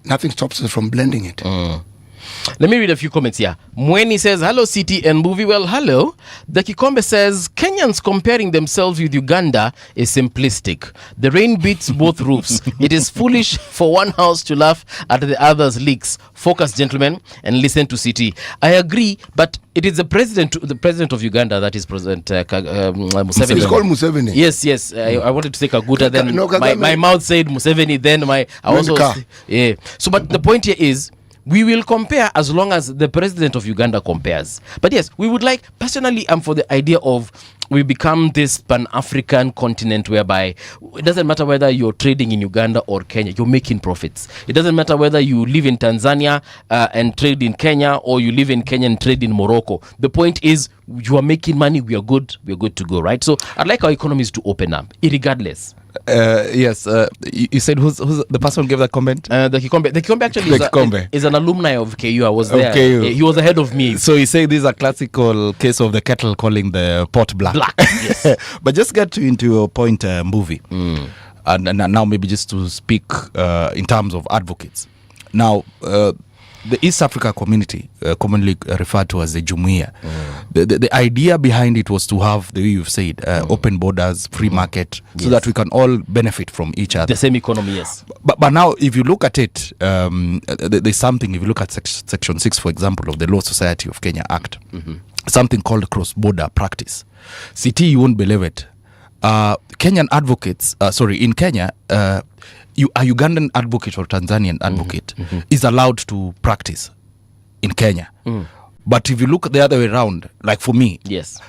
nothing stops us from blending it. Let me read a few comments here. Mweni says, hello, CT and Mbuvi. Well, hello. The Kikombe says, Kenyans comparing themselves with Uganda is simplistic. The rain beats both roofs. It is foolish for one house to laugh at the other's leaks. Focus, gentlemen, and listen to CT. I agree, but it is the president of Uganda that is President Museveni. It's called Museveni. Yes. I wanted to say Kaguta, then my mouth said Museveni, then yeah. So, but the point here is, we will compare as long as the president of Uganda compares. But yes, we would like, personally, I'm for the idea of we become this Pan-African continent whereby it doesn't matter whether you're trading in Uganda or Kenya, you're making profits. It doesn't matter whether you live in Tanzania and trade in Kenya, or you live in Kenya and trade in Morocco. The point is, you are making money, we're good to go, right? So I'd like our economies to open up, irregardless. Yes, you said who's the person who gave that comment? The Kikombe actually is an alumni of KU. I was there. He was ahead of me. So you say this is a classical case of the kettle calling the pot black. Yes. But just get into your point, Mbuvi. And now maybe just to speak in terms of advocates. Now, the East Africa community, commonly referred to as the Jumuiya, the idea behind it was to have, the way you've said, open borders, free market, so that we can all benefit from each other. The same economy, yes. But now, if you look at it, there's something, if you look at Section 6, for example, of the Law Society of Kenya Act, something called cross-border practice. CT, you won't believe it. Kenyan advocates, in Kenya, a Ugandan advocate or Tanzanian advocate is allowed to practice in Kenya. But if you look the other way around, like for me, yes,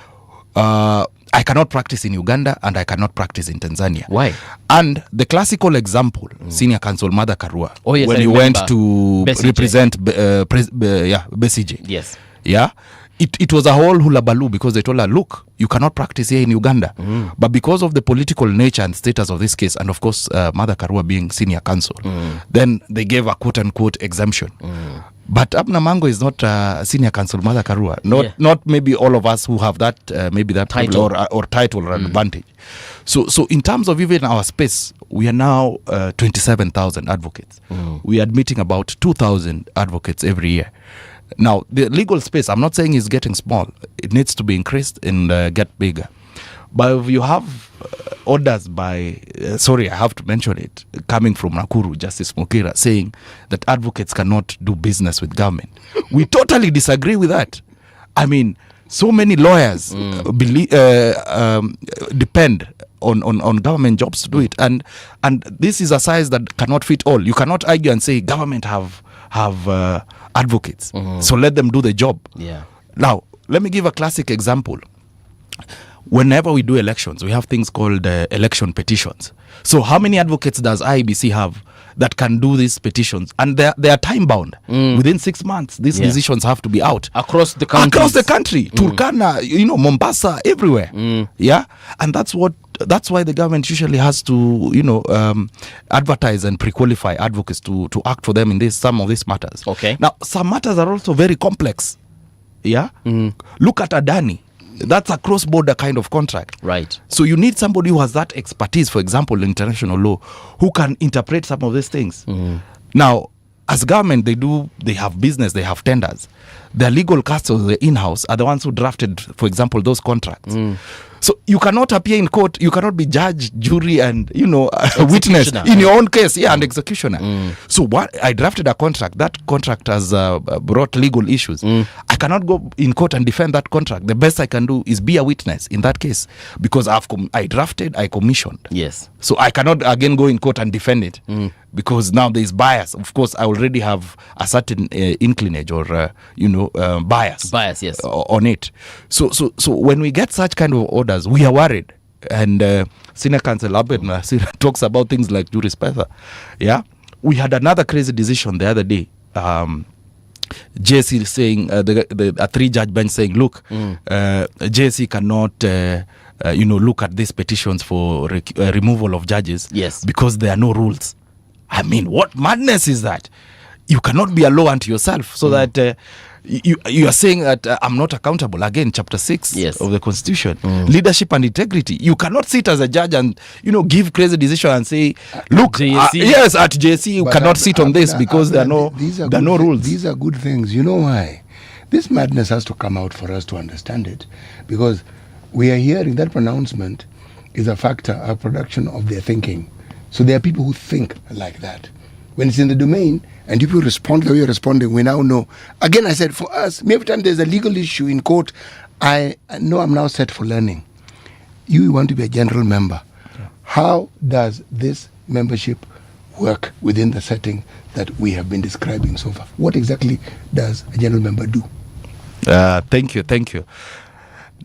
I cannot practice in Uganda and I cannot practice in Tanzania. Why? And the classical example, Senior Counsel Mother Karua, yes, when he went to represent Besije. Yes. Yeah. It was a whole hulabaloo because they told her, look, you cannot practice here in Uganda. But because of the political nature and status of this case, and of course, Mother Karua being senior counsel, then they gave a quote-unquote exemption. But Abna Mango is not senior counsel, Mother Karua. Not maybe all of us who have that, maybe that title or title or advantage. So in terms of even our space, we are now 27,000 advocates. We are admitting about 2,000 advocates every year. Now, the legal space, I'm not saying it's getting small. It needs to be increased and get bigger. But if you have orders by, I have to mention it, coming from Nakuru, Justice Mukira, saying that advocates cannot do business with government. We totally disagree with that. I mean, so many lawyers depend on government jobs to do it. And this is a size that cannot fit all. You cannot argue and say government have advocates, so let them do the job. Now, let me give a classic example. Whenever we do elections, we have things called election petitions. So how many advocates does IEBC have that can do these petitions? And they are time bound. Within 6 months, these decisions have to be out across the country. Turkana, Mombasa, everywhere. Yeah, and that's why the government usually has to advertise and pre-qualify advocates to act for them in some of these matters. Okay. Now, some matters are also very complex. Yeah. Look at Adani. That's a cross-border kind of contract. Right. So you need somebody who has that expertise, for example, in international law, who can interpret some of these things. Now, as government, they have business, they have tenders. Their legal counsel, the in-house, are the ones who drafted, for example, those contracts. So you cannot appear in court, you cannot be judge, jury, and witness in your own case, and executioner. So I drafted a contract. That contract has brought legal issues. I cannot go in court and defend that contract. The best I can do is be a witness in that case, because I drafted, I commissioned. Yes. So I cannot again go in court and defend it. Because now there is bias. Of course, I already have a certain inclinage or bias. Bias, yes. On it. So when we get such kind of orders, we are worried. And Senior Counsel Ednah talks about things like jurisprudence. Yeah, we had another crazy decision the other day. JC saying a 3-judge bench saying, look, JC cannot. Look at these petitions for removal of judges. Yes. Because there are no rules. I mean, what madness is that? You cannot be a law unto yourself. So that you are saying that I'm not accountable. Again, chapter 6 of the Constitution, leadership and integrity. You cannot sit as a judge and give crazy decision and say, look, yes, at JSC you cannot sit on this because there are no rules. These are good things. You know why? This madness has to come out for us to understand it, because we are hearing that pronouncement is a factor, a production of their thinking. So there are people who think like that. When it's in the domain and people respond the way you're responding, we now know. Again, I said, for us, every time there's a legal issue in court, I know I'm now set for learning. You want to be a general member. Yeah. How does this membership work within the setting that we have been describing so far? What exactly does a general member do? Thank you.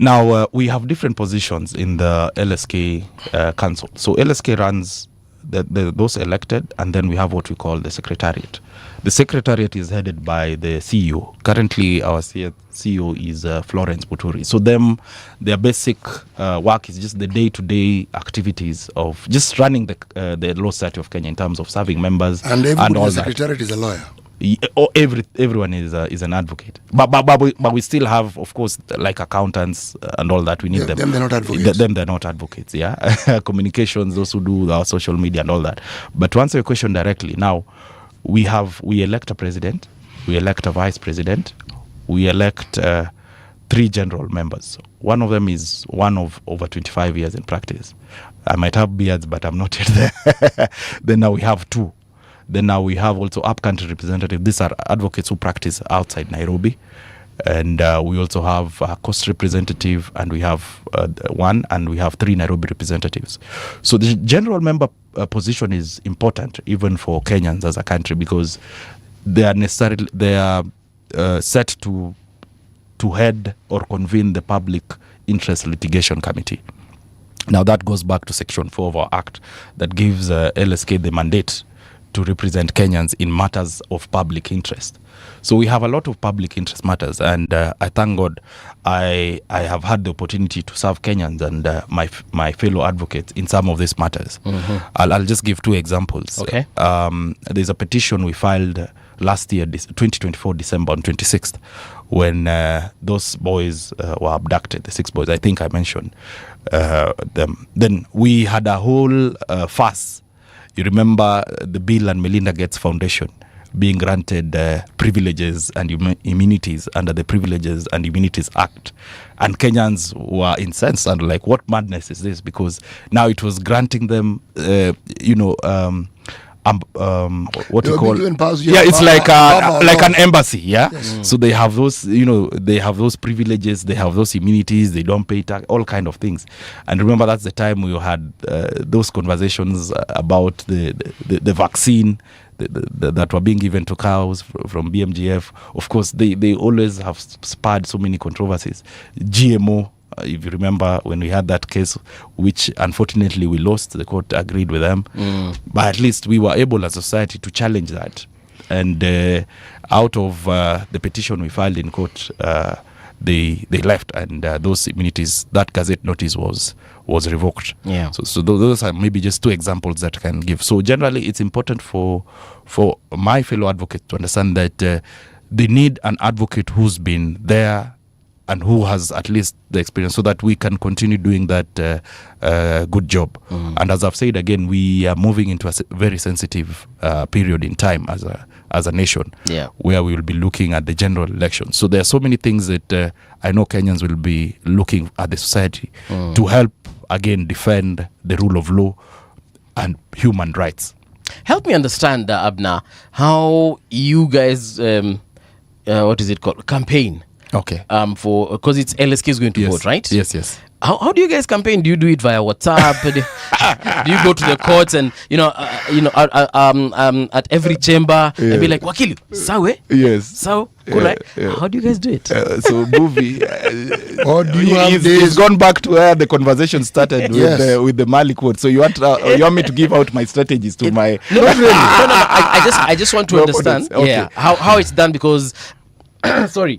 Now, we have different positions in the LSK council. So LSK runs those elected, and then we have what we call the secretariat. The secretariat is headed by the CEO. Currently, our CEO is Florence Buturi. So their basic work is just the day-to-day activities of just running the Law Society of Kenya in terms of serving members. And everybody in the secretariat is a lawyer. Everyone is an advocate, but we still have, of course, like accountants and all that. We need them. They're not advocates. They're not advocates. Yeah, communications, those who do our social media and all that. But to answer your question directly, now we elect a president, we elect a vice president, we elect 3 general members. One of them is one of over 25 years in practice. I might have beards, but I'm not yet there. Then now we have 2. Then now we have also up-country representatives. These are advocates who practice outside Nairobi. And we also have a coast representative, and we have 1, and we have 3 Nairobi representatives. So the general member position is important even for Kenyans as a country, because they are set to head or convene the public interest litigation committee. Now that goes back to Section 4 of our Act that gives LSK the mandate to represent Kenyans in matters of public interest. So we have a lot of public interest matters, and I thank God I have had the opportunity to serve Kenyans and my fellow advocates in some of these matters. I'll just give 2 examples. Okay. There's a petition we filed last year, 2024, December on 26th, when those boys were abducted, the 6 boys, I think I mentioned them. Then we had a whole fuss. You remember the Bill and Melinda Gates Foundation being granted privileges and immunities under the Privileges and Immunities Act. And Kenyans were incensed and like, what madness is this? Because now it was granting them, what you call, it's like an embassy, yeah. Yes. So they have those, they have those privileges, they have those immunities, they don't pay tax, all kind of things. And remember, that's the time we had those conversations about the vaccine that were being given to cows from BMGF. Of course, they always have sparred so many controversies. GMO. If you remember when we had that case, which unfortunately we lost, the court agreed with them. But at least we were able as a society to challenge that. And out of the petition we filed in court, they left, and those immunities, that Gazette notice was revoked. Yeah. So those are maybe just 2 examples that I can give. So generally, it's important for my fellow advocates to understand that they need an advocate who's been there and who has at least the experience, so that we can continue doing that good job. And as I've said again, we are moving into a very sensitive period in time as a nation, where we will be looking at the general election. So there are so many things that I know Kenyans will be looking at the society to help, again, defend the rule of law and human rights. Help me understand, Abna, how you guys, what is it called, campaign? Okay. Because it's LSK is going to vote, right? Yes. How do you guys campaign? Do you do it via WhatsApp? Do you go to the courts and at every chamber and be like, Wakili, sawe? Yes. So how do you guys do it? So Mbuvi, or do you have he's gone back to where the conversation started with the Mali quote. So you want me to give out my strategies to my? No, not really. No. I just want to understand. Okay. Yeah, how it's done, because sorry.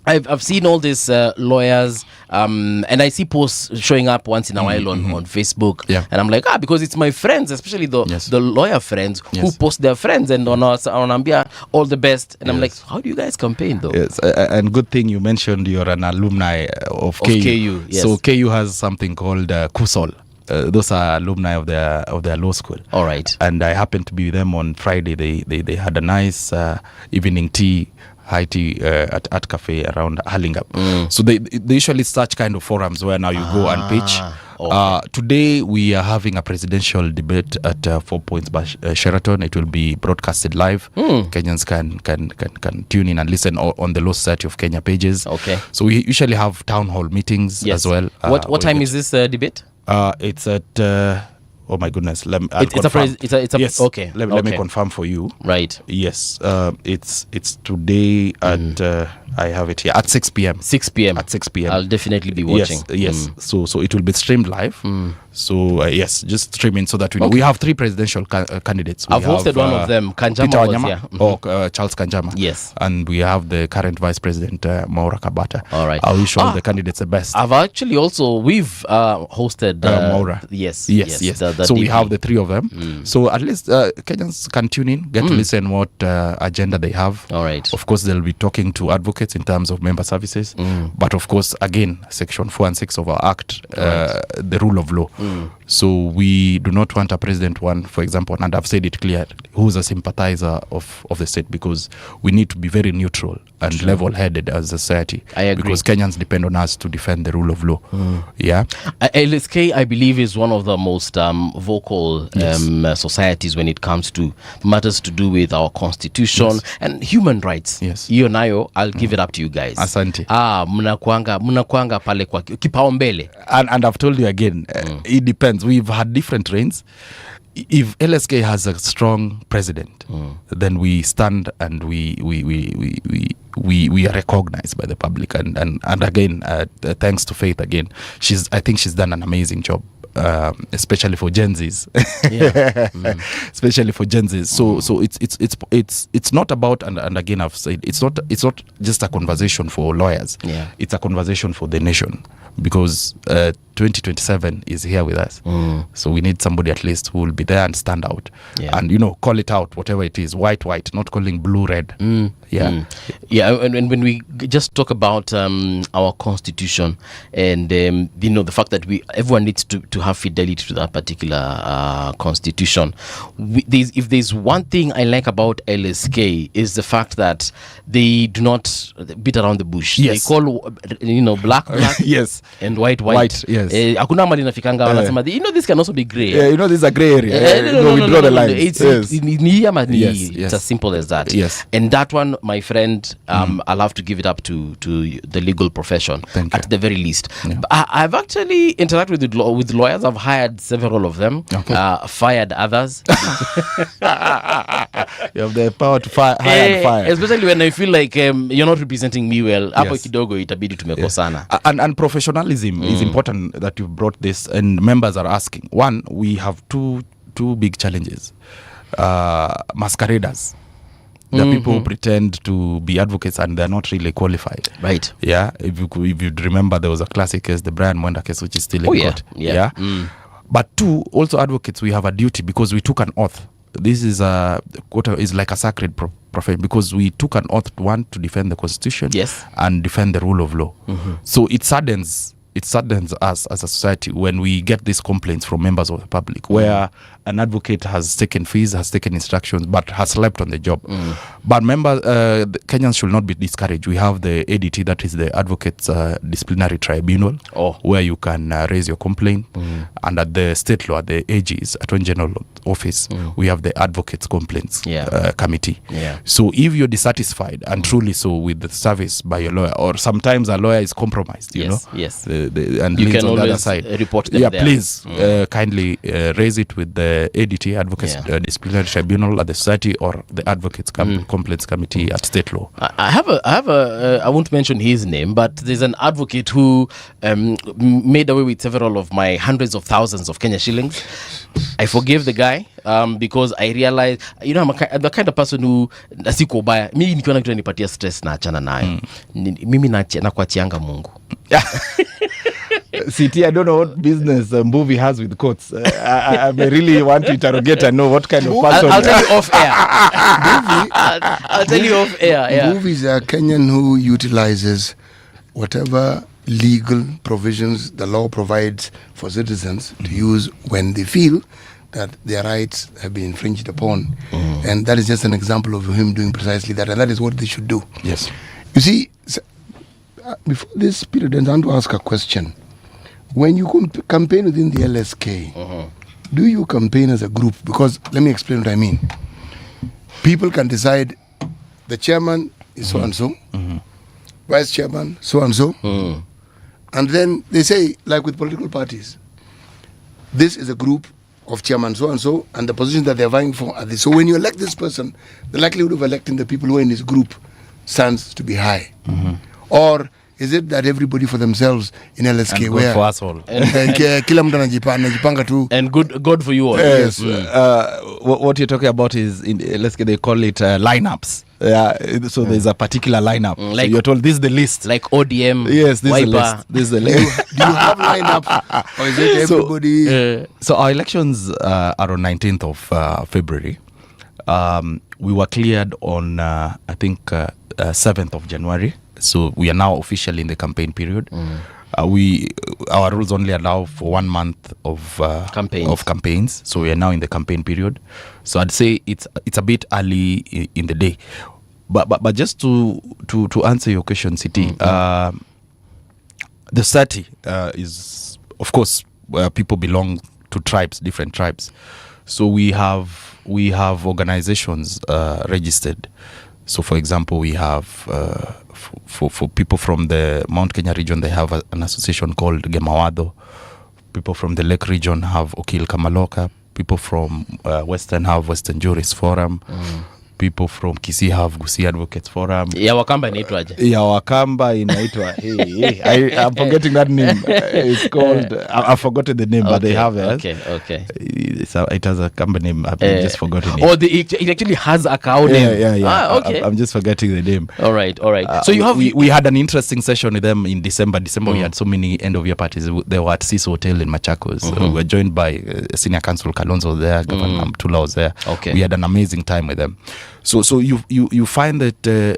I've seen all these lawyers, and I see posts showing up once in a while on Facebook, and I'm like, because it's my friends, especially the lawyer friends who post their friends and on Ambia all the best, and I'm like, how do you guys campaign though? Yes, and good thing you mentioned you're an alumni of KU. Yes. So KU has something called KUSOL. Those are alumni of their law school. All right. And I happened to be with them on Friday. They had a nice evening high tea at cafe around Hurlingham. So they usually such kind of forums where now you go and pitch. Okay. Today we are having a presidential debate at 4 Points by Sheraton. It will be broadcasted live. Kenyans can tune in and listen on the Law Society of Kenya pages. Okay. So we usually have town hall meetings as well. What time is this debate? It's at oh my goodness. Yes. Okay. Let me confirm for you. Right. Yes. It's today at I have it here at 6 p.m. 6 p.m. At 6 p.m. I'll definitely be watching. Yes. So it will be streamed live. So yes, just streaming so that we have 3 presidential candidates. I've hosted one of them. Kanjama was here. Charles Kanjama. Yes. And we have the current Vice President Maura Kabata. All right. I wish all the candidates the best. I've actually we've hosted Maura. Yes. So we have the 3 of them. So at least Kenyans can tune in, get to listen what agenda they have. All right. Of course, they'll be talking to advocates in terms of member services. But of course, again, Section 4 and 6 of our Act, the rule of law. So we do not want a president, for example, and I've said it clear, who's a sympathizer of the state, because we need to be very neutral and level-headed as a society. I agree. Because Kenyans depend on us to defend the rule of law. Yeah. LSK, I believe, is one of the most vocal societies when it comes to matters to do with our constitution and human rights. Yes. Hiyo nayo, I'll give it up to you guys. Asante. Mnakuanga pale kwa kipaumbele. And I've told you again, it depends. We've had different reigns. If LSK has a strong president, then we stand and we are recognized by the public. And again, thanks to Faith again, I think she's done an amazing job. Especially for Gen Zs, especially for Gen Zs. So it's not about, and again I've said, it's not just a conversation for lawyers. It's a conversation for the nation, because 2027 is here with us. So we need somebody at least who will be there and stand out, and call it out, whatever it is, white, not calling blue, red. And when we just talk about our constitution and the fact that everyone needs to have fidelity to that particular constitution. If there's one thing I like about LSK, is the fact that they do not beat around the bush. Yes. They call black yes, and white. Yes. Hakuna mali nafikanga wanasema this can also be gray. This is a gray area. No, we draw the line. It's as simple as that. Yes. And that one, my friend, I'll have to give it up to the legal profession at the very least. I've actually interacted with lawyers. I've hired several of them, fired others. You have the power to hire and fire. Especially when I feel like you're not representing me well. Hapo kidogo itabidi tumekosana. And professionalism is important that you've brought this, and members are asking. One, we have two big challenges. Masqueraders. The people who pretend to be advocates and they're not really qualified. Right. Yeah. If you remember, there was a classic case, the Brian Mwenda case, which is still in court. Yeah. But 2, also advocates, we have a duty, because we took an oath. This is like a sacred profession, because we took an oath, one, to defend the constitution, and defend the rule of law. So it saddens us as a society when we get these complaints from members of the public, where an advocate has taken fees, has taken instructions, but has slept on the job. But the Kenyans should not be discouraged. We have the ADT, that is the Advocates Disciplinary Tribunal, where you can raise your complaint. And at the state law, the AG's, Attorney General Office, we have the Advocates Complaints Committee. So if you're dissatisfied, and truly so, with the service by your lawyer, or sometimes a lawyer is compromised, and you can on always the other side, report them there. please kindly raise it with the the ADT, Advocates Disciplinary Tribunal at the society, or the Advocates Complaints Committee at state law. I have a I won't mention his name, but there's an advocate who made away with several of my hundreds of thousands of Kenya shillings. I forgave the guy because I realized, I'm the kind of person who siko baya. Mimi nikiona kitu nipatia stress na achana nayo. Mimi nakuachianga Mungu. CT, I don't know what business Mbuvi has with courts. I really want to interrogate and know what kind of person. I'll tell you off air. I'll tell you off air. Yeah. Mbuvi is a Kenyan who utilizes whatever legal provisions the law provides for citizens to use when they feel that their rights have been infringed upon. And that is just an example of him doing precisely that. And that is what they should do. Yes. You see, before this period, I want to ask a question. When you campaign within the LSK, do you campaign as a group? Because let me explain what I mean. People can decide the chairman is so-and-so, vice chairman so-and-so, and then they say, like with political parties, this is a group of chairman so-and-so, and the position that they're vying for are this. So when you elect this person, the likelihood of electing the people who are in this group stands to be high. Or is it that everybody for themselves in LSK and where for us all. kila mtu anajipanga tu, and good for you all. Yes. What you're talking about is in LSK they call it lineups. So there's a particular lineup. Like, so you're told this is the list. Like ODM. Yes, this Wiper. is the list. This is the list. do you have lineups, or is it everybody? So our elections are on 19th of February. We were cleared on I think 7th of January. So we are now officially in the campaign period. Our rules only allow for 1 month of campaigns. So we are now in the campaign period. So I'd say it's a bit early in the day. But just to answer your question, City, the society is, of course, where people belong to tribes, different tribes. So we have organizations registered. So, for example, we have for people from the Mount Kenya region, they have an association called Gemawado. People from the Lake region have Okil Kamaloka. People from Western have Western Jurist Forum. People from Kisii have Gusii Advocates Forum. Ya Wakamba inaitwaje? Ya Wakamba inaitwa I'm forgetting that name. It's called I've forgotten the name, but they have it. Okay. It has a company name. I've just forgotten it. Oh, it actually has a cow name. Yeah. Okay. I'm just forgetting the name. All right. So you have we had an interesting session with them in December. We had so many end of year parties. They were at Cis Hotel in Machakos. We were joined by Senior Counsel Kalonzo there, Governor Mtula was there. Okay. We had an amazing time with them. So you find that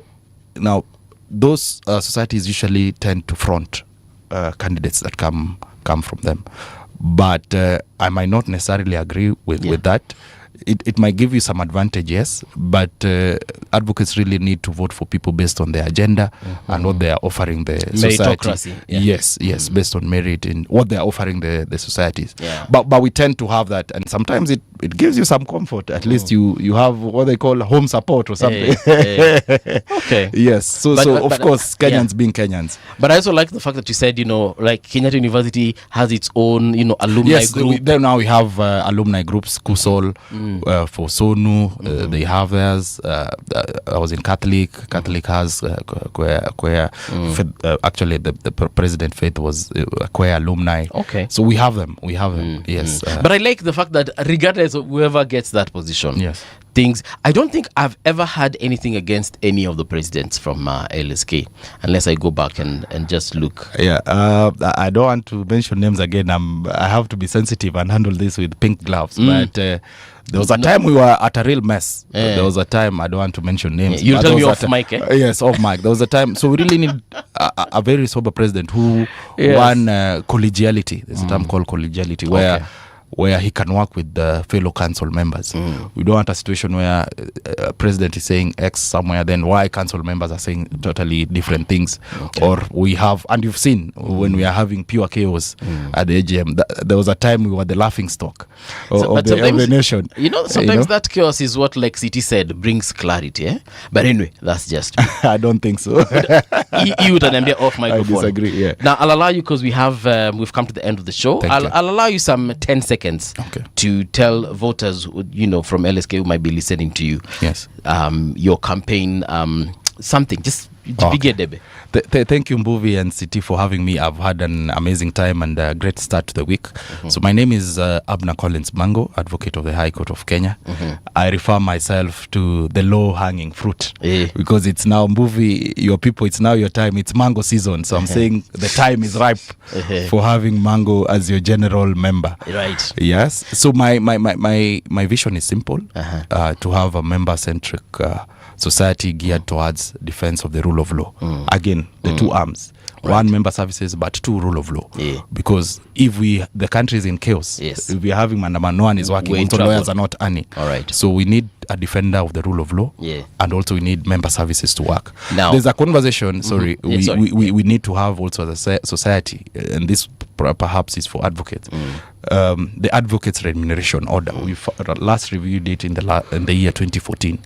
now those societies usually tend to front candidates that come from them, but I might not necessarily agree with that. It might give you some advantage, yes, but advocates really need to vote for people based on their agenda and what they are offering the meritocracy, society. yeah. Yes, based on merit in what they are offering the societies. Yeah. But we tend to have that, and sometimes it gives you some comfort. At least you have what they call home support or something. Okay. Yes. So of course, Kenyans being Kenyans. But I also like the fact that you said, like Kenyatta University has its own, alumni group. Then now we have alumni groups, KUSOL, for SONU, they have theirs. I was in Catholic has Queer. Actually, the President Faith was Queer alumni. Okay. So we have them. Yes. But I like the fact that regardless of whoever gets that position, yes, I don't think I've ever had anything against any of the presidents from LSK, unless I go back and just look. Yeah, I don't want to mention names again. I have to be sensitive and handle this with pink gloves. But there was a time we were at a real mess. There was a time, I don't want to mention names. You'll tell me off mic, eh? Yes, off mic. There was a time. So we really need a very sober president who won collegiality. There's a term called collegiality where he can work with the fellow council members. We don't want a situation where a president is saying X somewhere, then Y council members are saying totally different things. Okay. Or we have, and you've seen when we are having pure chaos at the AGM, there was a time we were the laughing stock of the nation. Sometimes that chaos is what, like CT said, brings clarity. Eh? But anyway, that's just me. I don't think so. You utaniambia off microphone. I disagree, yeah. Now, I'll allow you, because we've come to the end of the show. I'll allow you some 10 seconds seconds to tell voters, from LSK who might be listening to you, yes, your campaign, something, just Debe. Thank you, Mbuvi and City, for having me. I've had an amazing time and a great start to the week. So my name is Abner Collins Mango, advocate of the High Court of Kenya. I refer myself to the low-hanging fruit because it's now, Mbuvi, your people, it's now your time. It's mango season. So I'm saying the time is ripe for having mango as your general member. Right. Yes. So my vision is simple, to have a member-centric society geared towards defense of the rule of law. Again, the two arms. Right. One, member services, but two, rule of law. Because if the country is in chaos, if we're having mandamano, no one is working, also lawyers are not earning. All right. So we need a defender of the rule of law, and also we need member services to work. Now, there's a conversation, we need to have also as a society, and this perhaps is for advocates. The advocates remuneration order. We last reviewed it in the year 2014.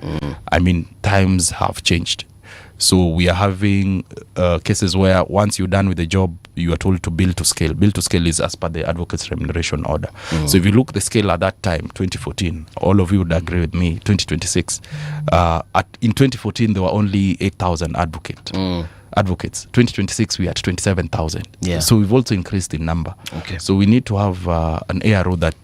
I mean, times have changed. So we are having cases where once you're done with the job, you are told to bill to scale. Bill to scale is as per the advocates remuneration order. So if you look at the scale at that time, 2014, all of you would agree with me, 2026, in 2014 there were only 8,000 advocates. 2026 we are at 27,000. So we've also increased in number. So we need to have an ARO that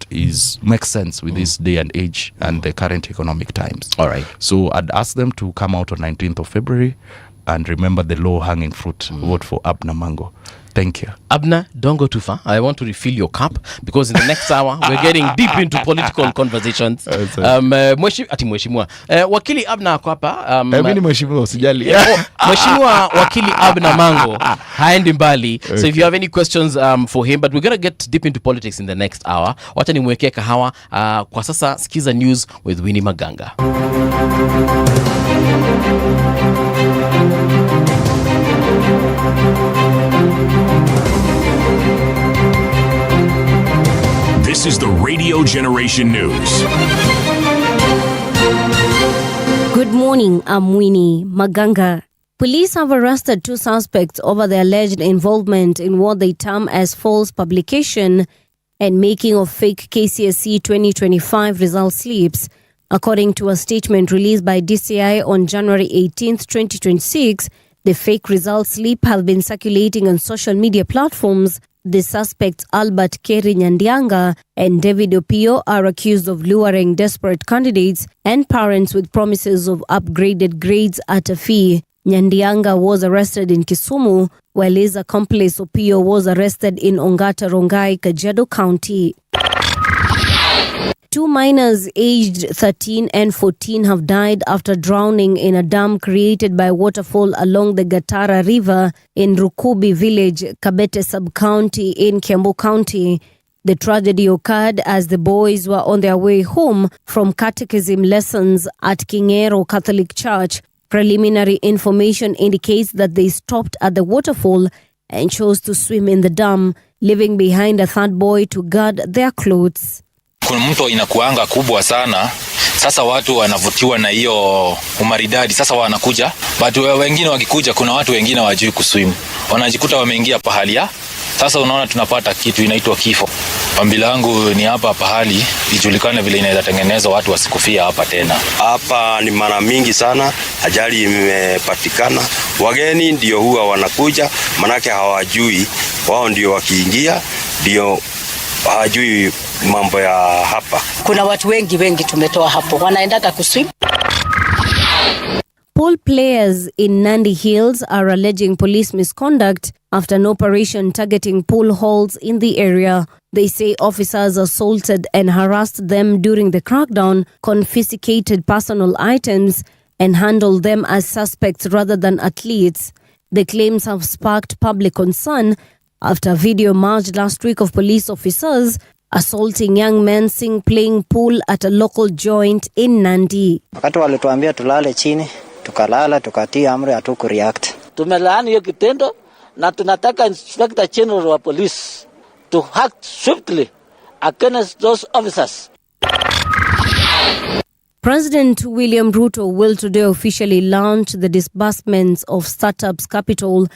makes sense with this day and age and the current economic times. All right. So I'd ask them to come out on 19th of February and remember the low hanging fruit. Vote for Abner Mango. Thank you. Abner, don't go too far. I want to refill your cup because in the next hour we're getting deep into political conversations. Mheshimiwa wakili Abner ako hapa. Mimi ni mheshimiwa, usijali. Mheshimiwa wakili Abner Mango haendi mbali. So if you have any questions for him, but we're going to get deep into politics in the next hour. Wacha nimwekee kahawa. Kwa sasa sikiza news with Winnie Maganga. This is the Radio Generation News. Good morning, I'm Winnie Maganga. Police have arrested 2 suspects over their alleged involvement in what they term as false publication and making of fake KCSE 2025 result slips. According to a statement released by DCI on January 18, 2026, the fake result slip have been circulating on social media platforms. The suspects Albert Keri Nyandianga and David Opio are accused of luring desperate candidates and parents with promises of upgraded grades at a fee. Nyandianga was arrested in Kisumu, while his accomplice Opio was arrested in Ongata Rongai, Kajiado County. 2 minors aged 13 and 14 have died after drowning in a dam created by waterfall along the Gatara River in Rukubi village, Kabete sub-county in Kiambu County. The tragedy occurred as the boys were on their way home from catechism lessons at Kingero Catholic Church. Preliminary information indicates that they stopped at the waterfall and chose to swim in the dam, leaving behind a third boy to guard their clothes. Kuna mto inakuanga kubwa sana. Sasa watu wanavutiwa na hiyo umaridadi. Sasa wanakuja. Watu wengine wakikuja, kuna watu wengine hawajui kuswim. Wanajikuta wameingia pahali ya. Sasa unaona tunapata kitu inaitwa kifo. Ombi langu ni hapa pahali ijulikane vile inaweza tengenezwa watu wasikufia hapa tena. Hapa ni mara mingi sana ajali imepatikana. Wageni ndio huwa wanakuja, manake hawajui. Wao ndio wakiingia ndio hawajui mambo ya hapa. Kuna watu wengi tumetoa hapo wanaendaka kuswim. Pool players in Nandi Hills are alleging police misconduct after an operation targeting pool halls in the area. They say officers assaulted and harassed them during the crackdown, confiscated personal items, and handled them as suspects rather than athletes. The claims have sparked public concern after a video emerged last week of police officers assaulting young men seen playing pool at a local joint in Nandi. Wakati walituambia tulale chini, tukalala, tukatii amri, hatuku react. Tumelaani hiyo kitendo na tunataka Inspector General wa Police to act swiftly against those officers. President William Ruto will today officially launch the disbursements of startups capital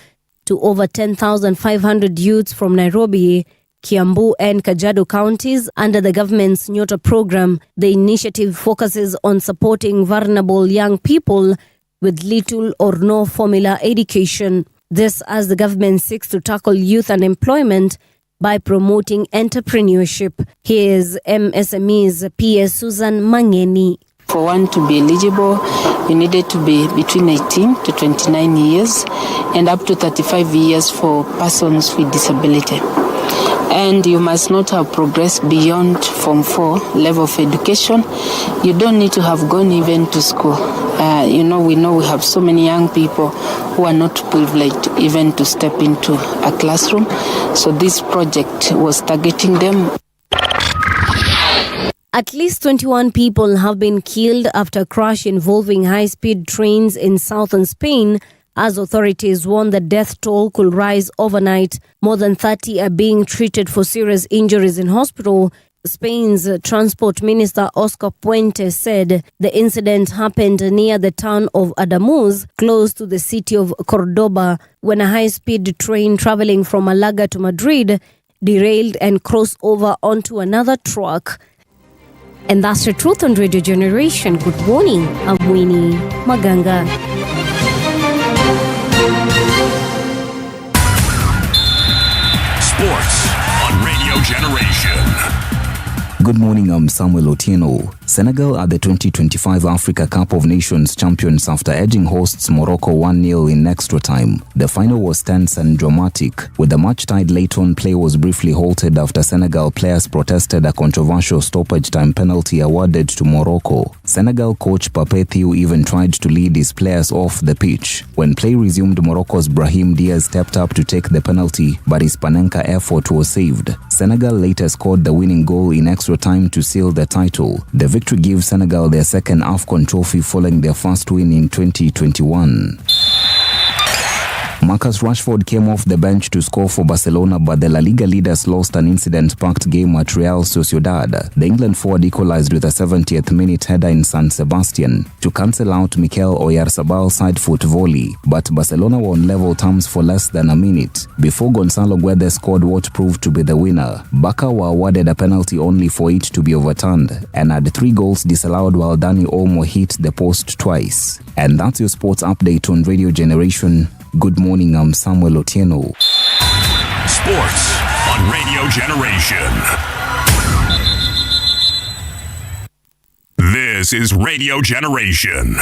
to over 10,500 youths from Nairobi, Kiambu and Kajiado counties under the government's Nyota program. The initiative focuses on supporting vulnerable young people with little or no formula education. This as the government seeks to tackle youth unemployment by promoting entrepreneurship. Here's MSME's PS Susan Mangeni. For one to be eligible, you needed to be between 18 to 29 years and up to 35 years for persons with disability. And you must not have progressed beyond Form 4 level of education. You don't need to have gone even to school. We know we have so many young people who are not privileged even to step into a classroom. So this project was targeting them. At least 21 people have been killed after a crash involving high-speed trains in southern Spain, as authorities warn the death toll could rise overnight. More than 30 are being treated for serious injuries in hospital. Spain's Transport Minister Oscar Puente said the incident happened near the town of Adamuz, close to the city of Cordoba, when a high-speed train traveling from Malaga to Madrid derailed and crossed over onto another truck. And that's the truth on Radio Generation. Good morning, I'm Winnie Maganga. Sports on Radio Generation. Good morning, I'm Samuel Otieno. Senegal are the 2025 Africa Cup of Nations champions after edging hosts Morocco 1-0 in extra time. The final was tense and dramatic, with the match tied late on. Play was briefly halted after Senegal players protested a controversial stoppage time penalty awarded to Morocco. Senegal coach Pape Thiaw even tried to lead his players off the pitch. When play resumed, Morocco's Brahim Diaz stepped up to take the penalty, but his Panenka effort was saved. Senegal later scored the winning goal in extra time to seal the title. The victory gives Senegal their second AFCON trophy following their first win in 2021. Marcus Rashford came off the bench to score for Barcelona, but the La Liga leaders lost an incident-packed game at Real Sociedad. The England forward equalized with a 70th minute header in San Sebastian to cancel out Mikel Oyarzabal's side-foot volley, but Barcelona were on level terms for less than a minute before Gonzalo Guedes scored what proved to be the winner. Barca were awarded a penalty only for it to be overturned and had 3 goals disallowed while Dani Olmo hit the post twice. And that's your sports update on Radio Generation. Good morning, I'm Samuel Otieno. Sports on Radio Generation. This is Radio Generation.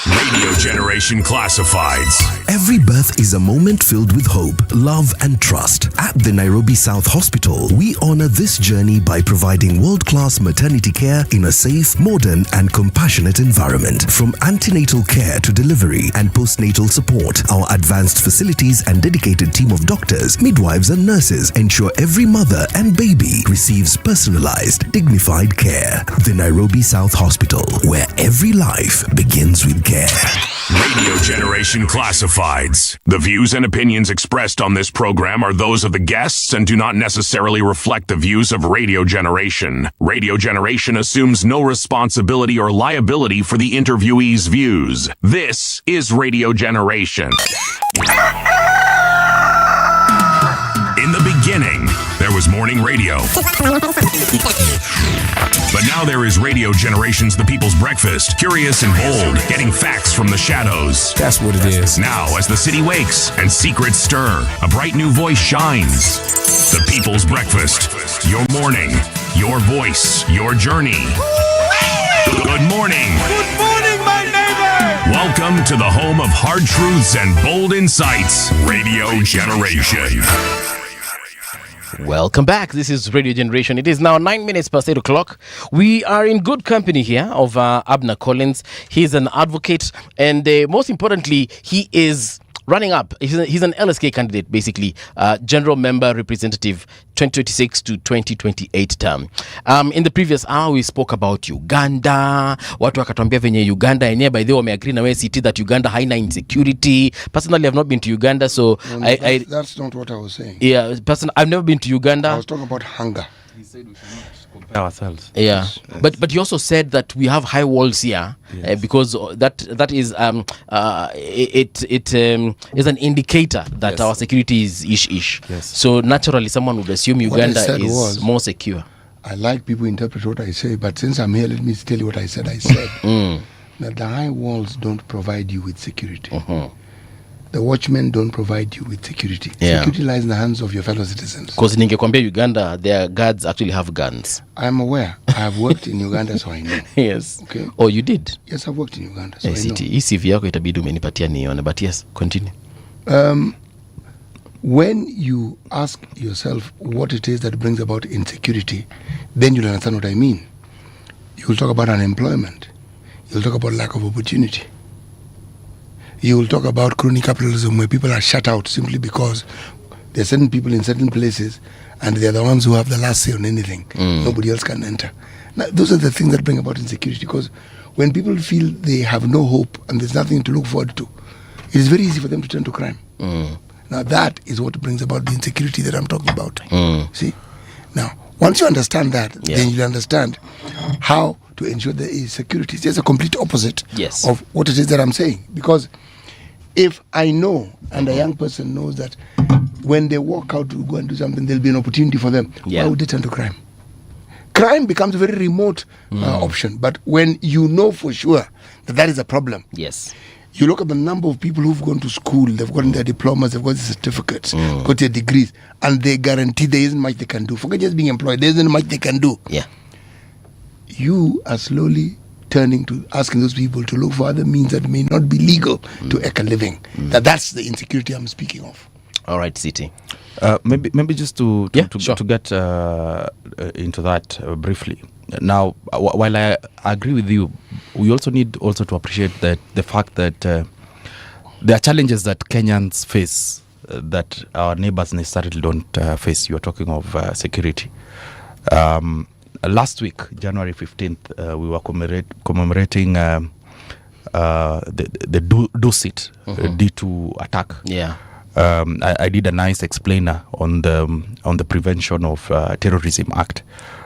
Radio Generation Classifieds. Every birth is a moment filled with hope, love, and trust. At the Nairobi South Hospital, we honor this journey by providing world-class maternity care in a safe, modern, and compassionate environment. From antenatal care to delivery and postnatal support, our advanced facilities and dedicated team of doctors, midwives, and nurses ensure every mother and baby receives personalized, dignified care. The Nairobi South Hospital, where every life begins with care. Radio Generation Classifieds. The views and opinions expressed on this program are those of the guests and do not necessarily reflect the views of Radio Generation. Radio Generation assumes no responsibility or liability for the interviewee's views. This is Radio Generation. In the beginning, there was morning radio. But now there is Radio Generation's The People's Breakfast, curious and bold, getting facts from the shadows. That's what it is. Now, as the city wakes and secrets stir, a bright new voice shines. The People's Breakfast, your morning, your voice, your journey. Good morning. Good morning, my neighbor. Welcome to the home of hard truths and bold insights, Radio Generation. Welcome back. This is Radio Generation. It is now 9 minutes past 8 o'clock. We are in good company here of Abner Collins. He's an advocate, and most importantly, he is running up. He's an LSK candidate, basically, general member representative 2026 to 2028 term. In the previous hour, we spoke about Uganda. Watu wakatuambia venye Uganda yenyewe, by the way, wameagree na CT that Uganda haina insecurity. Personally, I've not been to Uganda, so that's not what I was saying. Yeah, I've never been to Uganda. I was talking about hunger. He said we should not. Ourselves. Yeah, but you also said that we have high walls here, because that is it is an indicator that our security is ish. Yes. So naturally, someone would assume Uganda is more secure. I like people interpret what I say, but since I'm here, let me tell you what I said. I said that the high walls don't provide you with security. The watchmen don't provide you with security. Yeah. Security lies in the hands of your fellow citizens. Because ningekwambia Uganda, their guards actually have guns. I am aware. I have worked in Uganda, so I know. Yes. Okay. Oh, you did? Yes, I've worked in Uganda, so I know. Hii CV yako itabidi umenipatia nione, but yes, continue. When you ask yourself what it is that brings about insecurity, then you'll understand what I mean. You'll talk about unemployment. You'll talk about lack of opportunity. You will talk about crony capitalism, where people are shut out simply because there are certain people in certain places and they're the ones who have the last say on anything. Nobody else can enter. Now, those are the things that bring about insecurity, because when people feel they have no hope and there's nothing to look forward to, it is very easy for them to turn to crime. Now, that is what brings about the insecurity that I'm talking about. See? Now, once you understand that, then you'll understand how to ensure there is security. It's just a complete opposite of what it is that I'm saying. Because if I know, and a young person knows that when they walk out to go and do something, there'll be an opportunity for them, why would they turn to crime? Crime becomes a very remote option. But when you know for sure that that is a problem, you look at the number of people who've gone to school, they've gotten their diplomas, they've got their certificates, got their degrees, and they guarantee there isn't much they can do. Forget just being employed, there isn't much they can do. You are slowly turning to asking those people to look for other means that may not be legal to eke a living. That's the insecurity I'm speaking of. All right, City. Maybe just to get into that briefly. Now, while I agree with you, we also need to appreciate that the fact that there are challenges that Kenyans face that our neighbors necessarily don't face. You are talking of security. Last week, January 15th, we were commemorating the Dusit D2 attack. I did a nice explainer on the Prevention of Terrorism Act.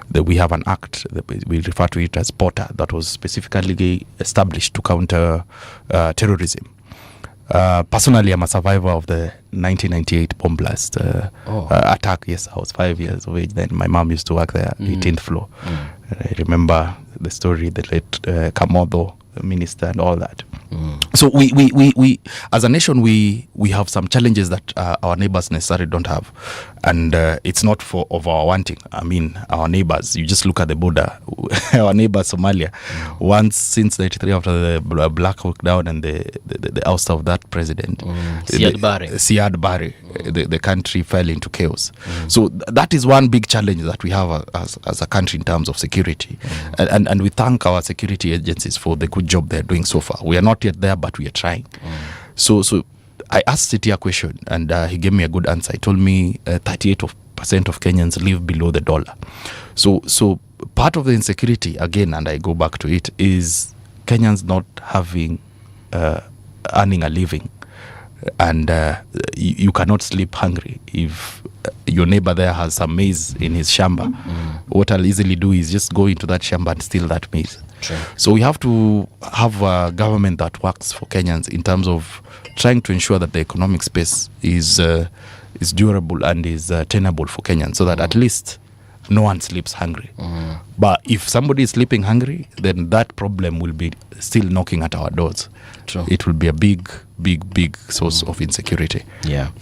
That we have an act that we refer to it as POTA that was specifically established to counter terrorism. Personally, I'm a survivor of the 1998 bomb blast attack. Yes, I was 5 years of age then. My mom used to work there, 18th floor. I remember the story, the late Kamodo, the minister, and all that. So we as a nation, we have some challenges that our neighbors necessarily don't have, and it's not of our wanting. I mean, our neighbors, you just look at the border. Our neighbor Somalia, once since 93, after the Black Hawk Down and the ouster of that president, Siad Barre, the country fell into chaos. So that is one big challenge that we have as a country in terms of security, and we thank our security agencies for the good job they're doing so far. We are not yet there, but we are trying. So I asked City a question, and he gave me a good answer. He told me 38% of Kenyans live below the dollar. So part of the insecurity, again, and I go back to it, is Kenyans not having earning a living, and you cannot sleep hungry if your neighbor there has some maize in his shamba. What I'll easily do is just go into that shamba and steal that maize. So we have to have a government that works for Kenyans in terms of trying to ensure that the economic space is durable and is tenable for Kenyans, so that at least no one sleeps hungry. But if somebody is sleeping hungry, then that problem will be still knocking at our doors. It will be a big source of insecurity.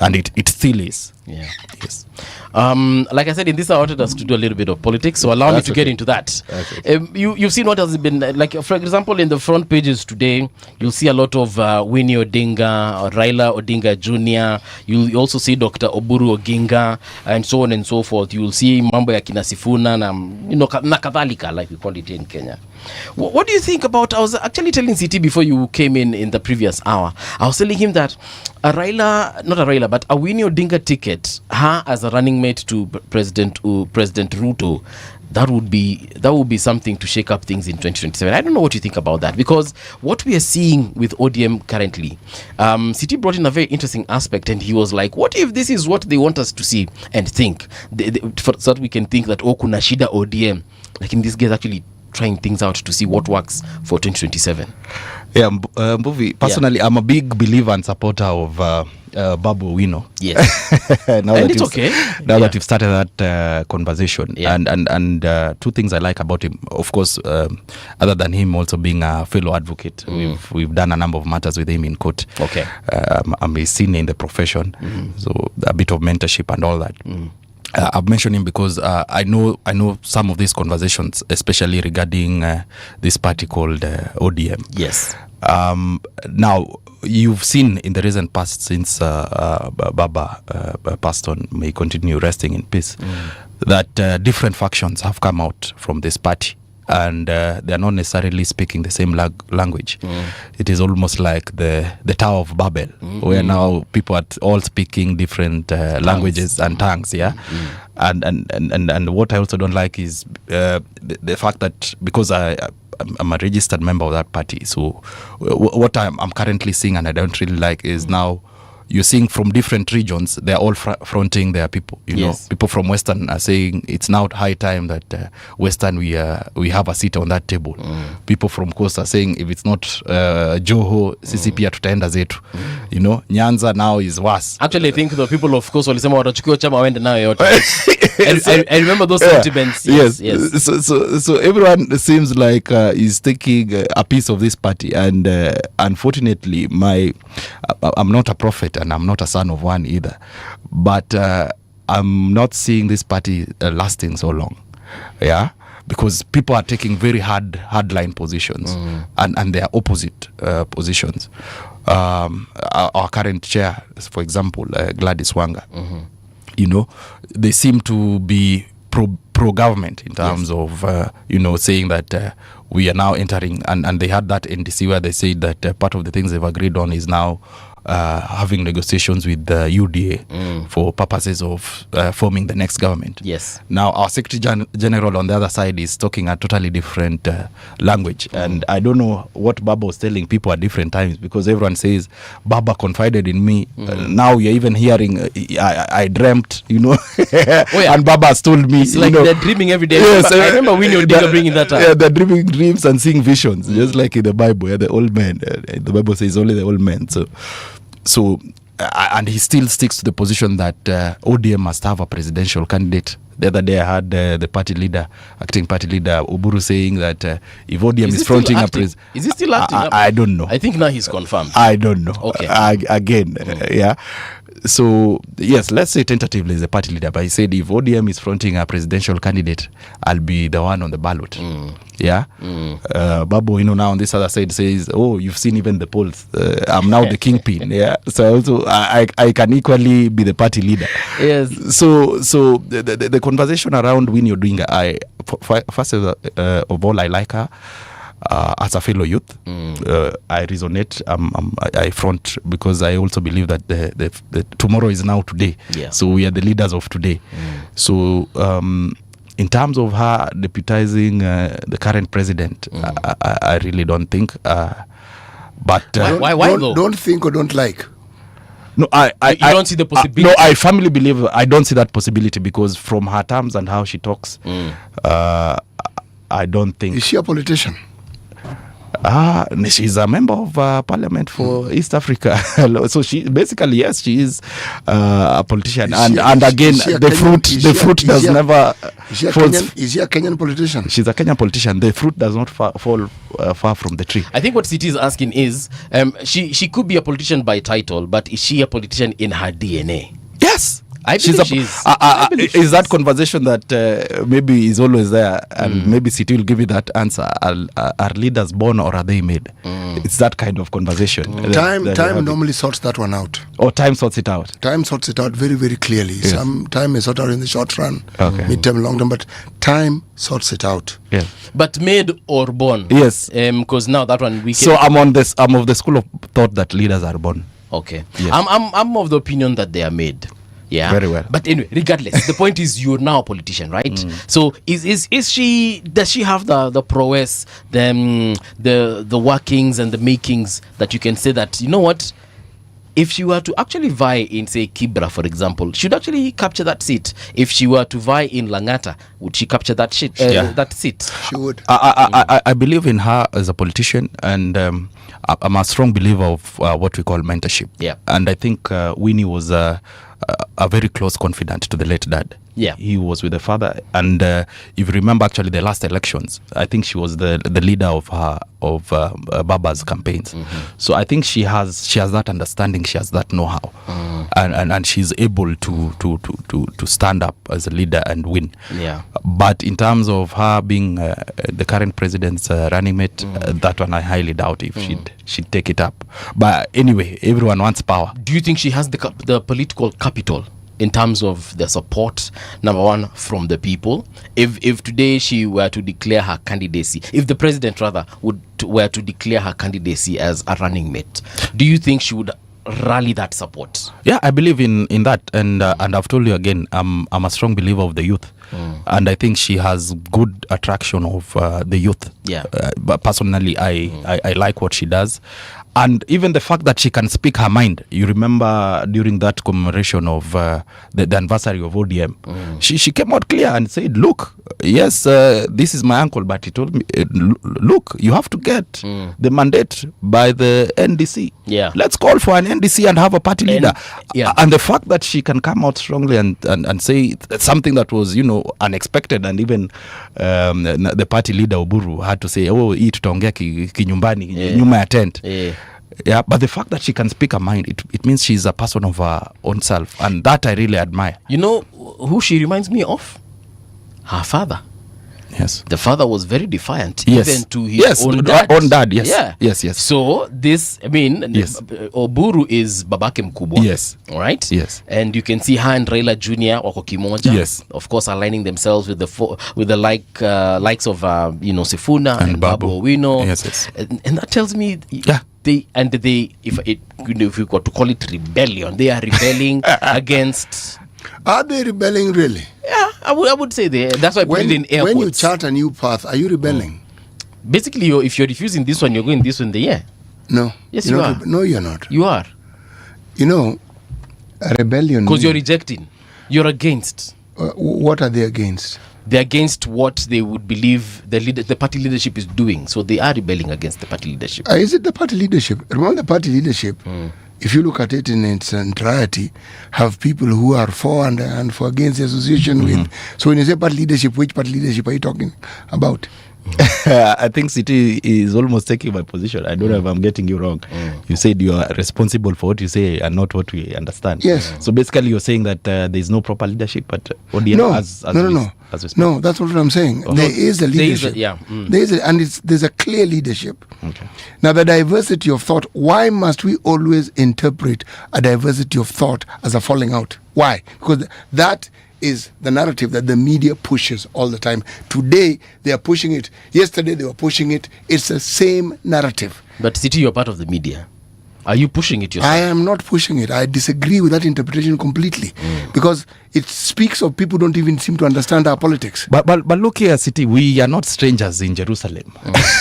And it still is. Yes. Like I said, in this I wanted us to do a little bit of politics, so allow me to get into that. You've seen what has been, like, for example, in the front pages today, you'll see a lot of Winnie Odinga, or Raila Odinga Jr. You'll also see Dr. Oburu Oginga, and so on and so forth. You will see mambo ya kina Sifuna na kadhalika, like we call it in Kenya. What do you think about, I was actually telling CT before you came in the previous hour, I was telling him that but a Winnie Odinga ticket, her as a running mate to President Ruto, that would be something to shake up things in 2027. I don't know what you think about that, because what we are seeing with ODM currently, CT brought in a very interesting aspect, and he was like, what if this is what they want us to see and think, so that we can think that kuna shida ODM. like in these guys actually trying things out to see what works for 2027? Yeah, Mbuvi, personally, I'm a big believer and supporter of Babu Wino. Yes. Now and it's okay. Now that you've started that conversation. Yeah. And two things I like about him, of course, other than him also being a fellow advocate, we've done a number of matters with him in court. Okay. I'm a senior in the profession, so a bit of mentorship and all that. I've mentioned him because I know some of these conversations, especially regarding this party called ODM. Yes. Now, you've seen in the recent past, since Baba passed on, may continue resting in peace, that different factions have come out from this party. And they're not necessarily speaking the same language. It is almost like the Tower of Babel, where now people are all speaking different languages and tongues. Yeah, and what I also don't like is the fact that because I'm a registered member of that party, so what I'm currently seeing, and I don't really like, is now you're seeing from different regions, they're all fronting their people. You know, people from Western are saying it's now high time that Western we have a seat on that table. People from Coast are saying if it's not Joho, CCP tutaenda zetu. You know, Nyanza now is worse. Actually, I think the people of Coast walisema watachukua chama waende nayo yote. I remember those sentiments. Yes. So everyone seems like is taking a piece of this party, and unfortunately, I'm not a prophet and I'm not a son of one either, but I'm not seeing this party lasting so long. Yeah, because people are taking very hardline positions, and they are opposite positions. Our current chair, for example, Gladys Wanga. You know, they seem to be pro-government in terms of, saying that we are now entering, and they had that NDC where they said that part of the things they've agreed on is now having negotiations with the UDA for purposes of forming the next government. Yes. Now, our Secretary General on the other side is talking a totally different language. And I don't know what Baba was telling people at different times, because everyone says, Baba confided in me. Now you're even hearing, I dreamt, and Baba has told me. It's like they're dreaming every day. Yes, I remember Winnie Odinga bringing that up. Yeah, they're dreaming dreams and seeing visions, just like in the Bible. Yeah, the old man. The Bible says only the old man. So, and he still sticks to the position that ODM must have a presidential candidate. The other day I had the acting party leader, Uburu, saying that if ODM is fronting a president... Is he still acting? I don't know. I think now he's confirmed. I don't know. Okay. Yeah. So, yes, let's say tentatively as a party leader, but he said if ODM is fronting a presidential candidate, I'll be the one on the ballot. Yeah. Babu, now on this other side says, oh, you've seen even the polls. I'm now the kingpin. Yeah. So also I can equally be the party leader. Yes. So the conversation around Winnie Odinga, first of all, I like her. As a fellow youth, I resonate. I front because I also believe that the tomorrow is now today. Yeah. So we are the leaders of today. So in terms of her deputizing the current president, I really don't think. But why though? Don't think or don't like. No, I don't see the possibility. No, I firmly believe I don't see that possibility, because from her terms and how she talks, I don't think. Is she a politician? She's a member of parliament for East Africa. So she basically, yes, she is a politician. And again, the fruit does never fall. Is she a Kenyan politician? She's a Kenyan politician. The fruit does not fall far from the tree. I think what CT is asking is, she could be a politician by title, but is she a politician in her DNA? Yes. I believe she is. Is that conversation that maybe is always there, and maybe City will give you that answer. Are leaders born or are they made? It's that kind of conversation. Time normally sorts that one out. Or time sorts it out? Time sorts it out very, very clearly. Yes. Some time is sorted out in the short run, mid-term, long-term, but time sorts it out. Yeah. But made or born? Yes. Because now that one we can... So I'm of the school of thought that leaders are born. Okay. Yes. I'm of the opinion that they are made. Yeah. Very well. But anyway, regardless, the point is you're now a politician, right? So is she, does she have the prowess, the workings and the makings that you can say that, you know what, if she were to actually vie in, say, Kibra, for example, she would actually capture that seat. If she were to vie in Langata, would she capture that seat? That seat? She would. I believe in her as a politician, and I'm a strong believer of what we call mentorship. Yeah. And I think Winnie was a very close confidant to the late dad. Yeah. He was with the father, and if you remember, actually, the last elections, I think she was the leader of Baba's campaigns. So I think she has that understanding, she has that know-how, and she's able to stand up as a leader and win. Yeah. But in terms of her being the current president's running mate, that one I highly doubt if she'd take it up. But anyway, everyone wants power. Do you think she has the political capital in terms of the support, number one, from the people? If today she were to declare her candidacy, if the president rather were to declare her candidacy as a running mate, do you think she would rally that support? Yeah, I believe in that, and I've told you again, I'm a strong believer of the youth, and I think she has good attraction of the youth. Yeah. But personally, I like what she does. And even the fact that she can speak her mind. You remember during that commemoration of the anniversary of ODM, she came out clear and said, look, yes, this is my uncle, but he told me, look, you have to get the mandate by the NDC. Yeah. Let's call for an NDC and have a party leader. And the fact that she can come out strongly and say something that was, unexpected, and even the party leader Oburu had to say, hii tutaongea kinyumbani, nyuma ya tent. Yeah, but the fact that she can speak her mind, it means she's a person of her own self, and that I really admire. You know who she reminds me of? Her father. Yes. The father was very defiant, yes. even to his own dad. Own dad, yes. Yeah. Yes. So this, yes. Oburu is babake mkubwa. Yes. All right? Yes. And you can see her and Raila Jr. wako kimoja. Yes. Of course, aligning themselves with the likes of Sifuna and Babu Owino. Yes. And that tells me, yeah. If we got to call it rebellion, they are rebelling against. Are they rebelling really? Yeah, I would say that's why I put it in air When quotes. you chart a new path, are you rebelling? Basically, if you're refusing this one, you're going this one. No. Yes, you are. No, you're not. You are. A rebellion. Because you're rejecting. You're against. What are they against? They're against what they would believe the party leadership is doing. So they are rebelling against the party leadership. Is it the party leadership? Remember, the party leadership, if you look at it in its entirety, have people who are for and for against the association with. So when you say party leadership, which party leadership are you talking about? I think City is almost taking my position. I don't know if I'm getting you wrong. You said you are responsible for what you say and not what we understand. Yes. So basically you're saying that there is no proper leadership at ODM. No, that's what I'm saying. There is a leadership. There's a clear leadership. Okay. Now, the diversity of thought, why must we always interpret a diversity of thought as a falling out? Why? Because that is the narrative that the media pushes all the time. Today, they are pushing it. Yesterday, they were pushing it. It's the same narrative. But City, you're part of the media. Are you pushing it yourself? I am not pushing it. I disagree with that interpretation completely. Because it speaks of people who don't even seem to understand our politics. But look here, City, we are not strangers in Jerusalem.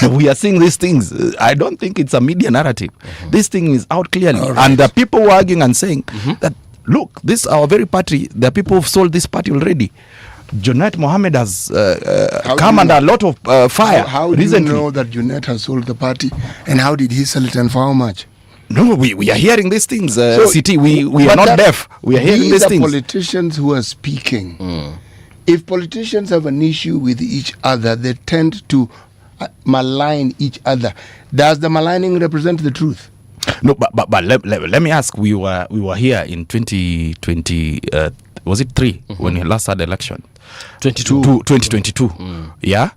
We are seeing these things. I don't think it's a media narrative. This thing is out clearly. Right. And the people were arguing and saying that, look, this our very party, the people who've sold this party already. Junaid Mohammed has come under a lot of fire how recently. Do you know that Junaid has sold the party? And how did he sell it and for how much? No, we are hearing these things, City. We are not deaf. We are hearing these things. These are politicians who are speaking. If politicians have an issue with each other, they tend to malign each other. Does the maligning represent the truth? No, but let me ask. We were here in 2020. Was it 3 when we last had election? 2022. Yeah.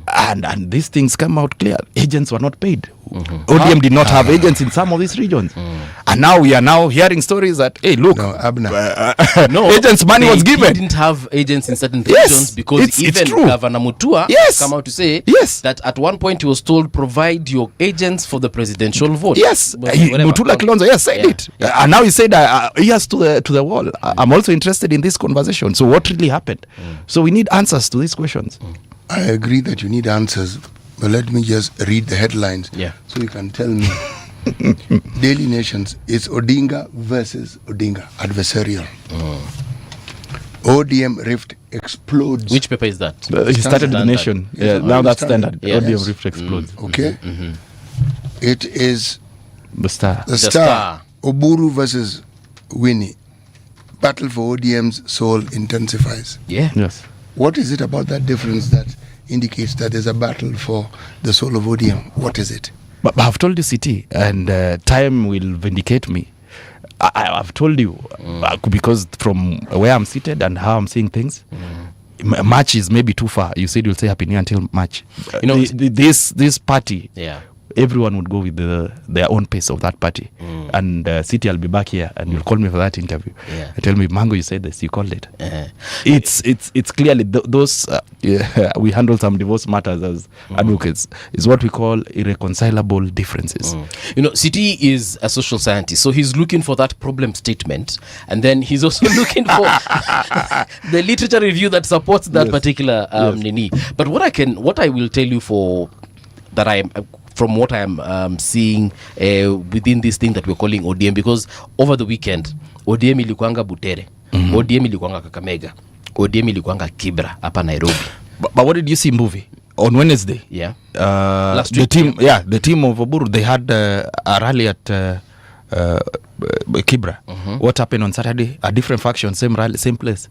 And these things come out clear. Agents were not paid. ODM did not have agents in some of these regions. And now we are now hearing stories that, hey, look, agents' money was given. They didn't have agents in certain regions because even Governor Mutua come out to say that at one point he was told, provide your agents for the presidential vote. Yes, Mutula Kilonzo, said it. And now he said, yes, to the wall. I'm also interested in this conversation. So what really happened? So we need answers to these questions. I agree that you need answers, but let me just read the headlines so you can tell me Daily Nations, it's Odinga versus Odinga, adversarial. ODM rift explodes. Which paper is that? He started the Nation. Yeah, now that's Standard. Yes. ODM rift explodes. Okay. It is The Star. the Star. Oburu versus Winnie. Battle for ODM's soul intensifies. Yeah. Yes. What is it about that difference that indicates that there's a battle for the soul of ODM? What is it? But I've told you, CT, and time will vindicate me. I've told you, because from where I'm seated and how I'm seeing things, March is maybe too far. You said you'll say Happy New Year until March. You know, this party, everyone would go with their own pace of that party. And CT, I'll be back here, and you'll call me for that interview. And tell me, Mango, you said this, you called it. It's clearly those. We handle some divorce matters as advocates. Is what we call irreconcilable differences. You know, CT is a social scientist, so he's looking for that problem statement, and then he's also looking for the literature review that supports that particular nini. But what I will tell you from what I am seeing within this thing that we're calling ODM, because over the weekend ODM ilikuanga Butere, ODM ilikuanga Kakamega, ODM ilikuanga Kibra hapa Nairobi. But what did you see, Mbuvi? On Wednesday, last week, the team of Oburu, they had a rally at Kibra. What happened on Saturday? A different faction, same rally, same place.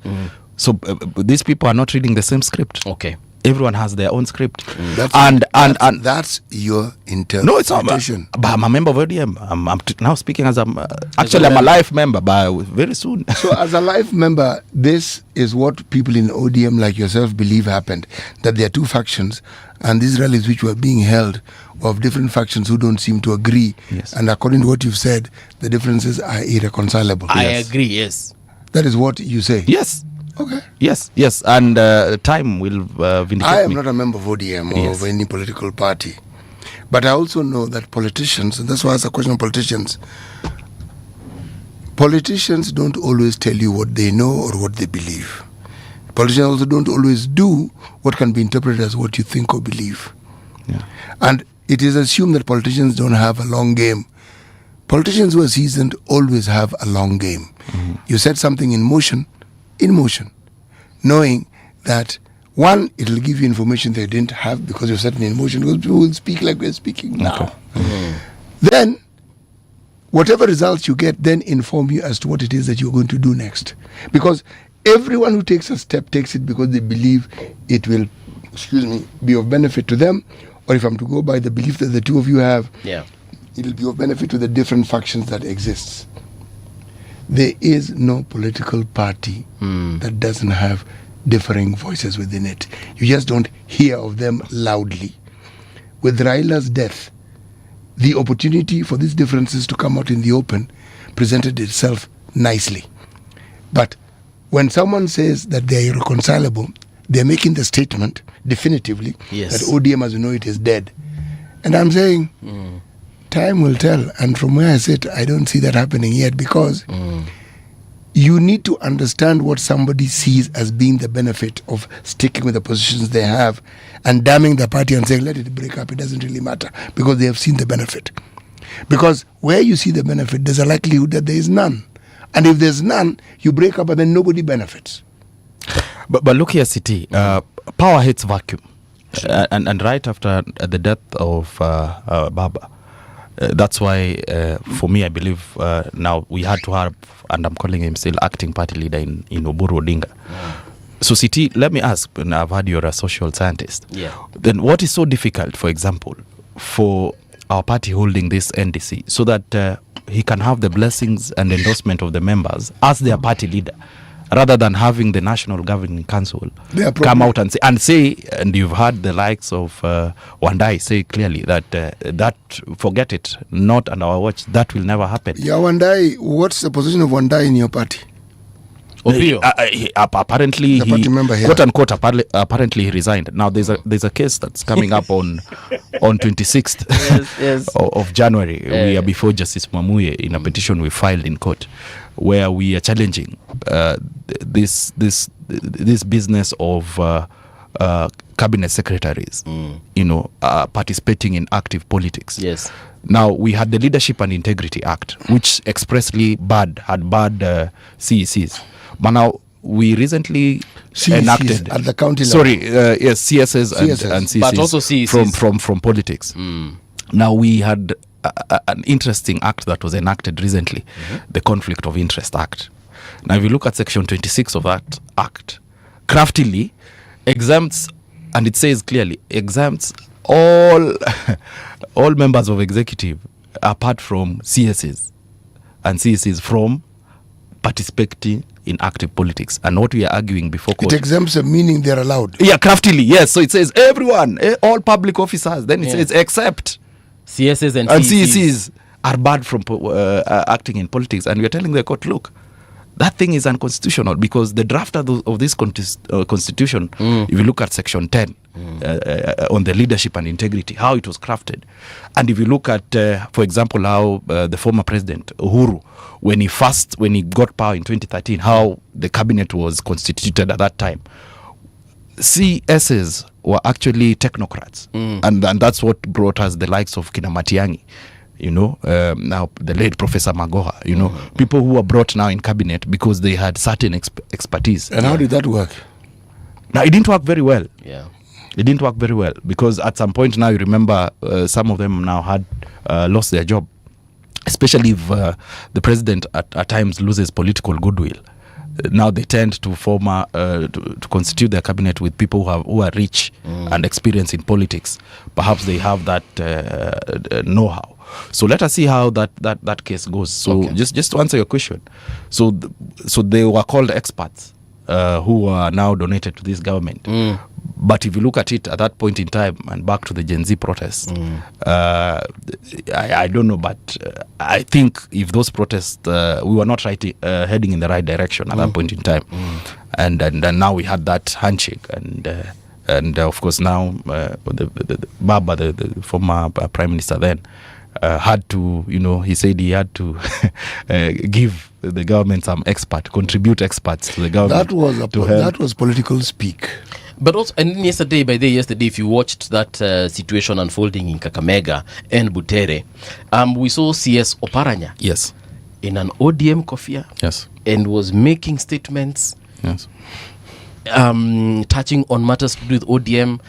So these people are not reading the same script. Okay. Everyone has their own script. That's your interpretation. No, it's not. But I'm a member of ODM. I'm now speaking as I'm a life member, but very soon. So as a life member, this is what people in ODM like yourself believe happened, that there are two factions, and these rallies which were being held of different factions who don't seem to agree. Yes. And according to what you've said, the differences are irreconcilable. I agree, yes. That is what you say? Yes. Okay. Yes, and time will vindicate I am me. not a member of ODM or of any political party. But I also know that politicians, and that's why I ask a question of politicians, politicians don't always tell you what they know or what they believe. Politicians also don't always do what can be interpreted as what you think or believe. And it is assumed that politicians don't have a long game. Politicians who are seasoned always have a long game. You set something in motion, knowing that one, it will give you information they didn't have because you're setting in motion, because people will speak like we're speaking now. Then whatever results you get then inform you as to what it is that you're going to do next, because everyone who takes a step takes it because they believe it will be of benefit to them, or if I'm to go by the belief that the two of you have, it will be of benefit to the different factions that exists. There is no political party that doesn't have differing voices within it. You just don't hear of them loudly. With Raila's death, the opportunity for these differences to come out in the open presented itself nicely. But when someone says that they are irreconcilable, they're making the statement definitively that ODM as we know it is dead. And I'm saying time will tell, and from where I sit, I don't see that happening yet, because you need to understand what somebody sees as being the benefit of sticking with the positions they have and damning the party and saying, let it break up, it doesn't really matter, because they have seen the benefit. Because where you see the benefit, there's a likelihood that there is none. And if there's none, you break up and then nobody benefits. But look here, CT, power hates vacuum. And right after the death of Baba, that's why, for me, I believe now we had to have, and I'm calling him still acting party leader in Oburu Odinga. So, CT, let me ask, and I've heard you're a social scientist. Then what is so difficult, for example, for our party holding this NDC so that he can have the blessings and endorsement of the members as their party leader, rather than having the National Governing Council come out and say, and you've heard the likes of Wandai say clearly that forget it, not on our watch, that will never happen. Yeah, Wandai, what's the position of Wandai in your party? Apparently, quote unquote, apparently he resigned. Now there's a case that's coming up on 26th of January. We are before Justice Mamuye in a petition we filed in court, where we are challenging this business of cabinet secretaries, participating in active politics. Yes. Now, we had the Leadership and Integrity Act, which expressly barred CECs. But now, we recently enacted at the county level. CSs and CECs, but also CECs from politics. Now, we had an interesting act that was enacted recently, the Conflict of Interest Act. Now, if you look at Section 26 of that act, craftily exempts, and it says clearly, exempts all members of executive, apart from CSs and CECs, from participating in active politics. And what we are arguing before court, it exempts them, meaning they're allowed. Yeah, craftily, yes. So it says everyone, all public officers. Then it says except CSs and CECs are barred from acting in politics. And we are telling the court, look, that thing is unconstitutional, because the draft of this constitution, if you look at Section 10 on the leadership and integrity, how it was crafted, and if you look at, for example, how the former president Uhuru, when he got power in 2013, how the cabinet was constituted at that time, CSs were actually technocrats, and that's what brought us the likes of Kina Matiang'i. Now the late Professor Magoha, people who were brought now in cabinet because they had certain expertise. And how did that work? Now, it didn't work very well. Yeah. It didn't work very well, because at some point now, you remember, some of them now had lost their job, especially if the president at times loses political goodwill. Now they tend to form to constitute their cabinet with people who are rich and experienced in politics. Perhaps they have that know-how. So let us see how that case goes. So just to answer your question, so they were called experts who are now donated to this government. But if you look at it at that point in time, and back to the Gen Z protests, I don't know, but I think if those protests, we were not heading in the right direction at that point in time. And now we had that handshake, and of course now the Baba, the former prime minister then, had to, he said he had to give the government some contribute experts to the government. That was political speak. But also, and yesterday, if you watched that situation unfolding in Kakamega and Butere, we saw CS Oparanya. Yes. In an ODM kofia. Yes. And was making statements. Yes. Touching on matters to do with ODM.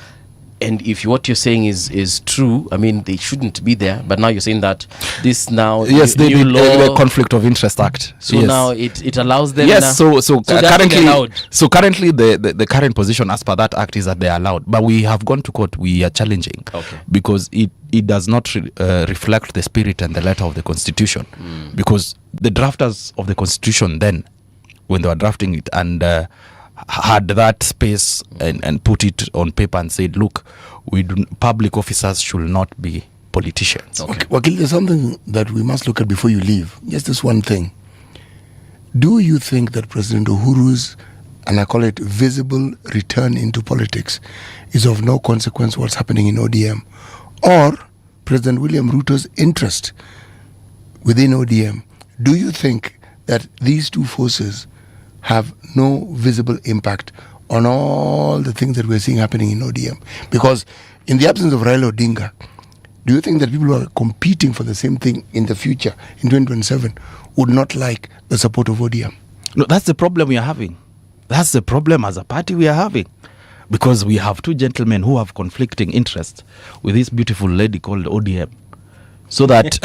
And if what you're saying is true, I mean, they shouldn't be there. But now you're saying that this now... Yes, the Conflict of Interest Act. So now it allows them... Yes, so currently the current position as per that act is that they are allowed. But we have gone to court, we are challenging. Okay. Because it does not reflect the spirit and the letter of the Constitution. Because the drafters of the Constitution then, when they were drafting it, and... had that space and put it on paper and said, look, public officers should not be politicians. Okay. Wakil, there's something that we must look at before you leave. Just this one thing. Do you think that President Uhuru's, and I call it visible return into politics, is of no consequence what's happening in ODM? Or President William Ruto's interest within ODM? Do you think that these two forces have no visible impact on all the things that we're seeing happening in ODM? Because in the absence of Raila Odinga, do you think that people who are competing for the same thing in the future, in 2027, would not like the support of ODM? No, that's the problem we are having. That's the problem as a party we are having. Because we have two gentlemen who have conflicting interests with this beautiful lady called ODM. So that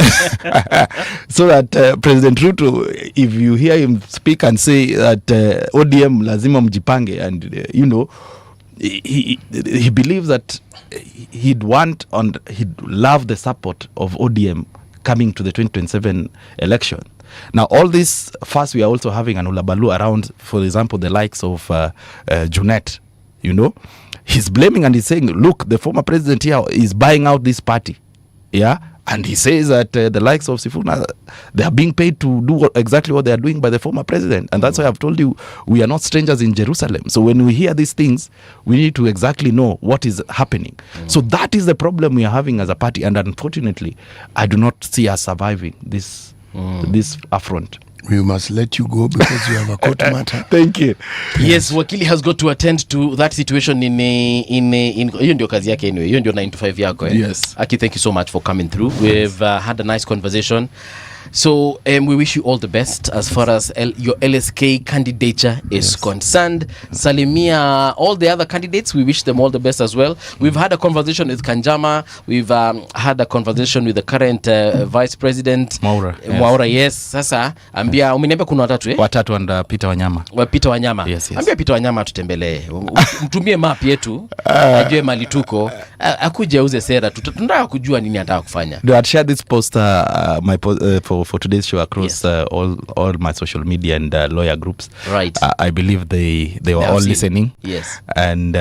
President Ruto, if you hear him speak and say that ODM lazima mjipange, and he believes that he'd love the support of ODM coming to the 2027 election. Now, all this fuss we are also having an ulabalu around, for example, the likes of Junet, he's blaming and he's saying, look, the former president here is buying out this party. Yeah. And he says that the likes of Sifuna, they are being paid to do exactly what they are doing by the former president. And that's why I've told you, we are not strangers in Jerusalem. So when we hear these things, we need to exactly know what is happening. So that is the problem we are having as a party. And unfortunately, I do not see us surviving this affront. We must let you go because you have a court matter. Thank you. Yes, Wakili has got to attend to that situation in hiyo ndio kazi yake anyway. Hiyo ndio 9 to 5 yako. Yes. Aki, thank you so much for coming through. We've had a nice conversation. So we wish you all the best as far as your LSK candidature is concerned. Salimia all the other candidates, we wish them all the best as well. We've had a conversation with Kanjama. We've had a conversation with the current Vice President Mwaura. Yes. Sasa ambia umeniambia kuna watatu and Peter Wanyama. Peter Wanyama. Yes. Ambia Peter Wanyama tutembelee. Mtumie map yetu. Ajue mali tuko. Akuje auze sera. Tunataka kujua nini anataka kufanya. Do I share this poster for today's show across all my social media and lawyer groups. Right. I believe they were all listening. Yes. And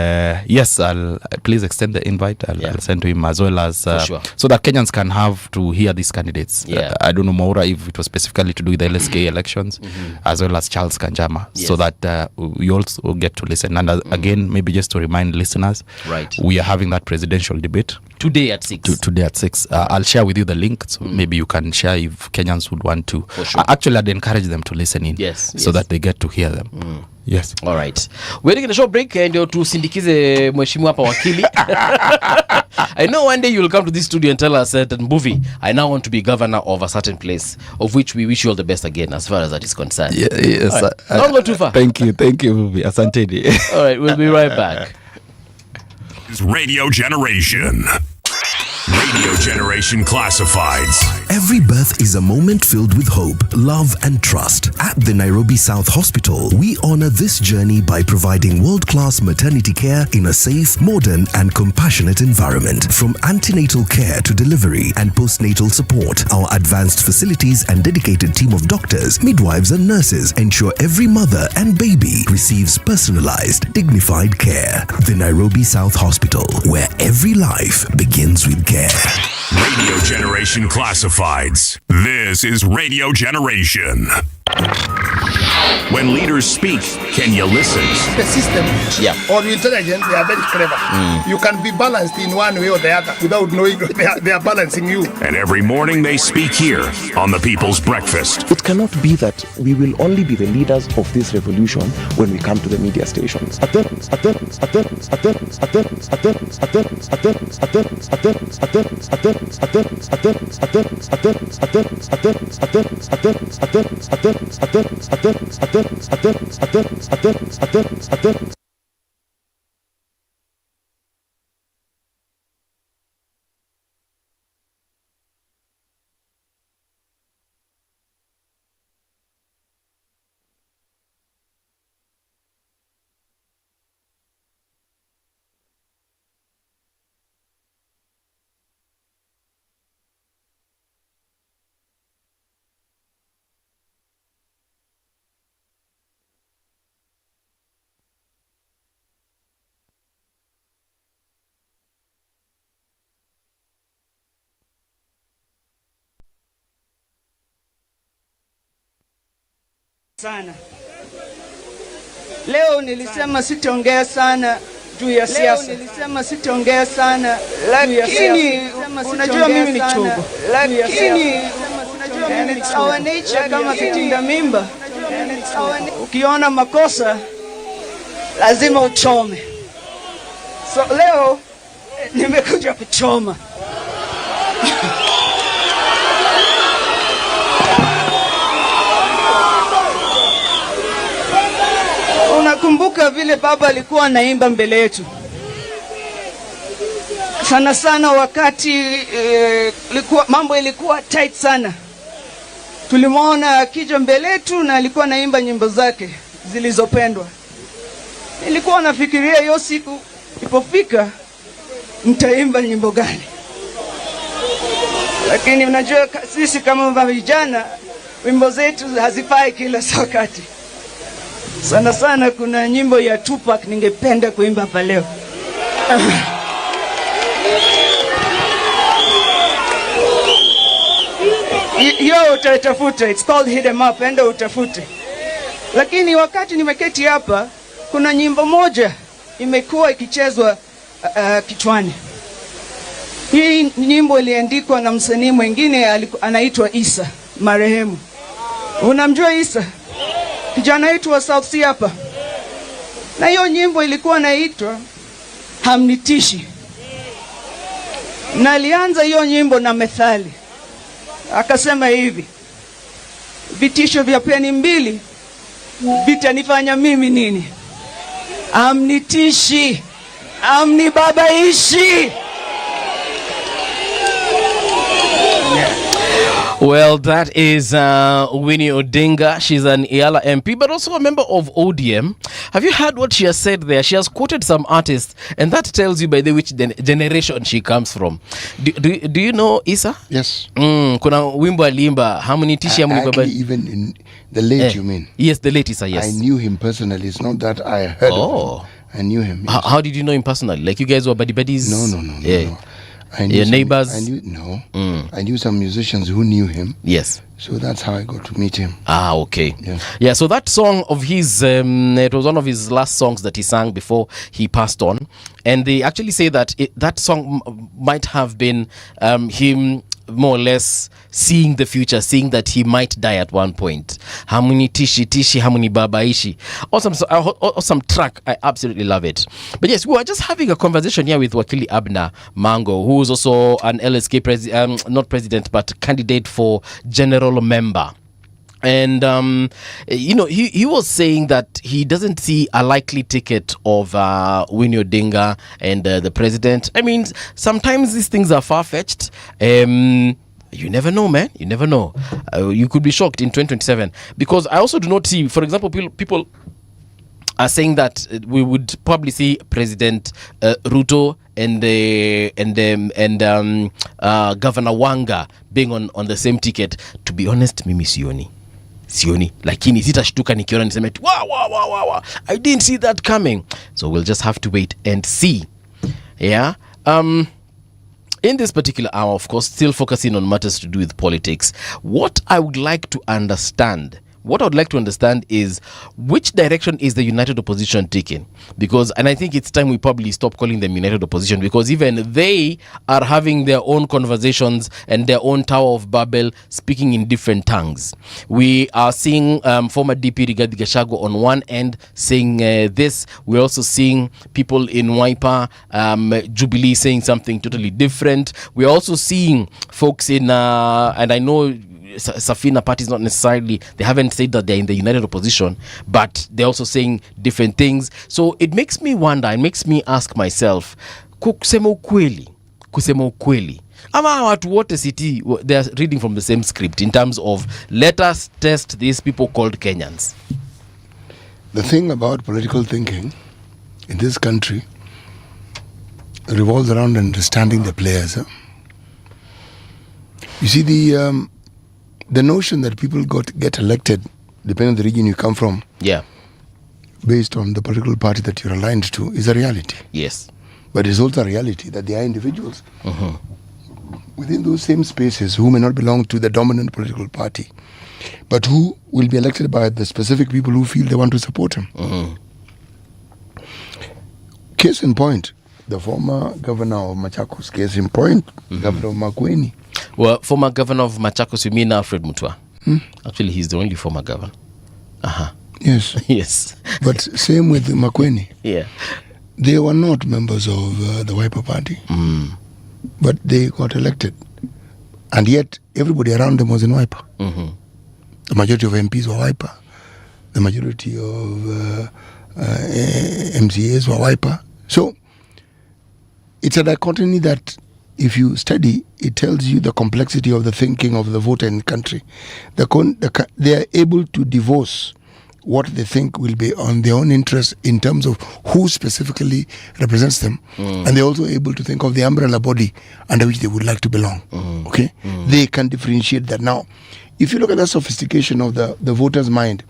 yes, I'll please extend the invite. I'll send to him as well as sure. so that Kenyans can have to hear these candidates. Yeah. I don't know Mwaura if it was specifically to do with the LSK elections, as well as Charles Kanjama, so that we also get to listen. And again, maybe just to remind listeners, right, we are having that presidential debate today at 6. Today at 6. I'll share with you the link, so maybe you can share if Kenyans would want to. For sure. Actually, I'd encourage them to listen in, so that they get to hear them. Yes. All right. We're taking a short break ndio tusindikize mheshimiwa hapa wakili. I know one day you will come to this studio and tell us that Mbuvi, I now want to be governor of a certain place, of which we wish you all the best again as far as that is concerned. Yes. Right. Don't go too far. Thank you, Mbuvi. Asanteni. All right, we'll be right back. Radio Generation. Radio Generation Classifieds. Every birth is a moment filled with hope, love, and trust. At the Nairobi South Hospital, we honor this journey by providing world-class maternity care in a safe, modern, and compassionate environment. From antenatal care to delivery and postnatal support, our advanced facilities and dedicated team of doctors, midwives, and nurses ensure every mother and baby receives personalized, dignified care. The Nairobi South Hospital, where every life begins with care. Radio Generation Classifieds. This is Radio Generation. When leaders speak, can you listen? The system or intelligence, they are very clever. You can be balanced in one way or the other without knowing they are balancing you. And every morning they speak here on the People's Breakfast. It cannot be that we will only be the leaders of this revolution when we come to the media stations. sana. Leo nilisema sitaongea sana juu ya siasa. Lakini unajua mimi ni chogo. Lakini unajua mimi ni our nature kama kitinda mimba. Ukiona makosa lazima uchome. So leo nimekuja kuchoma. Unakumbuka vile baba alikuwa anaimba mbele yetu? Sana sana wakati mambo ilikuwa tight sana. Tulimwona akija mbele yetu na alikuwa anaimba nyimbo zake zilizopendwa. Nilikuwa nafikiria hiyo siku ipofika mtaimba nyimbo gani? Lakini unajua sisi kama vijana wimbo zetu hazifai kila wakati. Sana sana kuna nyimbo ya Tupac ningependa kuimba hapa leo. Yo utaitafuta, it's called Hit 'em Up, enda utafute. Lakini wakati nimeketi hapa kuna nyimbo moja imekuwa ikichezwa kichwani. Hii nyimbo iliandikwa na msanii mwingine anaitwa Isa marehemu. Unamjua Isa? Kijana wetu wa South Sea hapa. Na hiyo nyimbo ilikuwa naitwa Hamnitishi. Na alianza hiyo nyimbo na methali. Akasema hivi: vitisho vya peni mbili vitanifanya mimi nini? Hamnitishi, hamnibabaishi. Well, that is Winnie Odinga. She's an Iala MP, but also a member of ODM. Have you heard what she has said there? She has quoted some artists, and that tells you by the which generation she comes from. Do you know Isa? Yes. Kuna wimbo alimba Hamnitishi, hamnibabaishi. Even in the late, you mean? Yes, the late Isa, yes. I knew him personally. It's not that I heard of him. I knew him. Yes. How did you know him personally? Like you guys were buddies? No. I knew your neighbors? I knew some musicians who knew him. Yes. So that's how I got to meet him. Okay. Yeah. Yeah, so that song of his, it was one of his last songs that he sang before he passed on. And they actually say that that song might have been him more or less seeing the future, seeing that he might die at one point. Hamuni tishi, hamuni babaishi. Awesome track. I absolutely love it. But yes, we were just having a conversation here with Wakili Ednah Mango, who is also an LSK not president, but candidate for general member. And he was saying that he doesn't see a likely ticket of Winnie Odinga and the president. I mean, sometimes these things are far-fetched. You never know, man. You never know. You could be shocked in 2027, because I also do not see, for example, people are saying that we would probably see President Ruto and Governor Wanga being on the same ticket. To be honest, mimi sioni, lakini sitashtuka nikiona niseme wow, I didn't see that coming. So we'll just have to wait and see. Yeah. In this particular hour, of course, still focusing on matters to do with politics. What I would like to understand is which direction is the United Opposition taking? Because, and I think it's time we probably stop calling them United Opposition, because even they are having their own conversations and their own Tower of Babel, speaking in different tongues. We are seeing former DP Rigathi Gachagua on one end saying this. We're also seeing people in Wiper, Jubilee, saying something totally different. We're also seeing folks in, and I know Safina party is not necessarily, they haven't said that they're in the United Opposition, but they're also saying different things. So it makes me wonder, it makes me ask myself, kusema ukweli, ama watu wote city, they're reading from the same script in terms of let us test these people called Kenyans. The thing about political thinking in this country revolves around understanding the players. You see, the notion that people get elected, depending on the region you come from, based on the political party that you're aligned to, is a reality. Yes. But it's also a reality that there are individuals within those same spaces who may not belong to the dominant political party, but who will be elected by the specific people who feel they want to support him. Case in point, the former governor of Machakos. Case in point, Governor Makueni. Well, former governor of Machakos, you mean Alfred Mutua? Actually, he's the only former governor. Yes. Yes. But same with Makueni. Yeah. They were not members of the Wiper Party, but they got elected. And yet, everybody around them was in Wiper. The majority of MPs were Wiper. The majority of MCAs were Wiper. So, it's a dichotomy that, if you study, it tells you the complexity of the thinking of the voter in the country. They are able to divorce what they think will be on their own interest in terms of who specifically represents them. And they're also able to think of the umbrella body under which they would like to belong. Okay? They can differentiate that. Now, if you look at the sophistication of the voter's mind,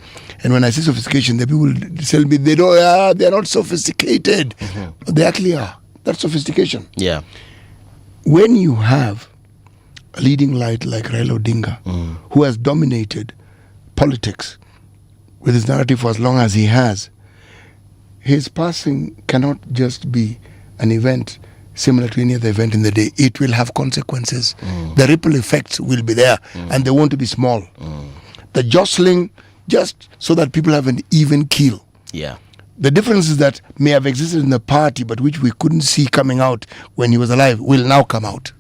and when I say sophistication, the people tell me they're not sophisticated. They actually are. That's sophistication. Yeah. When you have a leading light like Raila Odinga, who has dominated politics with his narrative for as long as he has, his passing cannot just be an event similar to any other event in the day. It will have consequences. The ripple effects will be there, and they want to be small. the jostling, just so that people have an even keel. Yeah. The differences that may have existed in the party, but which we couldn't see coming out when he was alive, will now come out.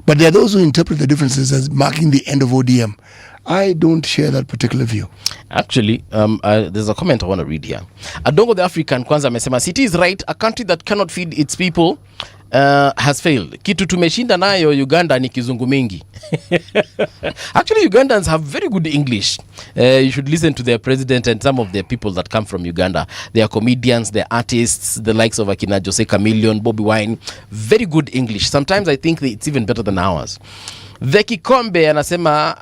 But there are those who interpret the differences as marking the end of ODM. I don't share that particular view. Actually, there's a comment I want to read here. Adongo the African kwanza amesema, City is right, a country that cannot feed its people has failed. Kitu tumeshinda nayo Uganda ni kizungu mingi. Actually, Ugandans have very good English. You should listen to their president and some of the people that come from Uganda. They are comedians, they are artists, the likes of Akina Jose Chameleon, Bobby Wine. Very good English. Sometimes I think it's even better than ours. The Kikombe anasema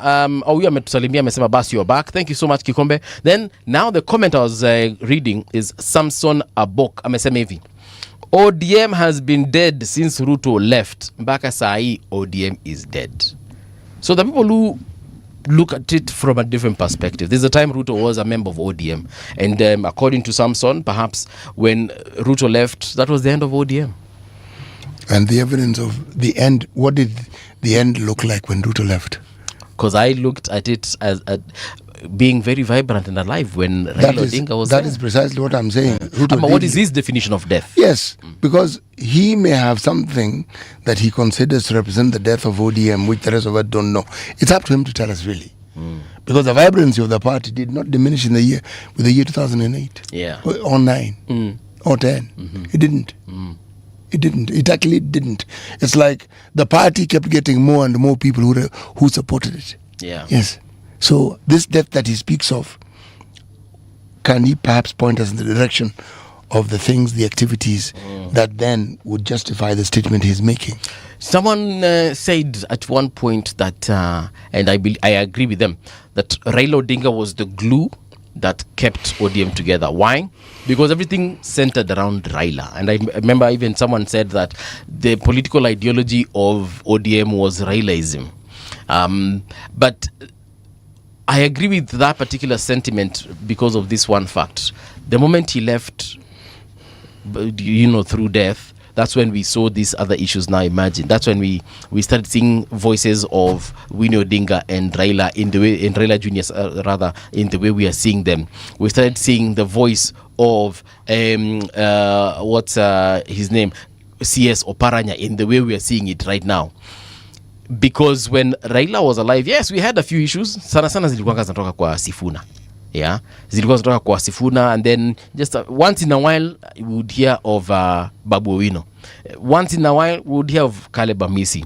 huyu ametusalimia amesema basi you're back. Thank you so much Kikombe. Then now the comment I was reading is Samson Abok amesema hivi, ODM has been dead since Ruto left. Mpaka sahi ODM is dead. So the people who look at it from a different perspective. There's a time Ruto was a member of ODM, and according to Samson, perhaps when Ruto left, that was the end of ODM. And the evidence of the end, what did the end look like when Ruto left? Because I looked at it as being very vibrant and alive when Raila Odinga was there. That is precisely what I'm saying. But what is his definition of death? Yes, because he may have something that he considers to represent the death of ODM, which the rest of us don't know. It's up to him to tell us really. Because the vibrancy of the party did not diminish in the year 2008. Yeah. Or 9 or 10. It didn't. It didn't. It actually didn't. It's like the party kept getting more and more people who supported it. Yeah. Yes. So this death that he speaks of, can he perhaps point us in the direction of the things, the activities that then would justify the statement he's making? Someone said at one point that, and I agree with them, that Raila Odinga was the glue that kept ODM together. Why? Because everything centered around Raila. And I remember even someone said that the political ideology of ODM was Railaism. But I agree with that particular sentiment because of this one fact. The moment he left, through death, that's when we saw these other issues now emerging. That's when we started seeing voices of Winnie Odinga and Raila in Raila Juniors, in the way we are seeing them. We started seeing the voice of what's his name, CS Oparanya, in the way we are seeing it right now. Because when Raila was alive, yes, we had a few issues. Sana zilikuwa zinatoka kwa Sifuna. Yeah, zilikuwa zinatoka kwa Sifuna, and then just once in a while we would hear of Babu Owino. Once in a while we would hear of Caleb Amisi.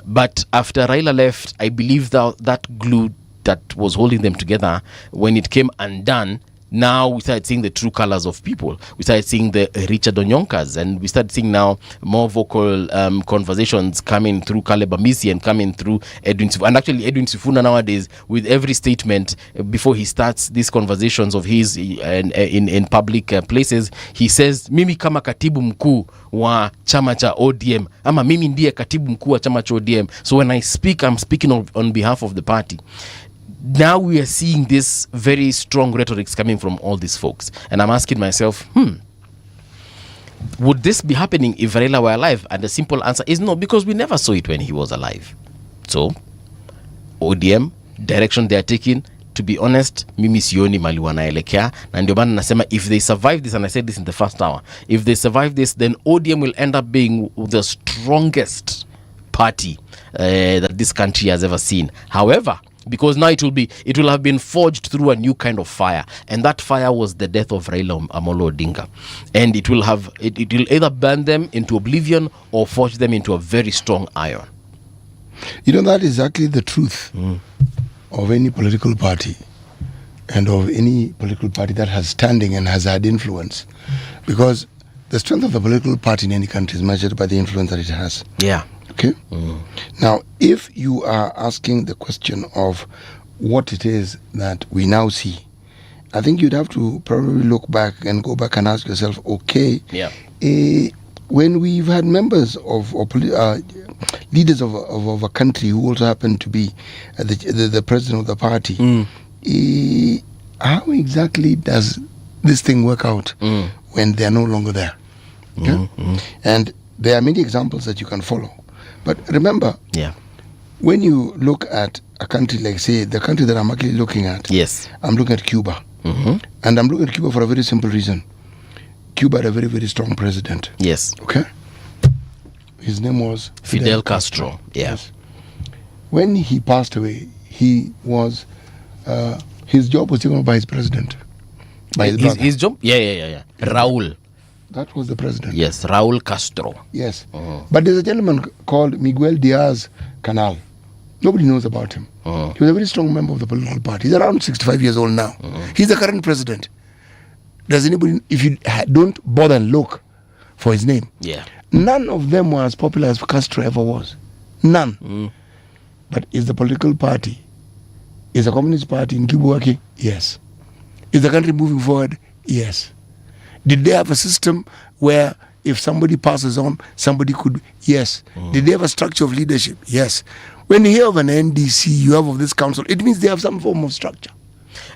But after Raila left, I believe that glue that was holding them together, when it came undone, now we started seeing the true colors of people. We started seeing the Richard Onyonkas, and we started seeing now more vocal conversations coming through Caleb Amisi and coming through Edwin Sifuna. And actually Edwin Sifuna nowadays, with every statement before he starts these conversations of his in public places, he says, mimi kama katibu mkuu wa chama cha ODM, ama mimi ndiye katibu mkuu wa chama cha ODM. So when I speak, I'm speaking on behalf of the party. Now we are seeing this very strong rhetorics coming from all these folks. And I'm asking myself, would this be happening if Raila were alive? And the simple answer is no, because we never saw it when he was alive. So, ODM, direction they are taking, to be honest, mimi sioni mali wanaelekea. Na ndio maana nasema, if they survive this, and I said this in the first hour, if they survive this, then ODM will end up being the strongest party that this country has ever seen. However, because now it will have been forged through a new kind of fire, and that fire was the death of Raila Amolo Odinga, and it will either burn them into oblivion or forge them into a very strong iron. That is exactly the truth of any political party, and of any political party that has standing and has had influence, because the strength of a political party in any country is measured by the influence that it has. Yeah. Okay. Now, if you are asking the question of what it is that we now see, I think you'd have to probably look back and go back and ask yourself, okay, when we've had members of leaders of a country who also happen to be the president of the party, how exactly does this thing work out when they're no longer there? Okay? And there are many examples that you can follow. But remember, when you look at a country like, say, the country that I'm actually looking at, yes, I'm looking at Cuba. And I'm looking at Cuba for a very simple reason. Cuba had a very, very strong president. Yes. Okay? His name was Fidel Castro. Yeah. Yes. When he passed away, he was, his job was taken over by his president. By his brother. His job? Yeah. Raul. That was the president. Yes, Raul Castro. Yes. But there's a gentleman called Miguel Diaz-Canel. Nobody knows about him. He was a very strong member of the political party. He's around 65 years old now. He's the current president. Does anybody, if you don't bother and look for his name, none of them were as popular as Castro ever was. None. But is the political party, is the Communist Party in Cuba working? Yes. Is the country moving forward? Yes. Did they have a system where if somebody passes on, somebody could? Yes. Did they have a structure of leadership? Yes. When you hear of an NDC, you have of this council, it means they have some form of structure.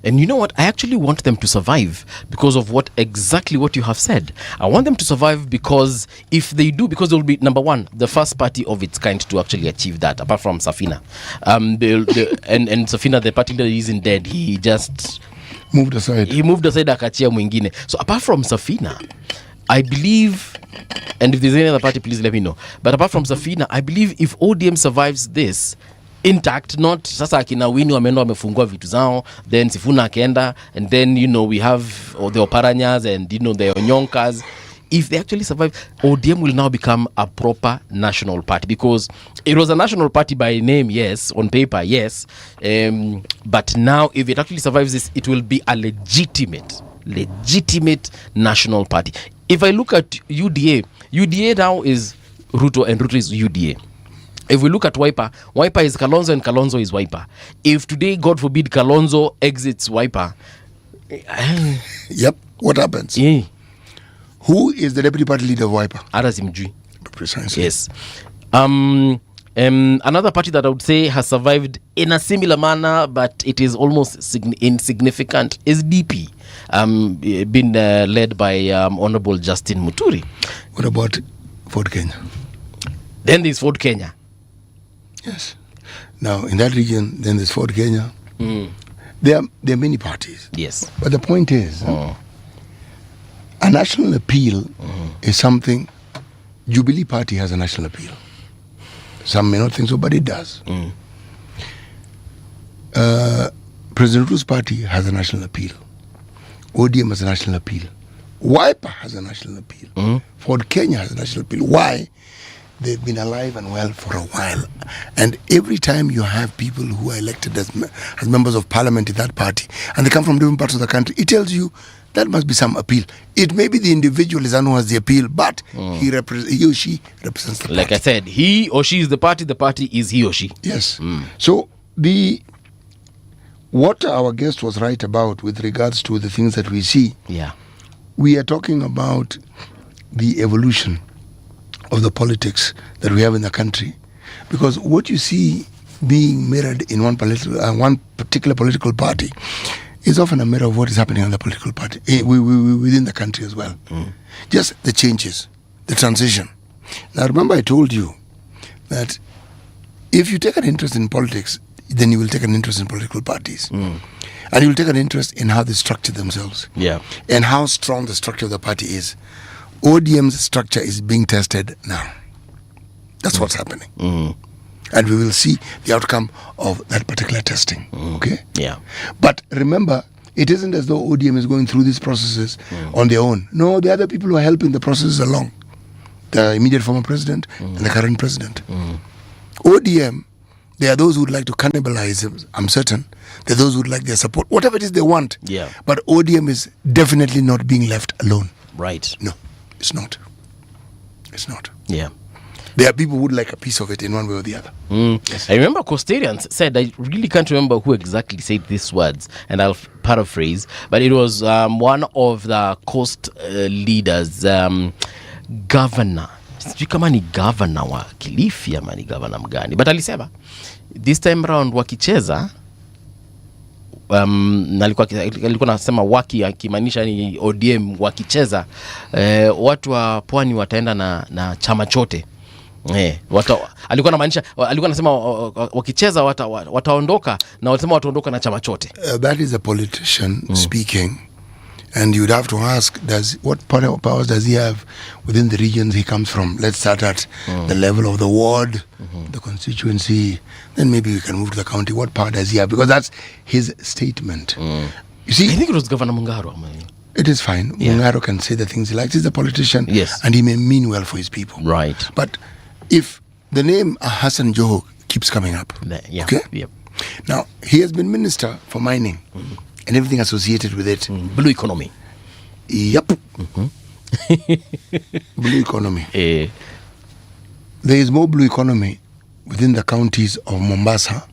And you know what? I actually want them to survive because of exactly what you have said. I want them to survive because if they do, because they will be, number one, the first party of its kind to actually achieve that, apart from Safina. And Safina, the party that isn't dead, he just moved aside. He moved aside akachia mwingine. So apart from Safina, I believe, and if there's any other party, please let me know. But apart from Safina, I believe if ODM survives this intact, not sasa akina Wini wameenda wamefungua vitu zao, then Sifuna akienda, and then we have the Oparanyas and the Onyonkas. If they actually survive, ODM will now become a proper national party, because it was a national party by name, yes, on paper, yes, but now if it actually survives this, it will be a legitimate national party. If I look at UDA now is Ruto, and Ruto is UDA. If we look at Wiper is Kalonzo, and Kalonzo is Wiper. If today, God forbid, Kalonzo exits Wiper, yep, what happens? Yeah. Who is the deputy party leader of Wiper? Arazimjui. Precisely. Yes. Another party that I would say has survived in a similar manner, but it is almost insignificant, is DP, been led by Honorable Justin Muturi. What about Ford Kenya? Then there's Ford Kenya. Yes. Now, in that region, then there's Ford Kenya. There are many parties. Yes. But the point is, a national appeal is something. Jubilee Party has a national appeal. Some may not think so, but it does. President Ruto's party has a national appeal. ODM has a national appeal. Wiper has a national appeal. Ford Kenya has a national appeal. Why? They've been alive and well for a while. And every time you have people who are elected as members of parliament in that party, and they come from different parts of the country, it tells you that must be some appeal. It may be the individual is the one who has the appeal, but he or she represents the party. Like I said, he or she is the party is he or she. Yes. So what our guest was right about with regards to the things that we see, we are talking about the evolution of the politics that we have in the country. Because what you see being mirrored in one particular political party is often a mirror of what is happening in the political party, within the country as well. Just the changes, the transition. Now remember I told you that if you take an interest in politics, then you will take an interest in political parties. And you will take an interest in how they structure themselves. And how strong the structure of the party is. ODM's structure is being tested now. That's what's happening. And we will see the outcome of that particular testing. Okay? Yeah. But remember, it isn't as though ODM is going through these processes on their own. No, the other people who are helping the processes along. The immediate former president and the current president. ODM, there are those who would like to cannibalize him, I'm certain. There are those who would like their support, whatever it is they want. Yeah. But ODM is definitely not being left alone. Right. No, it's not. It's not. Yeah. There are people who would like a piece of it in one way or the other. Yes. I remember Costarians said, I really can't remember who exactly said these words, and I'll paraphrase, but it was one of the Coast leaders, governor, sijui kama ni governor wa Kilifi ama ni governor mgani, but alisema this time round wakicheza, alikuwa nasema waki akimaanisha ni ODM wakicheza, watu wa pwani wataenda na chama chote. Alikuwa anamaanisha, alikuwa anasema wakicheza wataondoka na walisema wataondoka na chama chote. That is a politician speaking. And you'd have to ask, what powers does he have within the regions he comes from? Let's start at the level of the ward, the constituency, then maybe we can move to the county. What power does he have? Because that's his statement. You see, I think it was Governor Mungala. It is fine. Mungala can say the things he likes. He's a politician, and he may mean well for his people. Right. But if the name Hassan Joho keeps coming up, okay? Yep. Now, he has been minister for mining. And everything associated with it. Blue economy. Yep. Blue economy. There is more blue economy within the counties of Mombasa,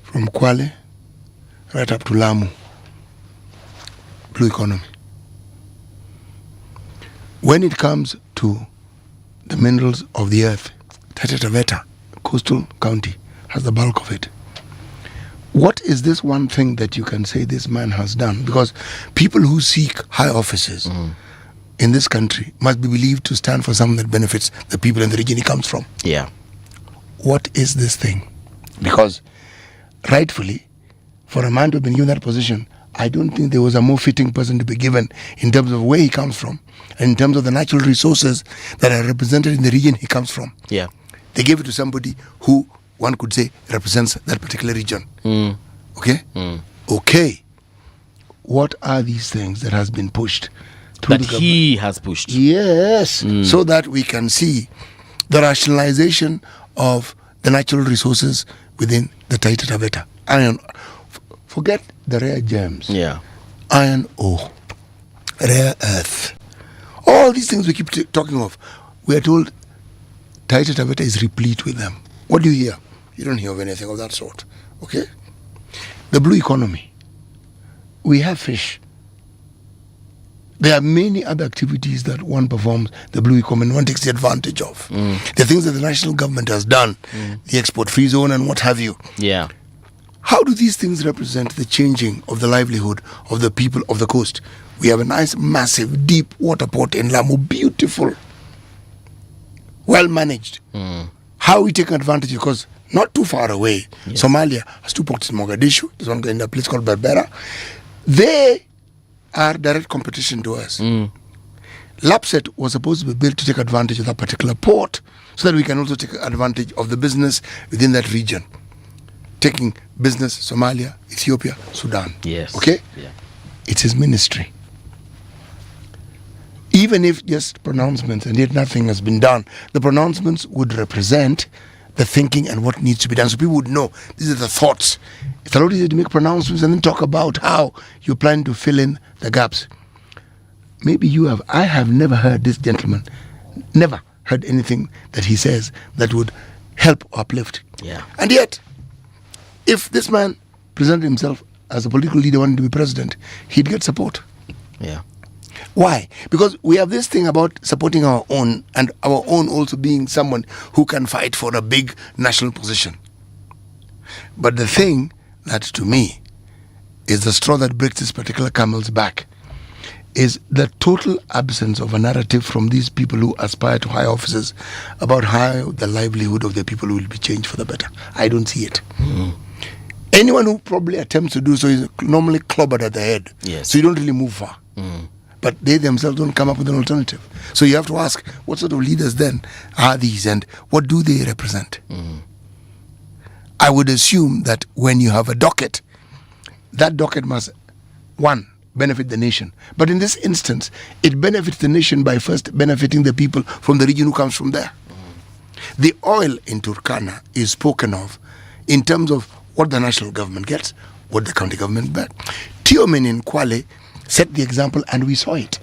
from Kwale right up to Lamu. Blue economy. When it comes to the minerals of the earth, Taita Taveta, coastal county, has the bulk of it. What is this one thing that you can say this man has done? Because people who seek high offices in this country must be believed to stand for something that benefits the people in the region he comes from. Yeah. What is this thing? Because rightfully, for a man to have been given that position, I don't think there was a more fitting person to be given in terms of where he comes from and in terms of the natural resources that are represented in the region he comes from. Yeah. They gave it to somebody who, one could say, represents that particular region. Okay? Okay. What are these things that has been pushed through that he has pushed? Yes. So that we can see the rationalization of the natural resources within the Taita Taveta. Iron. Forget the rare gems. Yeah. Iron ore. Rare earth. All these things we keep talking of. We are told Taita Taveta is replete with them. What do you hear? You don't hear of anything of that sort. Okay? The blue economy. We have fish. There are many other activities that one performs, the blue economy, and one takes the advantage of. The things that the national government has done, the export-free zone and what have you. Yeah. How do these things represent the changing of the livelihood of the people of the coast? We have a nice, massive, deep water port in Lamu, beautiful, well managed. How are we taking advantage? Because not too far away, Somalia has two ports in Mogadishu. There's one in a place called Berbera. They are direct competition to us. Lapset was supposed to be built to take advantage of that particular port so that we can also take advantage of the business within that region. Taking business, Somalia, Ethiopia, Sudan. Yes. Okay? Yeah. It's his ministry. Even if just pronouncements and yet nothing has been done, the pronouncements would represent the thinking and what needs to be done. So people would know these are the thoughts. It's a lot easier to make pronouncements and then talk about how you plan to fill in the gaps. Maybe you have. I have never heard this gentleman, never heard anything that he says that would help or uplift. Yeah. And yet, if this man presented himself as a political leader wanting to be president, he'd get support. Yeah. Why? Because we have this thing about supporting our own, and our own also being someone who can fight for a big national position. But the thing that to me is the straw that breaks this particular camel's back is the total absence of a narrative from these people who aspire to high offices about how the livelihood of the people will be changed for the better. I don't see it. Anyone who probably attempts to do so is normally clobbered at the head. Yes. So you don't really move far. But they themselves don't come up with an alternative. So you have to ask, what sort of leaders then are these and what do they represent? I would assume that when you have a docket, that docket must, one, benefit the nation. But in this instance, it benefits the nation by first benefiting the people from the region who comes from there. The oil in Turkana is spoken of in terms of what the national government gets, what the county government gets. Tiomen in Kwale set the example and we saw it.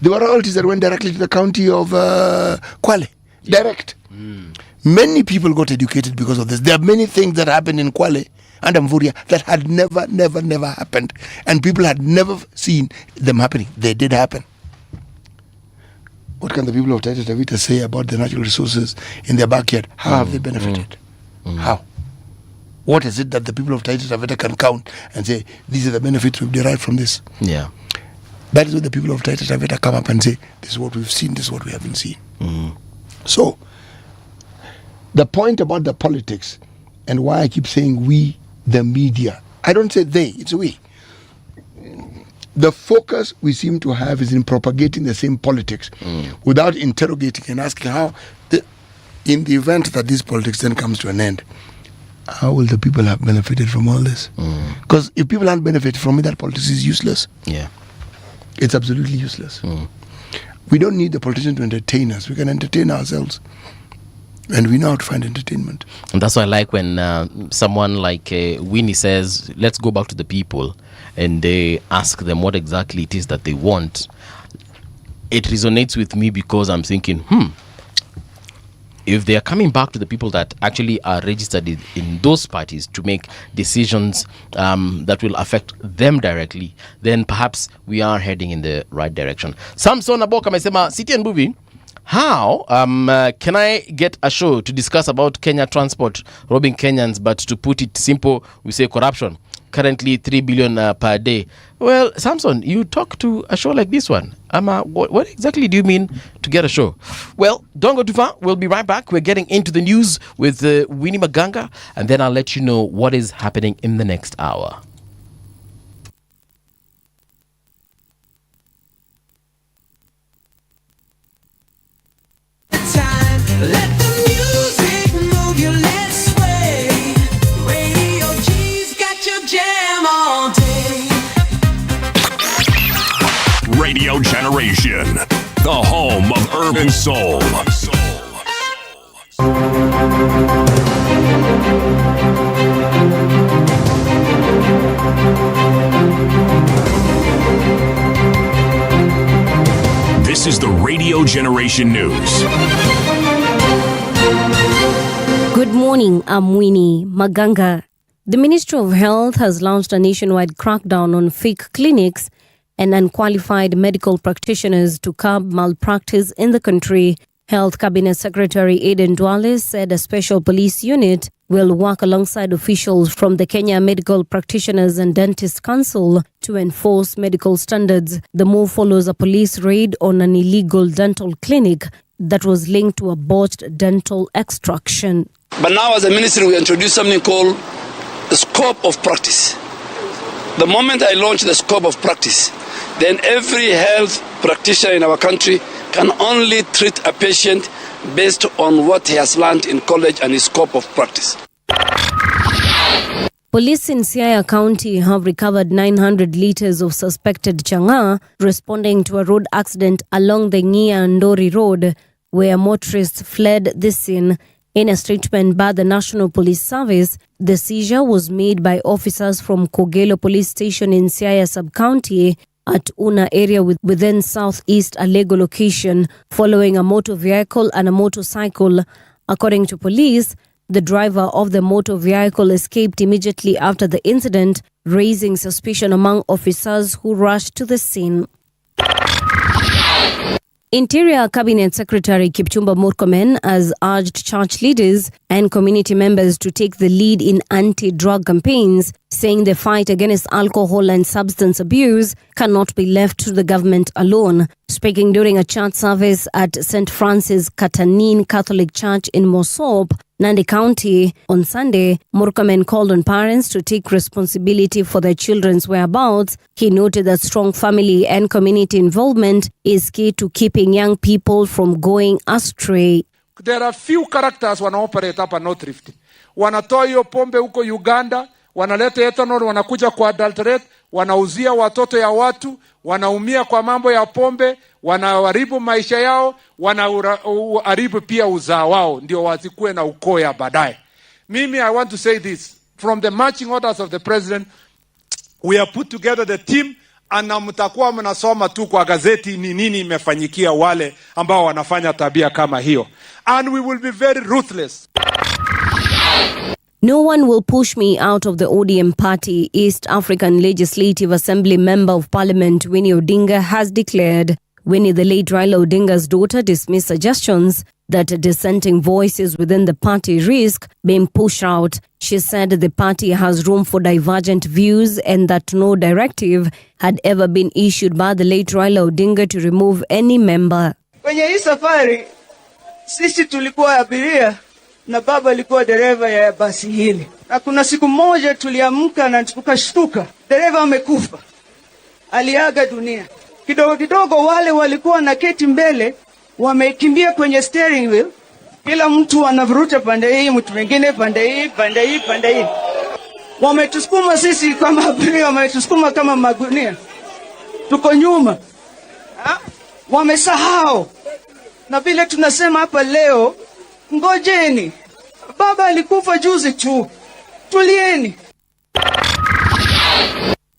There were royalties that went directly to the county of Kwale. Direct. Many people got educated because of this. There are many things that happened in Kwale and Mbuvi that had never happened. And people had never seen them happening. They did happen. What can the people of Taita Taveta say about the natural resources in their backyard? How have they benefited? How? What is it that the people of Taita Taveta can count and say, these are the benefits we've derived from this? Yeah. That is what the people of Taita Taveta come up and say, this is what we've seen, this is what we haven't seen. So, the point about the politics and why I keep saying we, the media, I don't say they, it's we. The focus we seem to have is in propagating the same politics without interrogating and asking how, in the event that this politics then comes to an end, how will the people have benefited from all this? Because if people aren't benefited from it, that politics is useless. Yeah. It's absolutely useless. We don't need the politician to entertain us. We can entertain ourselves. And we know how to find entertainment. And that's why I like when someone like Winnie says, let's go back to the people, and they ask them what exactly it is that they want. It resonates with me because I'm thinking, if they are coming back to the people that actually are registered in those parties to make decisions that will affect them directly, then perhaps we are heading in the right direction. Samson Aboka amesema, City and Mbuvi, how can I get a show to discuss about Kenya transport robbing Kenyans, but to put it simple, we say corruption? Currently 3 billion per day. Well, Samson, you talk to a show like this one. What exactly do you mean to get a show? Well, don't go too far. We'll be right back. We're getting into the news with Winnie Maganga, and then I'll let you know what is happening in the next hour. Let the music move you, let's sway. Radio G's got your jam all day. Radio Generation, the home of urban soul. This is the Radio Generation News. Good morning, I'm Winnie Maganga. The Ministry of Health has launched a nationwide crackdown on fake clinics and unqualified medical practitioners to curb malpractice in the country. Health Cabinet Secretary Aden Duale said a special police unit will work alongside officials from the Kenya Medical Practitioners and Dentists Council to enforce medical standards. The move follows a police raid on an illegal dental clinic that was linked to a botched dental extraction. But now as a ministry, we introduced something called the scope of practice. The moment I launch the scope of practice, then every health practitioner in our country can only treat a patient based on what he has learned in college and his scope of practice. Police in Siaya County have recovered 900 liters of suspected chang'aa, responding to a road accident along the Ng'ia-Ndori Road, where motorists fled the scene. In a statement by the National Police Service, the seizure was made by officers from Kogelo Police Station in Siaya Sub-County at Una area within Southeast Alego location, following a motor vehicle and a motorcycle. According to police, the driver of the motor vehicle escaped immediately after the incident, raising suspicion among officers who rushed to the scene. Interior Cabinet Secretary Kipchumba Murkomen has urged church leaders and community members to take the lead in anti-drug campaigns, saying the fight against alcohol and substance abuse cannot be left to the government alone. Speaking during a church service at St. Francis Katanin Catholic Church in Mosop, Nandi County, on Sunday, Murkomen called on parents to take responsibility for their children's whereabouts. He noted that strong family and community involvement is key to keeping young people from going astray. There are few characters wanaoperate hapa North Rift. Wanatoa hiyo pombe huko Uganda, wanaleta ethanol, wanakuja kwa adulterate, wanauzia watoto ya watu, wanaumia kwa mambo ya pombe, wanaharibu maisha yao, wanaharibu pia uzao wao, ndio wazikuwe na ukoo ya baadaye. Mimi, I want to say this. From the marching orders of the president, we have put together the team, na mtakuwa mnasoma tu kwa gazeti ni nini imefanyikia wale ambao wanafanya tabia kama hiyo. And we will be very ruthless. No one will push me out of the ODM party, East African Legislative Assembly Member of Parliament Winnie Odinga has declared. Winnie, the late Raila Odinga's daughter, dismissed suggestions that dissenting voices within the party risk being pushed out. She said the party has room for divergent views and that no directive had ever been issued by the late Raila Odinga to remove any member. Kwenye hii safari Sisi tulikuwa abiria na baba alikuwa dereva ya basi hili. Na kuna siku moja tuliamka na tukashtuka, dereva amekufa. Aliaga dunia. Kidogo kidogo wale walikuwa na keti mbele wamekimbia kwenye steering wheel. Kila mtu anavuruta pande hii, mtu mwingine pande hii. Wametusukuma sisi kama abiria, wametusukuma kama magunia. Tuko nyuma. Wamesahau. Na vile tunasema hapa leo, ngojeni. Baba alikufa juzi tu. Tulieni.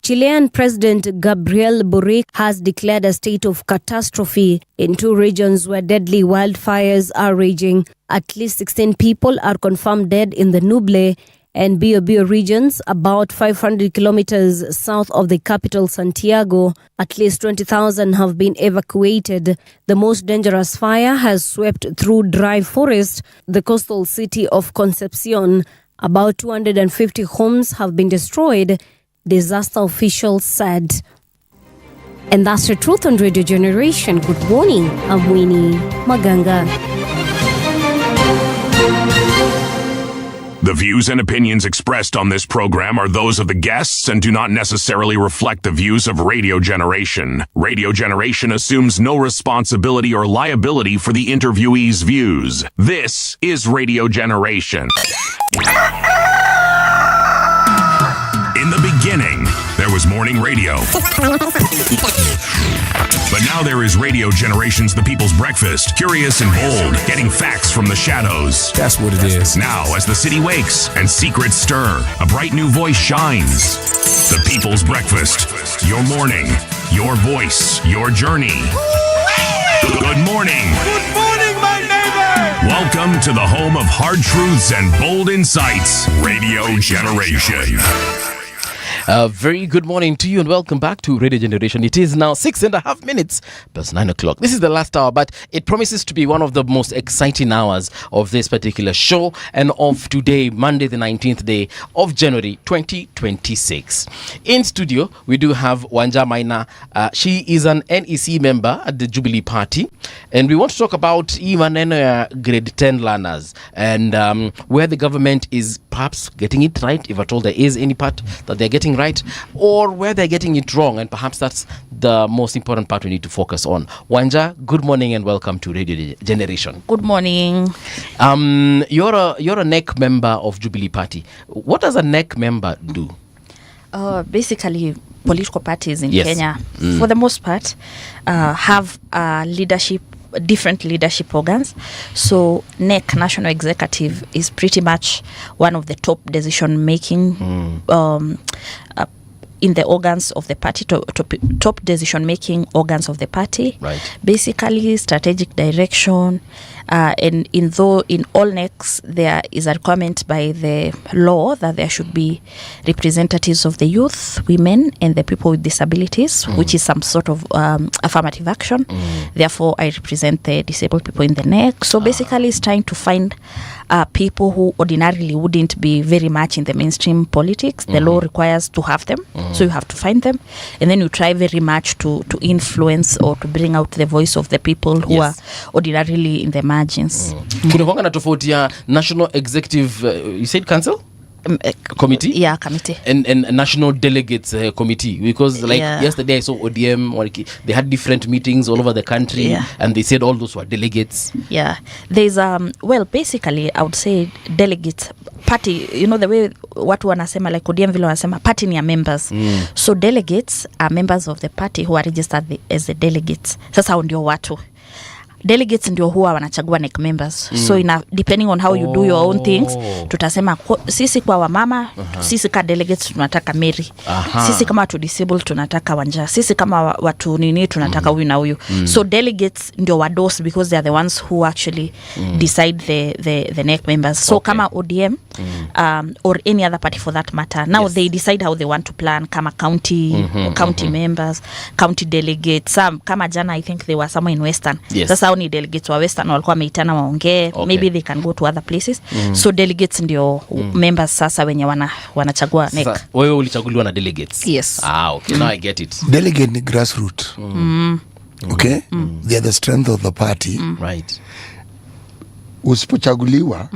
Chilean President Gabriel Boric has declared a state of catastrophe in 2 regions where deadly wildfires are raging. At least 16 people are confirmed dead in the Nuble and Biobío regions, about 500 kilometers south of the capital Santiago. At least 20,000 have been evacuated. The most dangerous fire has swept through dry forest, the coastal city of Concepcion. About 250 homes have been destroyed, disaster officials said. And that's the truth on Radio Generation. Good morning, I'm Winnie Maganga. The views and opinions expressed on this program are those of the guests and do not necessarily reflect the views of Radio Generation. Radio Generation assumes no responsibility or liability for the interviewee's views. This is Radio Generation. In the beginning, there was morning radio. But now there is Radio Generation's The People's Breakfast, curious and bold, getting facts from the shadows. That's what it is. Now, as the city wakes and secrets stir, a bright new voice shines. The People's Breakfast. Your morning, your voice, your journey. Good morning. Good morning, my neighbor. Welcome to the home of hard truths and bold insights, Radio Generation. Very good morning to you and welcome back to Radio Generation. It is now 6.5 minutes past 9 o'clock. This is the last hour, but it promises to be one of the most exciting hours of this particular show and of today, Monday, the 19th day of January 2026. In studio, we do have Wanja Maina. She is an NEC member at the Jubilee Party, and we want to talk about even grade 10 learners and where the government is perhaps getting it right, if at all there is any part that they're getting right, or where they're getting it wrong, and perhaps that's the most important part we need to focus on. Wanja, good morning and welcome to Radio Generation. Good morning. You're a NEC member of Jubilee Party. What does a NEC member do? Basically, political parties in Kenya, for the most part, have different leadership organs. So NEC, National Executive, is pretty much one of the top decision making in the organs of the party, top decision making organs of the party. Right. Basically, strategic direction. And in all NECs, there is a requirement by the law that there should be representatives of the youth, women, and the people with disabilities, which is some sort of affirmative action. Therefore, I represent the disabled people in the NEC. So basically, it's trying to find people who ordinarily wouldn't be very much in the mainstream politics. The law requires to have them, so you have to find them, and then you try very much to influence or to bring out the voice of the people who are ordinarily in the margins. Kuna kwanga na tofauti ya National Executive, you said council? Committee? Yeah, committee. And National Delegates Committee, because yesterday I saw ODM, they had different meetings all over the country, and they said all those were delegates. Yeah, there's basically I would say delegates party, you know the way watu wanasema like ODM vile wanasema party ni ya members. So delegates are members of the party who are registered as the delegates. Sasa ndio watu delegates ndio huwa wanachagua NEC members. So depending on how you do your own things, tutasema sisi kwa wamama, sisi ka delegates tunataka Mary. Sisi kama watu disabled tunataka Wanja. Sisi kama watu nini tunataka huyu na huyu. So delegates ndio wados because they are the ones who actually decide the NEC members. So kama ODM or any other party for that matter, now they decide how they want to plan kama county members, county delegates. Some kama jana I think they were somewhere in Western. Sasa ni delegates wa Western walikuwa wameitana waongee, maybe they can go to other places. So delegates ndio members sasa wenye wanachagua NEC. Wewe ulichaguliwa na delegates? Yes. Okay, now I get it. Delegate ni grassroots. Okay? They are the strength of the party. Right. usipochaguliwa,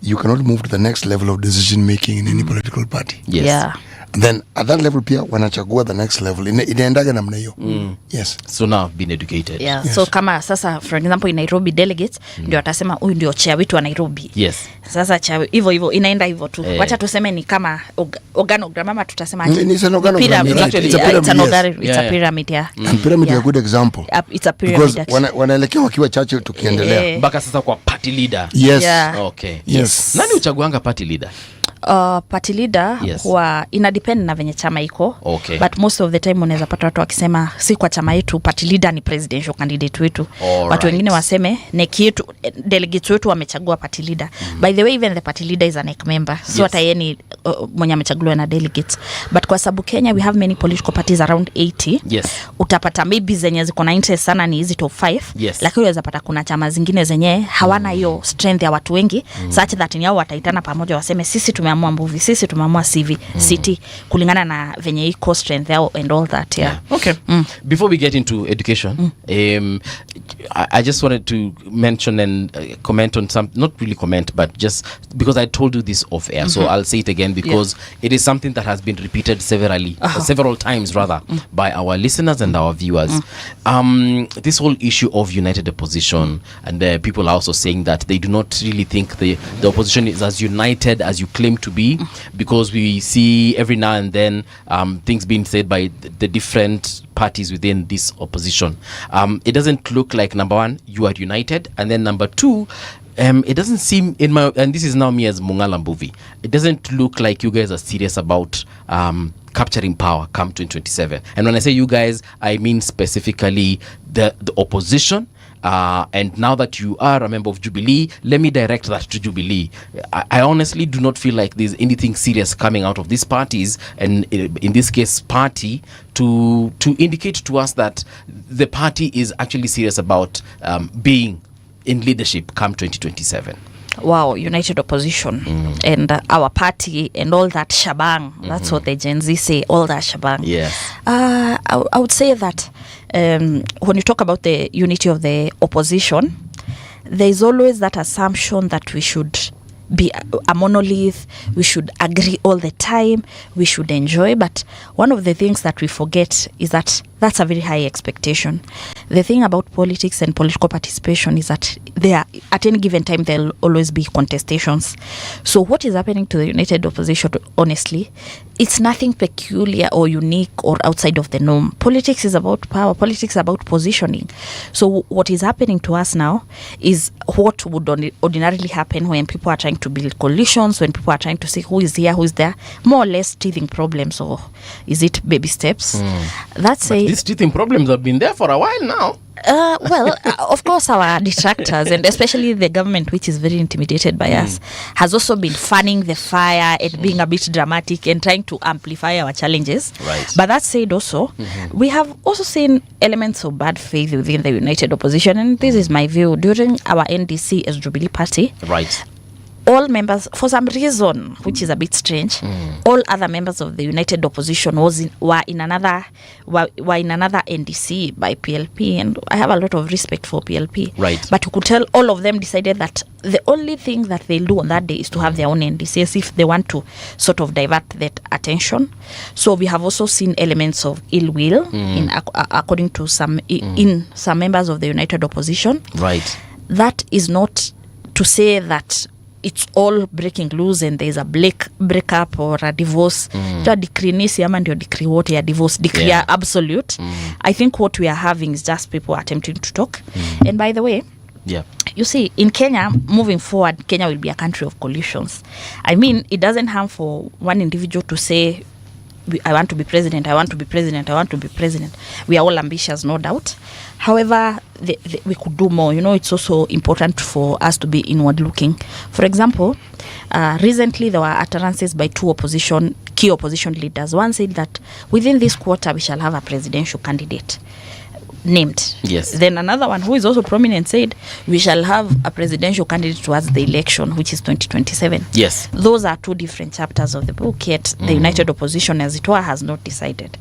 you cannot move to the next level of decision making in any political party. Yes. Yeah. And then at that level pia wanachagua the next level. Inaendaga namna hiyo. Yes. So now I've been educated. Yeah. Yes. So kama sasa for example in Nairobi delegates ndio watasema huyu ndio chair wetu wa Nairobi. Yes. Sasa chair hivyo inaenda hivyo tu. Wacha tuseme ni kama organogram ama tutasema It's an organogram. It's a pyramid, yeah. And pyramid is a good example. It's a pyramid. Because wanaelekea wakiwa chache tukiendelea. Mpaka sasa kwa party leader. Yes. Yeah. Okay. Yes. Nani uchaguanga party leader? Party leader huwa ina depend na venye chama iko. Okay. But most of the time unaweza pata watu wakisema si kwa chama yetu party leader ni presidential candidate wetu. Watu wengine waseme NEC yetu delegates wetu wamechagua party leader. By the way, even the party leader is a NEC member. So hata yeye ni mwenye amechaguliwa na delegates. But kwa sababu Kenya we have many political parties around 80. Yes. Utapata maybe zenye ziko na interest sana ni hizi top 5. Yes. Lakini unaweza pata kuna chama zingine zenye hawana hiyo strength ya watu wengi such that ni hao wataitana pamoja waseme sisi tumeamua Mbuvi, sisi tumeamua city kulingana na venye iko strength yao and all that. Yeah. Okay. Before we get into education, I just wanted to mention and comment on some, not really comment, but just because I told you this off air, so I'll say it again because it is something that has been repeated several times rather by our listeners and our viewers. This whole issue of united opposition, and people are also saying that they do not really think the opposition is as united as you claim to be, because we see every now and then things being said by the different parties within this opposition. It doesn't look like, number one, you are united, and then number two, it doesn't seem and this is now me as Mungala Mbuvi, it doesn't look like you guys are serious about capturing power come 2027. And when I say you guys, I mean specifically the opposition. And now that you are a member of Jubilee, let me direct that to Jubilee. I honestly do not feel like there's anything serious coming out of these parties, and in this case party, to indicate to us that the party is actually serious about being in leadership come 2027. Wow, united opposition and our party and all that shabang. That's what the Gen Z say, all that shabang. Yes. I would say that when you talk about the unity of the opposition, there is always that assumption that we should be a monolith, we should agree all the time, we should enjoy. But one of the things that we forget is that that's a very high expectation. The thing about politics and political participation is that there, at any given time, there'll always be contestations. So what is happening to the united opposition, honestly, it's nothing peculiar or unique or outside of the norm. Politics is about power. Politics is about positioning. So what is happening to us now is what would ordinarily happen when people are trying to build coalitions, when people are trying to see who is here, who is there, more or less teething problems, or is it baby steps? That's these teething problems have been there for a while now. Of course, our detractors, and especially the government, which is very intimidated by us, has also been fanning the fire and being a bit dramatic and trying to amplify our challenges. Right. But that said also, we have also seen elements of bad faith within the united opposition, and this is my view. During our NDC as Jubilee Party, right, all members, for some reason, which is a bit strange, all other members of the united opposition were in another NDC by PLP, and I have a lot of respect for PLP. Right. But you could tell all of them decided that the only thing that they'll do on that day is to have their own NDC, as if they want to sort of divert that attention. So we have also seen elements of ill will according to some in some members of the united opposition. Right. That is not to say that it's all breaking loose and there's a breakup or a divorce. A decree nisi ama ndio decree wote ya divorce, decree absolute. I think what we are having is just people attempting to talk. And by the way, you see, in Kenya, moving forward, Kenya will be a country of coalitions. I mean, it doesn't harm for one individual to say, I want to be president, I want to be president, I want to be president. We are all ambitious, no doubt. However, we could do more. You know, it's also important for us to be inward looking. For example, recently there were utterances by two key opposition leaders. One said that within this quarter we shall have a presidential candidate. named. Yes. Then another one who is also prominent said we shall have a presidential candidate towards the election, which is 2027. Yes. Those are two different chapters of the book, yet the united opposition, as it were, has not decided.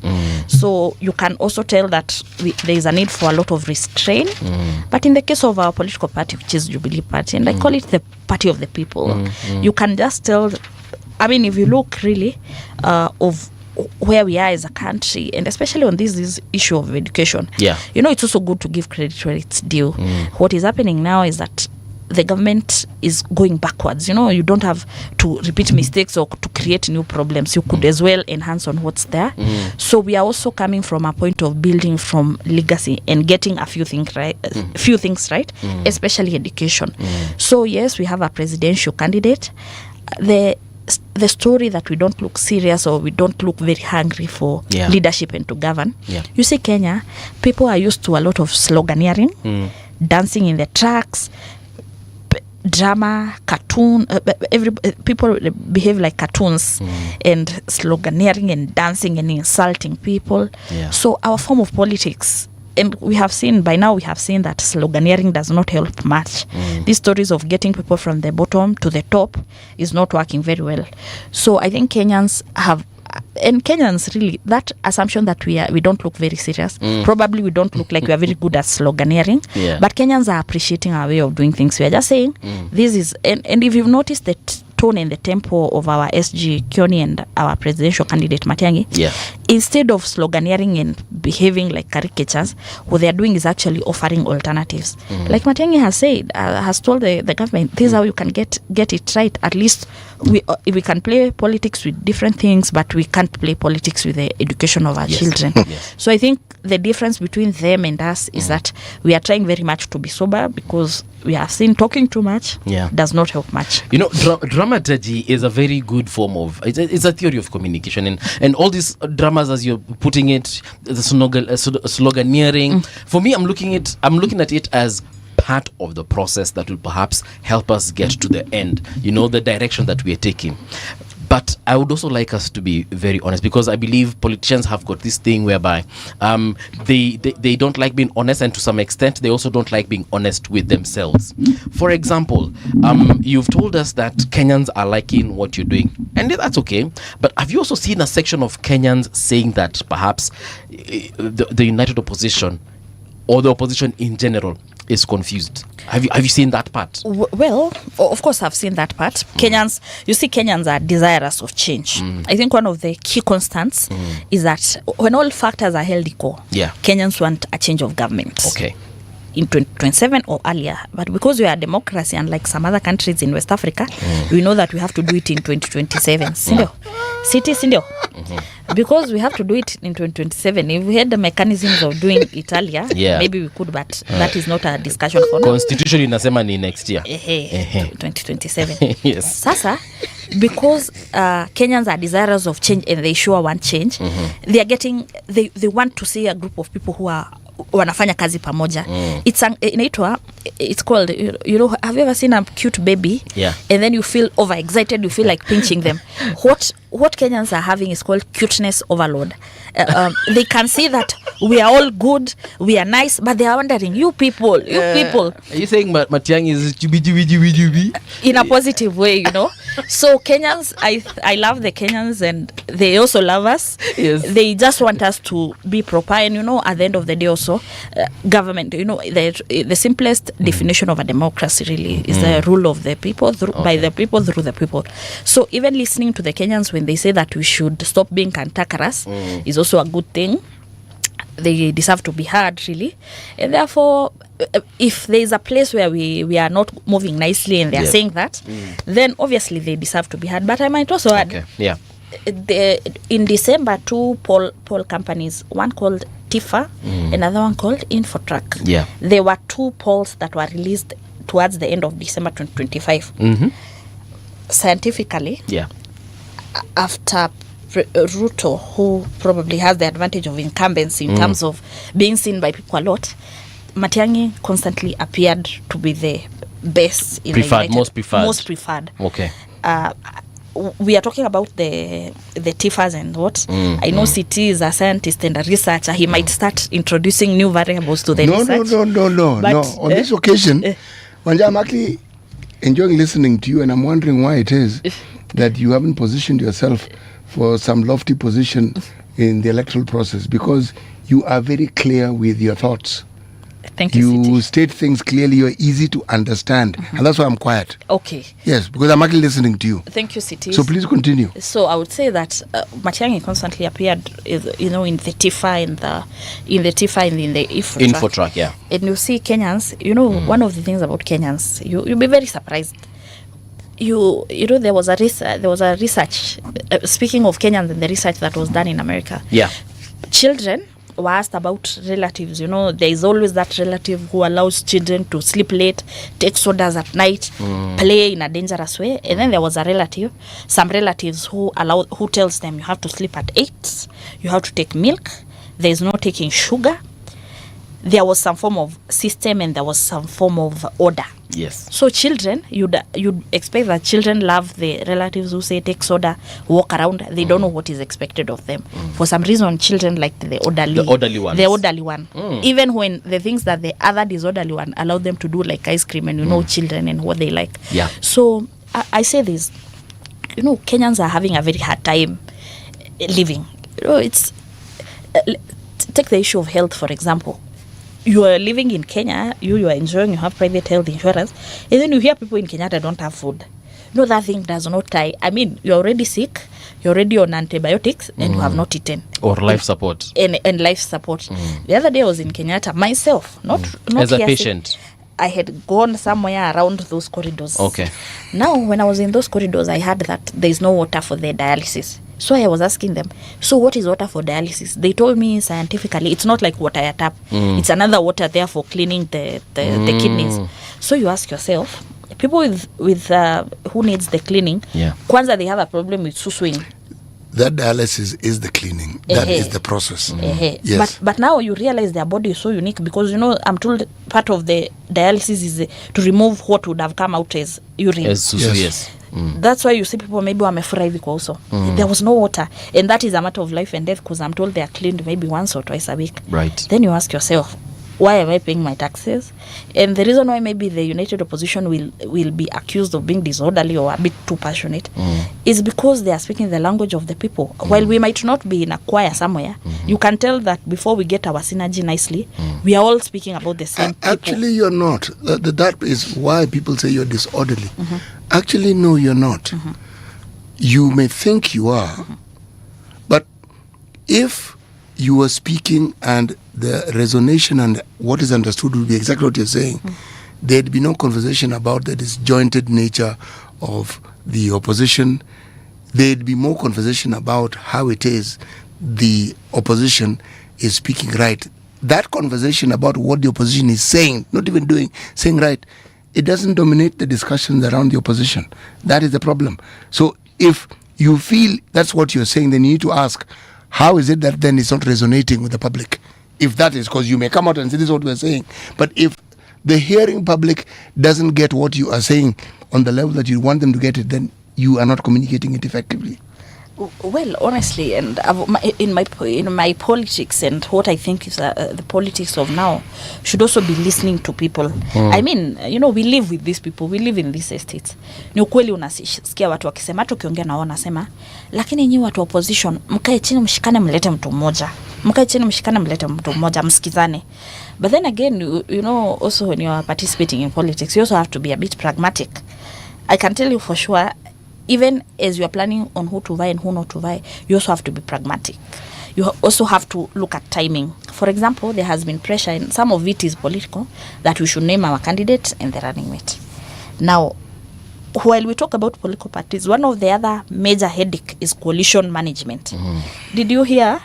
So you can also tell that there is a need for a lot of restraint. But in the case of our political party, which is Jubilee Party, and I call it the party of the people, you can just tell, I mean, if you look really of where we are as a country, and especially on this issue of education, it's also good to give credit where it's due. What is happening now is that the government is going backwards. You don't have to repeat mistakes or to create new problems. You could as well enhance on what's there. So we are also coming from a point of building from legacy and getting a few things right, especially education. So yes, we have a presidential candidate. The story that we don't look serious or we don't look very hungry for leadership and to govern. You see, Kenya, people are used to a lot of sloganeering, dancing in the tracks, drama, cartoon. People behave like cartoons and sloganeering and dancing and insulting people. So our form of politics, and we have seen that sloganeering does not help much. These stories of getting people from the bottom to the top is not working very well. So I think Kenyans really, that assumption that we don't look very serious, probably we don't look like we are very good at sloganeering, but Kenyans are appreciating our way of doing things. We are just saying this is, and if you've noticed that tone and the tempo of our SG Kioni and our presidential candidate Matiang'i, instead of sloganeering and behaving like caricatures, what they are doing is actually offering alternatives. Like Matiang'i has said, has told the government, this is how you can get it right. At least we can play politics with different things, but we can't play politics with the education of our children. So I think the difference between them and us is that we are trying very much to be sober, because we have seen talking too much does not help much. Dramaturgy is a very good form of, it's a theory of communication, and all these dramas, as you're putting it, the sloganeering, for me, I'm looking at it as part of the process that will perhaps help us get to the end, the direction that we are taking. But I would also like us to be very honest, because I believe politicians have got this thing whereby they don't like being honest, and to some extent they also don't like being honest with themselves. For example, you've told us that Kenyans are liking what you're doing, and that's okay. But have you also seen a section of Kenyans saying that perhaps the united opposition or the opposition in general is confused? Have you seen that part? Well, of course I've seen that part. Kenyans are desirous of change. I think one of the key constants is that when all factors are held equal, Kenyans want a change of government. Okay. In 2027 or earlier. But because we are a democracy, unlike some other countries in West Africa, we know that we have to do it in 2027. Sindio? Because we have to do it in 2027. If we had the mechanisms of doing it earlier, maybe we could, but that is not a discussion for now. Constitution inasema ni next year. 2027. Yes. Sasa, because Kenyans are desirous of change and they sure want change, they want to see a group of people who are wanafanya kazi pamoja. It's called, have you ever seen a cute baby and then you feel overexcited, you feel like pinching them? What Kenyans are having is called cuteness overload. They can see that we are all good, we are nice, but they are wondering, you people. Are you saying Matiang'i is jubi? In a positive way, So Kenyans, I love the Kenyans, and they also love us. Yes. They just want us to be proper, and at the end of the day also, government, the simplest definition of a democracy really is the rule of the people, by the people, through the people. So even listening to the Kenyans when they say that we should stop being cantankerous is also a good thing. They deserve to be heard, really. And therefore, if there is a place where we are not moving nicely and they are saying that, then obviously they deserve to be heard. But I might also add, in December, two poll companies, one called TIFA, another one called Infotrack. There were two polls that were released towards the end of December 2025. Scientifically, after Ruto, who probably has the advantage of incumbency in terms of being seen by people a lot, Matiang'i constantly appeared to be the best, most preferred. Okay. we are talking about the TIFAs and what. I know CT is a scientist and a researcher. He might start introducing new variables to the research. No. On this occasion, Wanja, I'm actually enjoying listening to you, and I'm wondering why it is that you haven't positioned yourself for some lofty position in the electoral process, because you are very clear with your thoughts. Thank you. You state things clearly. You're easy to understand, and that's why I'm quiet. Okay. Yes, because I'm actually listening to you. Thank you, City. So please continue. So I would say that Matiang'i constantly appeared, in the TIFA, in the info track, yeah. And you see Kenyans. One of the things about Kenyans, you'll be very surprised. There was a research. Speaking of Kenyans and the research that was done in America. Yeah. Children were asked about relatives. There is always that relative who allows children to sleep late, take sodas at night, play in a dangerous way. And then there was some relatives who tells them you have to sleep at 8, you have to take milk, there is no taking sugar. There was some form of system and there was some form of order. Yes. So children, you'd expect that children love the relatives who say take soda, walk around. They don't know what is expected of them. For some reason, children like the orderly one. Even when the things that the other disorderly one allow them to do, like ice cream, and children and what they like. Yeah. So I say this, Kenyans are having a very hard time living. It's take the issue of health, for example. You are living in Kenya, you are enjoying, you have private health insurance, and then you hear people in Kenya that don't have food. That thing does not tie. I mean, you're already sick, you're already on antibiotics, and you have not eaten. Or life support. And life support. The other day I was in Kenyatta myself, not as a patient. I had gone somewhere around those corridors. Okay. Now, when I was in those corridors, I heard that there is no water for the dialysis. So I was asking them, so what is water for dialysis? They told me scientifically, it's not like water at tap. It's another water there for cleaning the kidneys. So you ask yourself, people with who needs the cleaning, kwanza they have a problem with suswing. That dialysis is the cleaning. That is the process. Yes. But now you realize their body is so unique, because I'm told part of the dialysis is to remove what would have come out as urine. Yes. That's why you see people maybe wamefura hivi kwa uso. There was no water, and that is a matter of life and death, because I'm told they are cleaned maybe once or twice a week. Right. Then you ask yourself, why am I paying my taxes? And the reason why maybe the United Opposition will be accused of being disorderly or a bit too passionate is because they are speaking the language of the people. While we might not be in a choir somewhere, you can tell that before we get our synergy nicely, we are all speaking about the same people. Actually, you're not. That is why people say you're disorderly. Actually, no, you're not. You may think you are, but if you are speaking and the resonation and what is understood will be exactly what you're saying, there'd be no conversation about the disjointed nature of the opposition. There'd be more conversation about how it is the opposition is speaking right. That conversation about what the opposition is saying, not even doing, saying right, it doesn't dominate the discussions around the opposition. That is the problem. So if you feel that's what you're saying, then you need to ask, how is it that then it's not resonating with the public? If that is, because you may come out and say this is what we're saying, but if the hearing public doesn't get what you are saying on the level that you want them to get it, then you are not communicating it effectively. Well, honestly, and in my politics and what I think is the politics of now should also be listening to people. I mean, we live with these people, we live in these estates. Ni ukweli unasikia watu wakisema, hata ukiongea na wao wanasema, lakini nyinyi watu opposition mkae chini mshikane mlete mtu mmoja. Mkae chini mshikane mlete mtu mmoja, msikizane. But then again, also when you are participating in politics, you also have to be a bit pragmatic. I can tell you for sure, even as you are planning on who to vie and who not to vie, you also have to be pragmatic. You also have to look at timing. For example, there has been pressure, and some of it is political, that we should name our candidate and the running mate. Now, while we talk about political parties, one of the other major headache is coalition management. Did you hear,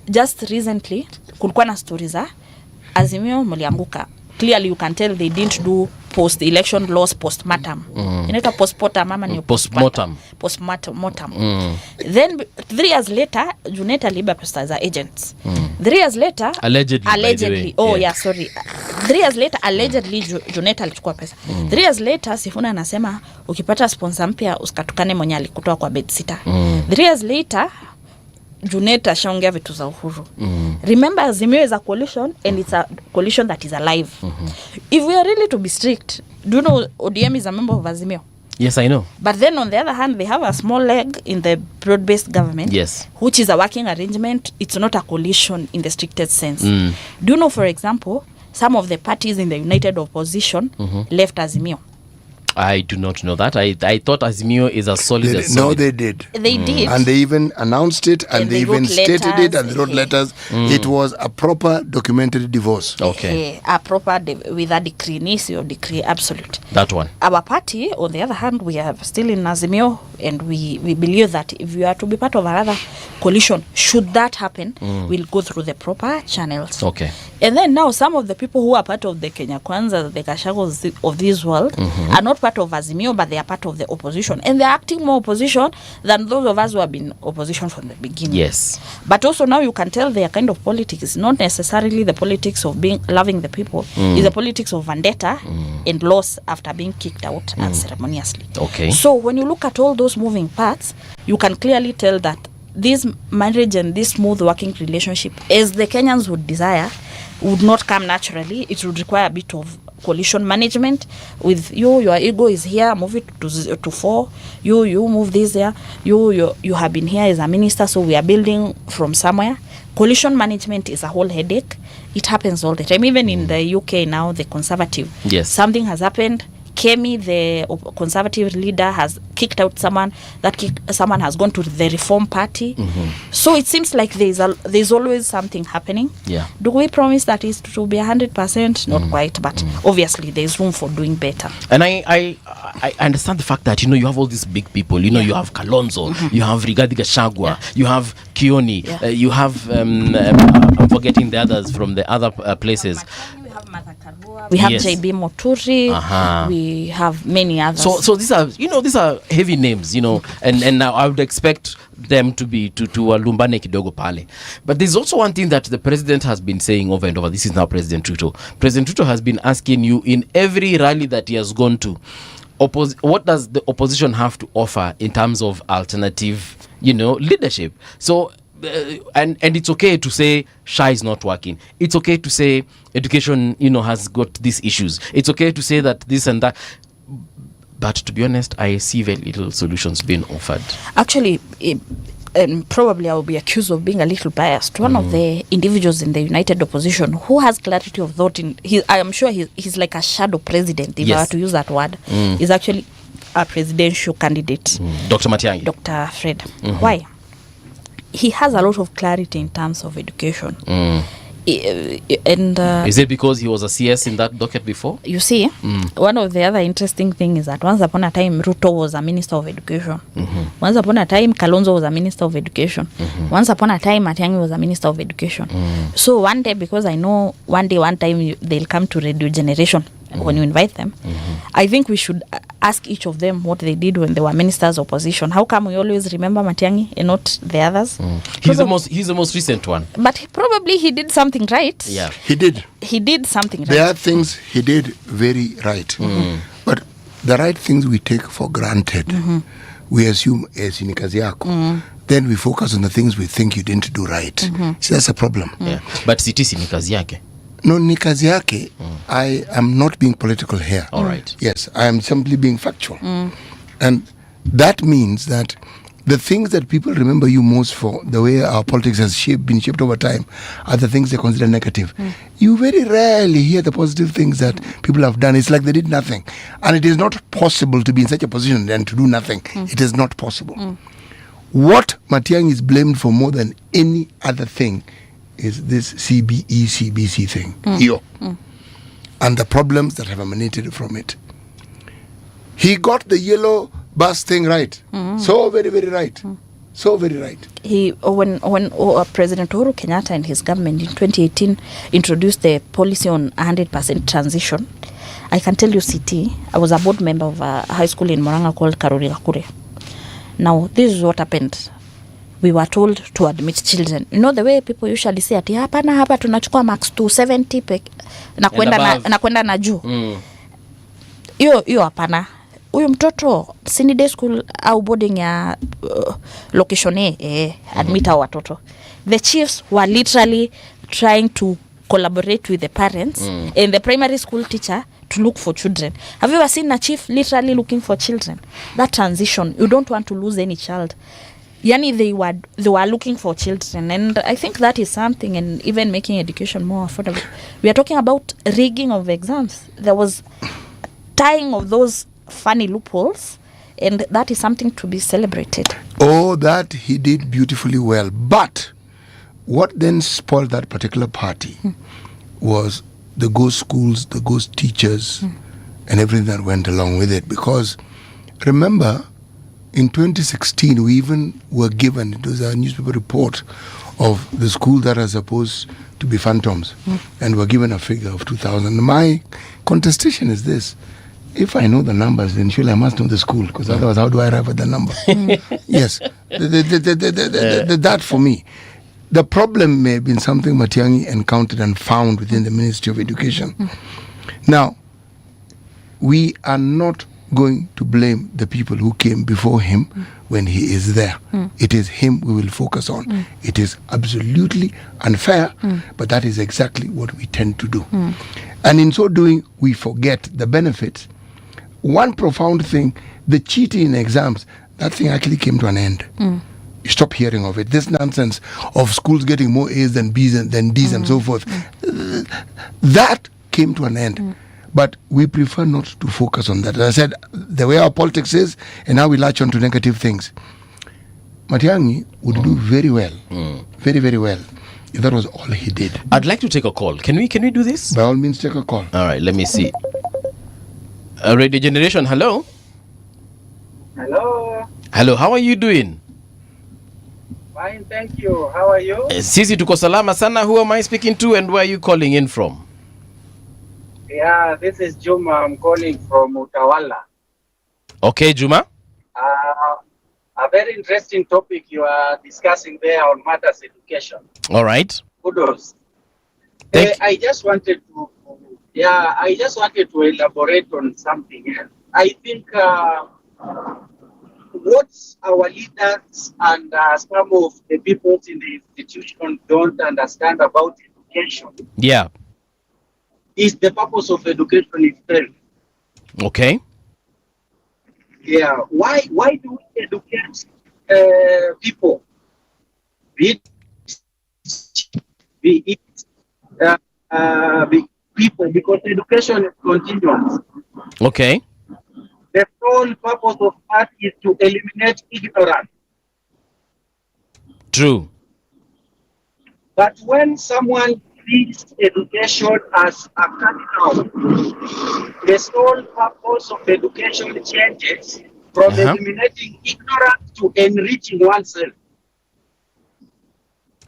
just recently, kulikuwa na stories za Azimio mlianguka. Clearly you can tell they didn't do post-election laws postmortem. Inaitwa postmortem ama ni postmortem. Then 3 years later, Juneta Liba as agents. 3 years later, allegedly. Sorry. 3 years later allegedly Junet alichukua pesa. 3 years later Sifuna anasema ukipata sponsor mpya usikatukane mwenye alikutoa kwa bed sitter. 3 years later Junet ashaongea vitu za Uhuru. Remember, Azimio is a coalition and it's a coalition that is alive. If we are really to be strict, do you know ODM is a member of Azimio? Yes, I know. But then on the other hand, they have a small leg in the broad-based government, yes, which is a working arrangement. It's not a coalition in the strictest sense. Do you know, for example, some of the parties in the united opposition left Azimio? I do not know that. I thought Azimio is as solid as solid. No, they did. They did. And they even announced it, and they even stated it, and they wrote letters. It was a proper documented divorce. Okay. A proper, with a decree, nisi or decree absolute. That one. Our party, on the other hand, we are still in Azimio, and we believe that if we are to be part of another coalition, should that happen, we'll go through the proper channels. Okay. And then now some of the people who are part of the Kenya Kwanza, the Gachagos of this world, are not part of Azimio, but they are part of the opposition. And they're acting more opposition than those of us who have been opposition from the beginning. Yes. But also now you can tell their kind of politics is not necessarily the politics of loving the people. It's the politics of vendetta and loss after being kicked out unceremoniously. Okay. So when you look at all those moving parts, you can clearly tell that this marriage and this smooth working relationship, as the Kenyans would desire, would not come naturally. It would require a bit of coalition management with your ego is here, move it to 4, you move this there, you have been here as a minister, so we are building from somewhere. Coalition management is a whole headache. It happens all the time. Even in the UK now, the Conservative, yes, something has happened. Kemi, the Conservative leader, has kicked out someone. Someone has gone to the Reform Party. So it seems like there's always something happening. Yeah. Do we promise that it's to be 100%? Not quite, but obviously there's room for doing better. And I understand the fact that you have all these big people. You have Kalonzo, you have Rigathi Gachagua, you have Kioni, you have I'm forgetting the others from the other places. We have yes, JB Moturi. We have many others. So these are heavy names, and now I would expect them to be to lumbane kidogo pale. But there's also one thing that the president has been saying over and over. This is now President Ruto. President Ruto has been asking you in every rally that he has gone to, what does the opposition have to offer in terms of alternative, leadership? So and it's okay to say SHA is not working. It's okay to say education, has got these issues. It's okay to say that this and that. But to be honest, I see very little solutions being offered. Actually, and probably I will be accused of being a little biased. One of the individuals in the united opposition who has clarity of thought, I am sure he's like a shadow president, if I were to use that word, is actually a presidential candidate. Dr. Matiang'i. Dr. Fred. Why? He has a lot of clarity in terms of education. And is it because he was a CS in that docket before? You see, one of the other interesting things is that once upon a time Ruto was a minister of education. Once upon a time Kalonzo was a minister of education. Once upon a time Matiang'i was a minister of education. So one day, because I know one time they'll come to Radio Generation when you invite them, I think we should ask each of them what they did when they were ministers of opposition. How come we always remember Matiang'i and not the others? He's the most recent one. But probably he did something right. Yeah, he did. He did something right. There are things he did very right. But the right things we take for granted. We assume as in kazi yako. Then we focus on the things we think you didn't do right. See, that's a problem. Yeah. But sitisi ni kazi yake. No, ni kazi yake. I am not being political here. All right. Yes, I am simply being factual. And that means that the things that people remember you most for, the way our politics has been shaped over time, are the things they consider negative. You very rarely hear the positive things that people have done. It's like they did nothing. And it is not possible to be in such a position and to do nothing. It is not possible. What Matiang'i is blamed for more than any other thing is this CBC thing. And the problems that have emanated from it. He got the yellow bus thing right. So very, very right. So very right. When President Uhuru Kenyatta and his government in 2018 introduced the policy on 100% transition, I can tell you CT, I was a board member of a high school in Murang'a called Karuri Gakure. Now, this is what happened. we were told to admit children. You know the way people usually say ati hapa tunachukua max 270 na kwenda na juu. Hiyo hapana. Huyu mtoto sini day school au boarding ya location admit our watoto. The chiefs were literally trying to collaborate with the parents and the primary school teacher to look for children. Have you ever seen a chief literally looking for children? That transition, you don't want to lose any child. Yani they were looking for children, and I think that is something, and even making education more affordable. We are talking about rigging of exams. There was tying of those funny loopholes, and that is something to be celebrated. Oh, that he did beautifully well. But what then spoiled that particular party was the ghost schools, the ghost teachers, and everything that went along with it. Because remember, in 2016, we even were given, it was a newspaper report of the school that are supposed to be phantoms, and were given a figure of 2,000. My contestation is this. If I know the numbers, then surely I must know the school, because otherwise how do I arrive at the number? Yes, that for me. The problem may have been something Matiang'i encountered and found within the Ministry of Education. Now, we are not going to blame the people who came before him when he is there. It is him we will focus on. It is absolutely unfair, but that is exactly what we tend to do. And in so doing, we forget the benefits. One profound thing, the cheating in exams, that thing actually came to an end. You stop hearing of it. This nonsense of schools getting more A's than B's and then D's and so forth, that came to an end. But we prefer not to focus on that. As I said, the way our politics is, and now we latch on to negative things. Matiang'i would do very well, very, very well, if that was all he did. I'd like to take a call. Can we do this? By all means, take a call. All right, let me see. Radio Generation, hello? Hello. Hello, how are you doing? Fine, thank you. How are you? Sisi tuko salama sana. Who am I speaking to and where are you calling in from? Yeah, this is Juma. I'm calling from Utawala. Okay, Juma. A very interesting topic you are discussing there on matters education. All right. Kudos. I just wanted to elaborate on something else. I think what our leaders and some of the people in the institution don't understand about education. Yeah. Is the purpose of education itself. Okay. Yeah. Why do we educate people? Be people, because education is continuous. Okay. The sole purpose of that is to eliminate ignorance. True. But when someone treats education as a cardinal, the sole purpose of education changes from eliminating ignorance to enriching oneself.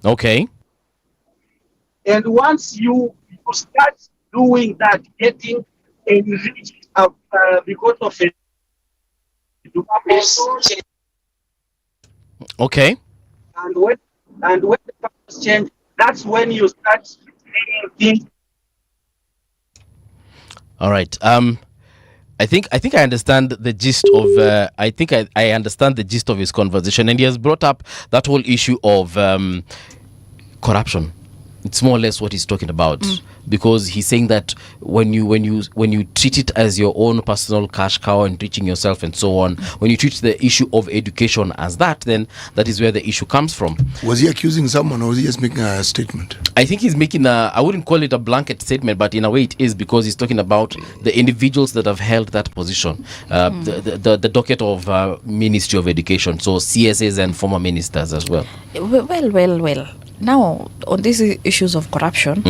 Okay. And once you start doing that, getting enriched because of it, okay. And when the purpose changes, that's when you start saying things. All right. I think I understand the gist of I understand the gist of his conversation, and he has brought up that whole issue of corruption. It's more or less what he's talking about, because he's saying that when you treat it as your own personal cash cow and teaching yourself and so on, when you treat the issue of education as that, then that is where the issue comes from. Was he accusing someone, or was he just making a statement? I think he's making I wouldn't call it a blanket statement, but in a way it is, because he's talking about the individuals that have held that position, the docket of Ministry of Education, so CSAs and former ministers as well. Well. Now, on these issues of corruption,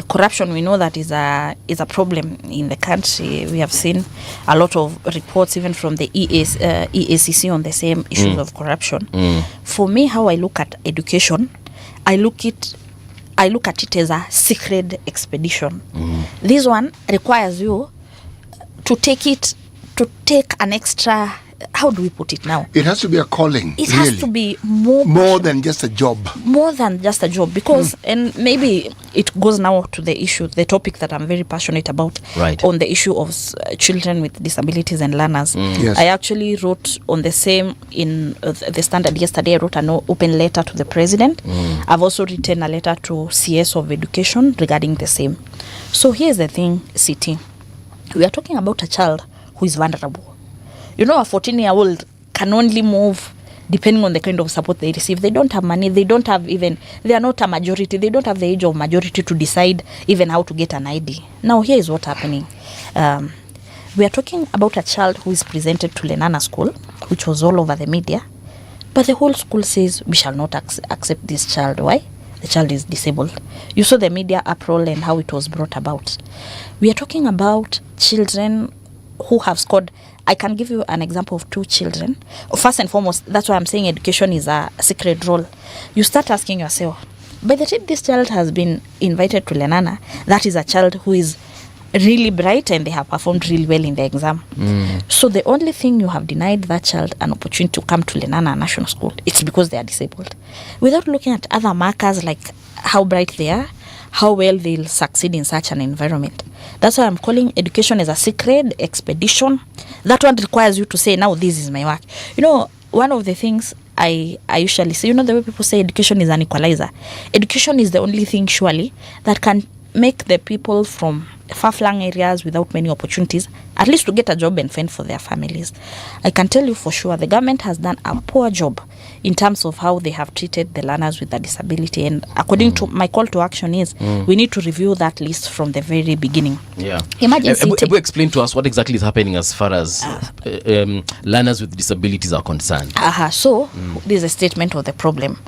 corruption, we know that is a problem in the country. We have seen a lot of reports, even from the EACC, on the same issues of corruption. For me, how I look at education, I look at it as a secret expedition. This one requires you to take an extra how do we put it now? It has to be a calling. It really. has to be more than just a job. More than just a job, because and maybe it goes now to the topic that I'm very passionate about, on the issue of children with disabilities and learners. Yes. I actually wrote on the same in the Standard yesterday. I wrote an open letter to the president. I've also written a letter to CS of Education regarding the same. So here's the thing, CT. We are talking about a child who is vulnerable. You know, a 14-year-old can only move depending on the kind of support they receive. They don't have money. They are not a majority. They don't have the age of majority to decide even how to get an ID. Now, here is what's happening. We are talking about a child who is presented to Lenana School, which was all over the media. But the whole school says we shall not accept this child. Why? The child is disabled. You saw the media uproar and how it was brought about. We are talking about children who have scored. I can give you an example of 2 children. First and foremost, that's why I'm saying education is a sacred role. You start asking yourself, by the time this child has been invited to Lenana, that is a child who is really bright and they have performed really well in the exam. So the only thing you have denied that child an opportunity to come to Lenana National School, it's because they are disabled. Without looking at other markers like how bright they are, how well they'll succeed in such an environment. That's why I'm calling education as a sacred expedition. That one requires you to say, now this is my work. You know, one of the things I usually say, you know, the way people say education is an equalizer. Education is the only thing, surely, that can make the people from far-flung areas without many opportunities, at least to get a job and fend for their families. I can tell you for sure, the government has done a poor job in terms of how they have treated the learners with a disability. And according to my call to action is, we need to review that list from the very beginning. Yeah. Imagine Ebu, explain to us what exactly is happening as far as learners with disabilities are concerned. So, this is a statement of the problem.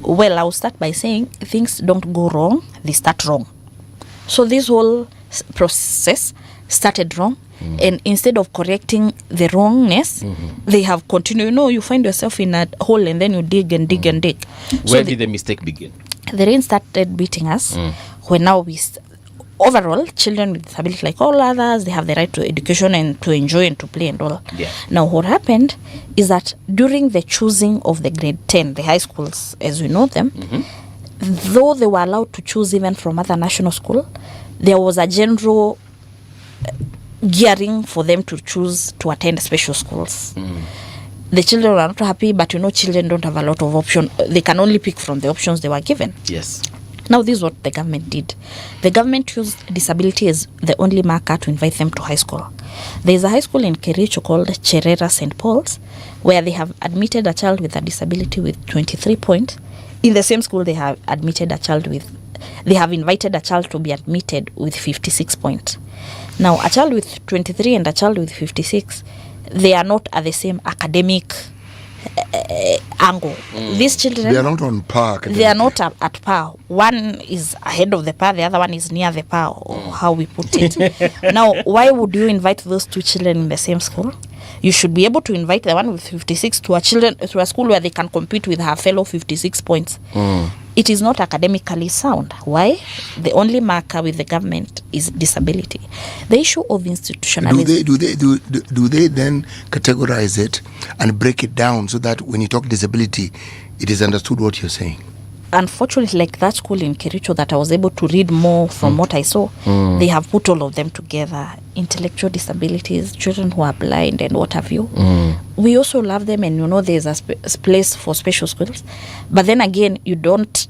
Well, I'll start by saying things don't go wrong, they start wrong. So this whole process started wrong, and instead of correcting the wrongness, they have continued. You know, you find yourself in a hole and then you dig and dig and dig. Where did the mistake begin? The rain started beating us when now overall, children with disability, like all others, they have the right to education and to enjoy and to play and all. Yeah. Now, what happened is that during the choosing of the grade 10, the high schools as we know them, though they were allowed to choose even from other national school, there was a general gearing for them to choose to attend special schools. The children were not happy, but you know, children don't have a lot of options. They can only pick from the options they were given. Yes. Now, this is what the government did. The government used disability as the only marker to invite them to high school. There is a high school in Kericho called Cherera St. Paul's, where they have admitted a child with a disability with 23 points. In the same school, they have invited a child to be admitted with 56 points. Now, a child with 23 and a child with 56, they are not at the same academic angle. These children, they are not on par. They are not at par. One is ahead of the par, the other one is near the par, or how we put it. Now, why would you invite those 2 children in the same school? You should be able to invite the one with 56 to a school where they can compete with her fellow 56 points. It is not academically sound. Why? The only marker with the government is disability. The issue of institutionalization. Do they then categorize it and break it down so that when you talk disability, it is understood what you're saying? Unfortunately, like that school in Kericho that I was able to read more from what I saw, they have put all of them together. Intellectual disabilities, children who are blind and what have you. We also love them, and you know there's a place for special schools. But then again, you don't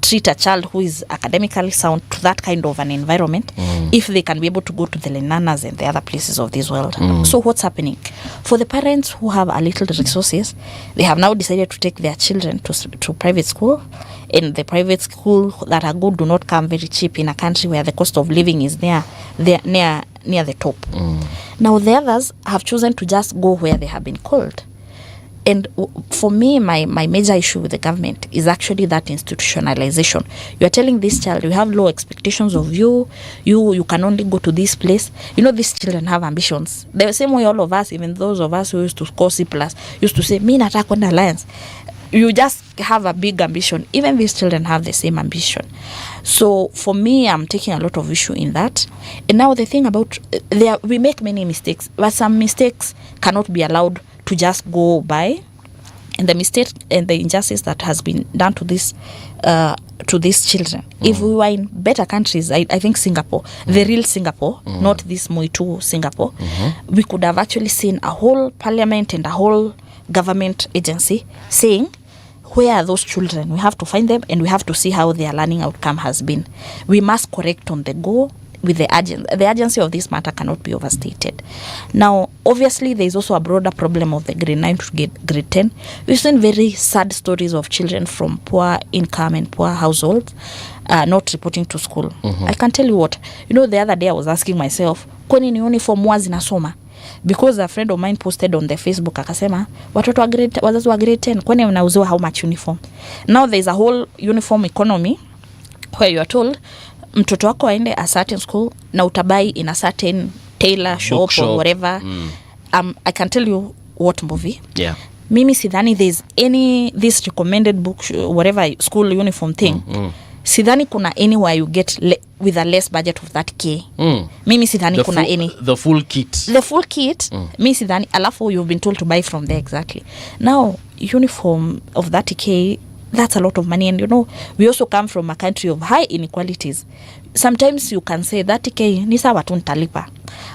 treat a child who is academically sound to that kind of an environment if they can be able to go to the Lenanas and the other places of this world. So what's happening? For the parents who have a little resources, they have now decided to take their children to private school, and the private school that are good do not come very cheap in a country where the cost of living is near the top. Now the others have chosen to just go where they have been called. And for me, my major issue with the government is actually that institutionalization. You are telling this child, you have low expectations of you can only go to this place. You know, these children have ambitions. The same way all of us, even those of us who used to score C+, used to say, me nataka kwenda Alliance. you just have a big ambition. Even these children have the same ambition. So for me, I'm taking a lot of issue in that. And now the thing about we make many mistakes, but some mistakes cannot be allowed to just go by. And the mistake and the injustice that has been done to these children. If we were in better countries, I think Singapore, the real Singapore, not this Moitu Singapore, we could have actually seen a whole parliament and a whole government agency saying, where are those children? We have to find them and we have to see how their learning outcome has been. We must correct on the go with the urgency. The urgency of this matter cannot be overstated. Now, obviously, there is also a broader problem of the grade 9 to grade 10. We've seen very sad stories of children from poor income and poor households not reporting to school. I can tell you what, the other day I was asking myself, kwani ni uniform wazi nasoma? Because a friend of mine posted on the Facebook akasema watoto wazazi wa grade 10 kwani mnauziwa how much uniform. Now there is a whole uniform economy where you are told mtoto wako aende a certain school na utabai in a certain tailor shop or whatever. I can tell you what Mbuvi. Yeah. Mimi sidhani there's any this recommended book whatever school uniform thing. Sidhani kuna anywhere you get with a less budget of that K. Mimi sidhani kuna any. The full kit. The full kit. Mimi sidhani alafu you've been told to buy from there exactly. Now uniform of that K, that's a lot of money. And we also come from a country of high inequalities. Sometimes you can say that ni sawa tu nitalipa.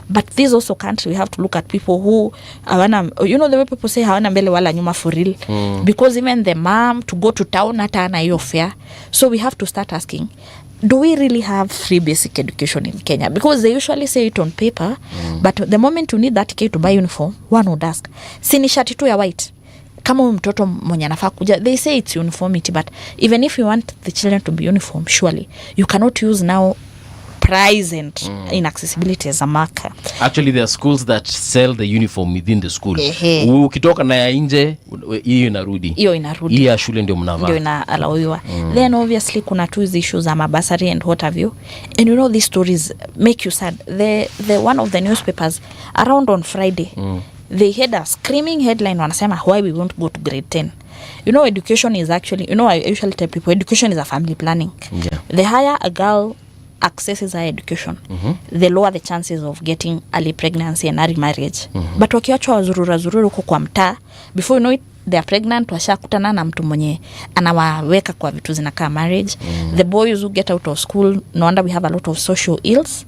But this also country, we have to look at people who hawana, the way people say hawana mbele wala nyuma for real. Because even the mom to go to town hata ana hiyo fare. So we have to start asking, do we really have free basic education in Kenya? Because they usually say it on paper, but the moment you need that K to buy uniform, one would ask, sini shati tu ya white. Kama mtoto mwenye anafaa kuja, they say it's uniformity, but even if you want the children to be uniform, surely you cannot use now price and inaccessibility as a marker. Actually, there are schools that sell the uniform within the school. Ukitoka na ya nje, hiyo inarudi. Hiyo ya shule ndio mnavaa. Ndio inaalawiwa. Then obviously kuna two issues za mabasari and what have you. And these stories make you sad. The one of the newspapers around on Friday, they had a screaming headline wanasema why we won't go to grade 10. Education is actually, I usually tell people education is a family planning. Yeah. The higher a girl accesses higher education, the lower the chances of getting early pregnancy and early marriage. But wakiachwa wazurura huko kwa mtaa, before you know it, they are pregnant, washakutana na mtu mwenye anawaweka kwa vitu zinakaa marriage. The boys who get out of school, no wonder we have a lot of social ills.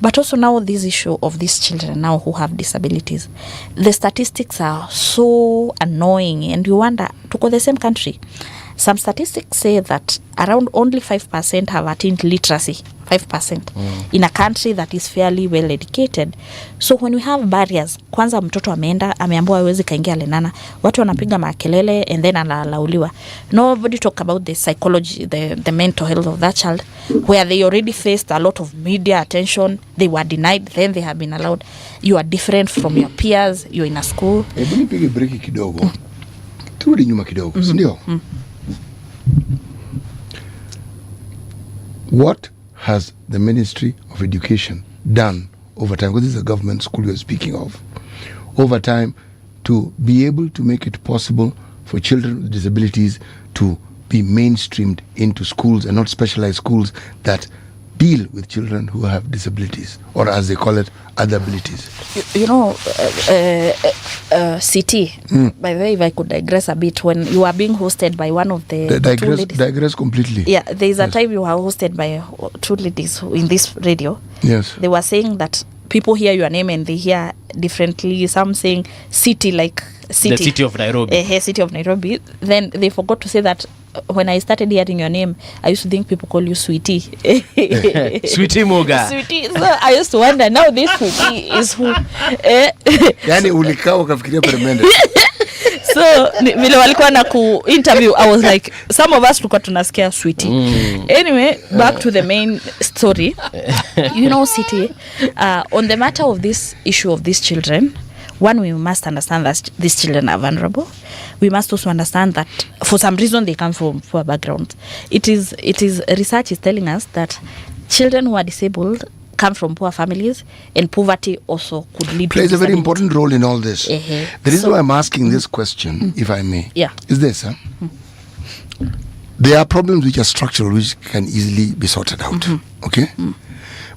But also now this issue of these children now who have disabilities. The statistics are so annoying and you wonder, tuko the same country. Some statistics say that around only 5% have attained literacy. 5% in a country that is fairly well educated. So when we have barriers, kwanza mtoto ameambiwa hawezi kaingia lenana, watu wanapiga makelele and then analauliwa. Nobody talk about the psychology, the mental health of that child, where they already faced a lot of media attention, they were denied, then they have been allowed. You are different from your peers, you're in a school. Hebu nipige break kidogo. Turudi nyuma kidogo, ndio? What has the Ministry of Education done over time, because this is a government school you're speaking of, over time to be able to make it possible for children with disabilities to be mainstreamed into schools and not specialized schools that deal with children who have disabilities, or as they call it, other abilities? CT, by the way, if I could digress a bit, when you are being hosted by one of the digress completely. Yeah, there is a time you are hosted by two ladies in this radio. Yes. They were saying that people hear your name and they hear differently. Some saying city, like city. The city of Nairobi. City of Nairobi. Then they forgot to say that when I started hearing your name, I used to think people call you Sweetie. Sweetie Muga. Sweetie. So I used to wonder, now this Sweetie is who? Yani ulikaa ukafikiria permanent. So vile walikuwa na ku interview, I was like, some of us tulikuwa tunasikia Sweetie. Anyway, back to the main story. City, on the matter of this issue of these children, one, we must understand that these children are vulnerable. We must also understand that for some reason they come from poor backgrounds. It is research is telling us that children who are disabled come from poor families, and poverty also could lead plays to a very disability. important role in all this. The reason why I'm asking this question, if I may, is this. There are problems which are structural, which can easily be sorted out. Okay?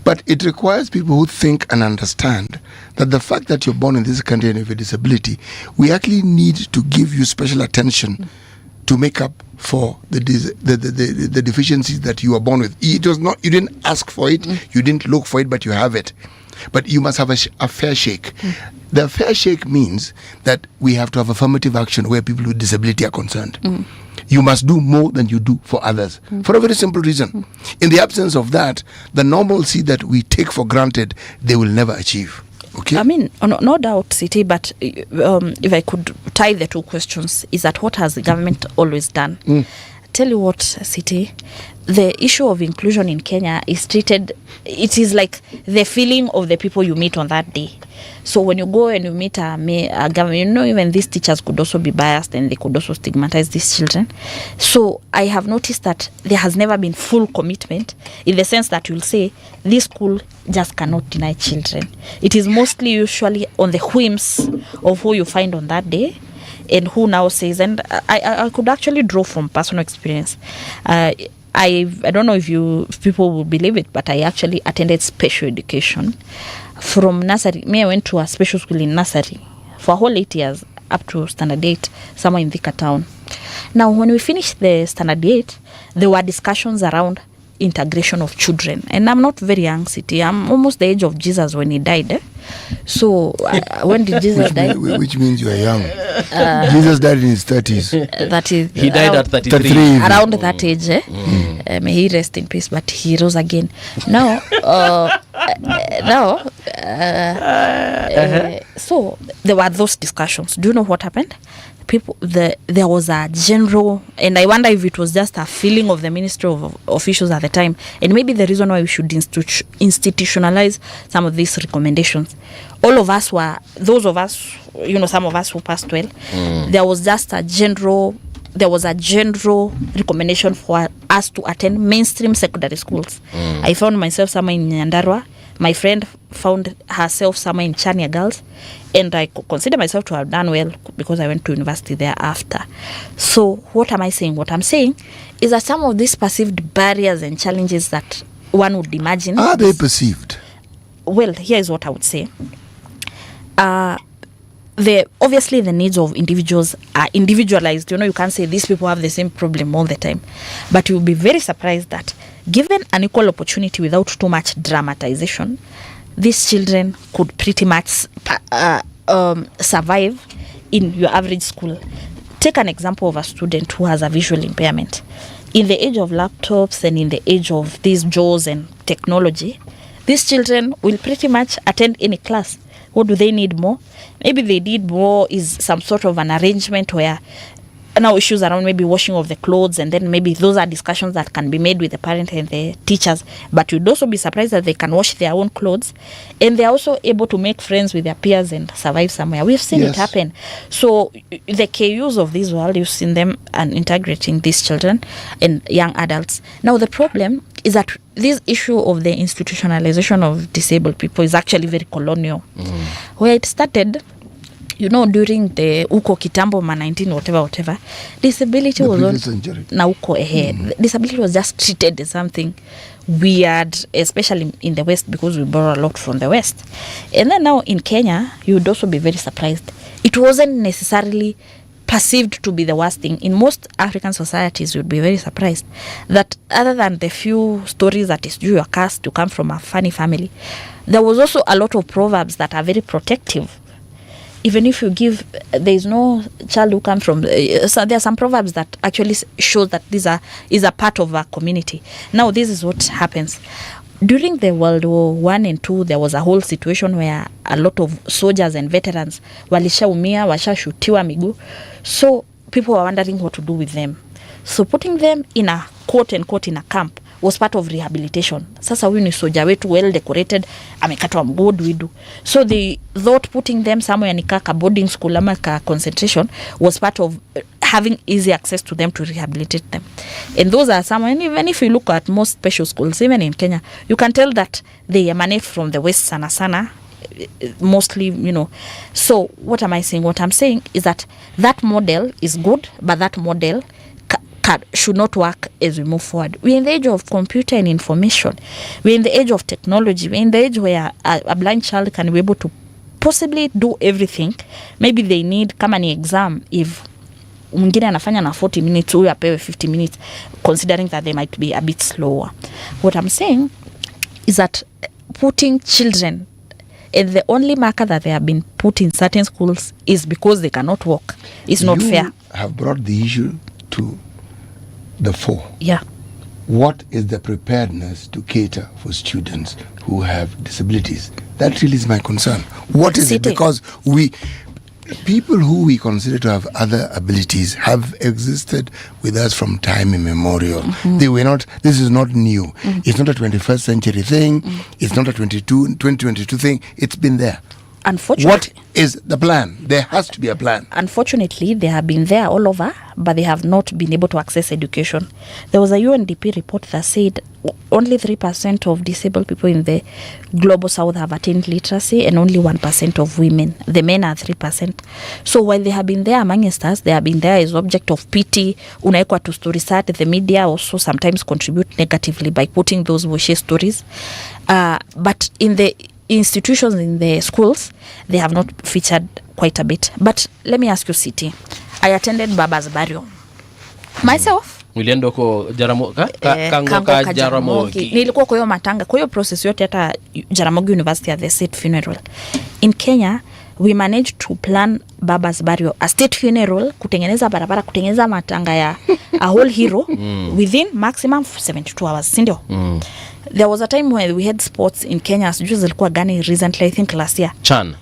But it requires people who think and understand that the fact that you're born in this country and have a disability, we actually need to give you special attention to make up for the deficiencies that you were born with. It was not, you didn't ask for it, you didn't look for it, but you have it. But you must have a fair shake. The fair shake means that we have to have affirmative action where people with disability are concerned. You must do more than you do for others, for a very simple reason. In the absence of that, the normalcy that we take for granted, they will never achieve. Okay? I mean, no doubt, City, but if I could tie the two questions, is that what has the government always done? Tell you what, City, the issue of inclusion in Kenya is treated, it is like the feeling of the people you meet on that day. So when you go and you meet a government, you know, even these teachers could also be biased and they could also stigmatize these children. So I have noticed that there has never been full commitment in the sense that you'll say this school just cannot deny children. It is mostly usually on the whims of who you find on that day and who now says, and I could actually draw from personal experience. I don't know if people will believe it, but I actually attended special education from nursery. I went to a special school in nursery for a whole 8 years up to standard 8 somewhere in Thika town. Now, when we finished the standard 8, there were discussions around integration of children. And I'm not very young, City. I'm almost the age of Jesus when he died. So, when did Jesus die? Which means you are young. Jesus died in his 30s. That is, he died at 33. Around that age. May he rest in peace, but he rose again. Now, so there were those discussions. Do you know what happened? There was a general, and I wonder if it was just a feeling of the Ministry of officials at the time, and maybe the reason why we should institutionalize some of these recommendations. All of us were, those of us, some of us who passed well, there was a general recommendation for us to attend mainstream secondary schools. I found myself somewhere in Nyandarua. My friend found herself somewhere in Chania Girls, and I consider myself to have done well because I went to university there after. So what am I saying? What I'm saying is that some of these perceived barriers and challenges that one would imagine... Are they perceived? Well, here's what I would say. Obviously the needs of individuals are individualized. You can't say these people have the same problem all the time. But you'll be very surprised that given an equal opportunity without too much dramatization, these children could pretty much survive in your average school. Take an example of a student who has a visual impairment. In the age of laptops and in the age of these JAWS and technology, these children will pretty much attend any class. What do they need more? Maybe they need more is some sort of an arrangement where now issues around maybe washing of the clothes, and then maybe those are discussions that can be made with the parent and the teachers. But you'd also be surprised that they can wash their own clothes, and they're also able to make friends with their peers and survive somewhere. We've seen it happen. So the KUs of this world, you've seen them and integrating these children and young adults. Now the problem is that this issue of the institutionalization of disabled people is actually very colonial. Where it started, during the uko kitambo 19 whatever, disability was disability was just treated as something weird, especially in the West, because we borrow a lot from the West. And then now in Kenya, you would also be very surprised. It wasn't necessarily perceived to be the worst thing. In most African societies, you'd be very surprised that other than the few stories that is due your caste, you come from a funny family, there was also a lot of proverbs that are very protective. Even if there is no child who comes from, so there are some proverbs that actually show that is a part of a community. Now, this is what happens. During the World War I and II, there was a whole situation where a lot of soldiers and veterans walishaumia, washashutiwa miguu. So people were wondering what to do with them. So putting them in a quote unquote in a camp was part of rehabilitation. Sasa huyu ni soja wetu well decorated, amekatwa mguu, what do we do? So they thought putting them somewhere ni ka boarding school ama ka concentration was part of having easy access to them to rehabilitate them. And those are some, and even if you look at most special schools, even in Kenya, you can tell that they emanate from the West sana, mostly, you know. So what am I saying? What I'm saying is that model is good, but that model should not work as we move forward. We're in the age of computer and information. We're in the age of technology. We're in the age where a blind child can be able to possibly do everything. Maybe they need kama ni exam, if mwingine anafanya na 40 minutes, huyu apewe 50 minutes, considering that they might be a bit slower. What I'm saying is that putting children, and the only marker that they have been put in certain schools is because they cannot walk. It's not fair. You have brought the issue to the fore. Yeah. What is the preparedness to cater for students who have disabilities? That really is my concern. What is it? Because people who we consider to have other abilities have existed with us from time immemorial. They were not, this is not new. It's not a 21st century thing. It's not a 2022 thing. It's been there. Unfortunately, what is the plan? There has to be a plan. Unfortunately, they have been there all over, but they have not been able to access education. There was a UNDP report that said only 3% of disabled people in the global south have attained literacy, and only 1% of women. The men are 3%. So while they have been there amongst us, they have been there as object of pity. Unaekwa to story sat. The media also sometimes contribute negatively by putting those wishy stories. But in the institutions, in the schools, they have not featured quite a bit. But let me ask you, City, I attended Baba's burial myself. Ulienda huko Jaramogi. Nilikuwa kwa hiyo matanga, kwa hiyo process yote, hata Jaramogi University at the state funeral. In Kenya, we managed to plan Baba's burial, a state funeral, kutengeneza barabara, kutengeneza matanga ya a whole hero within maximum 72 hours, sindio? There was a time when we had sports in Kenya, sijui zilikuwa gani recently, I think last year. Chan.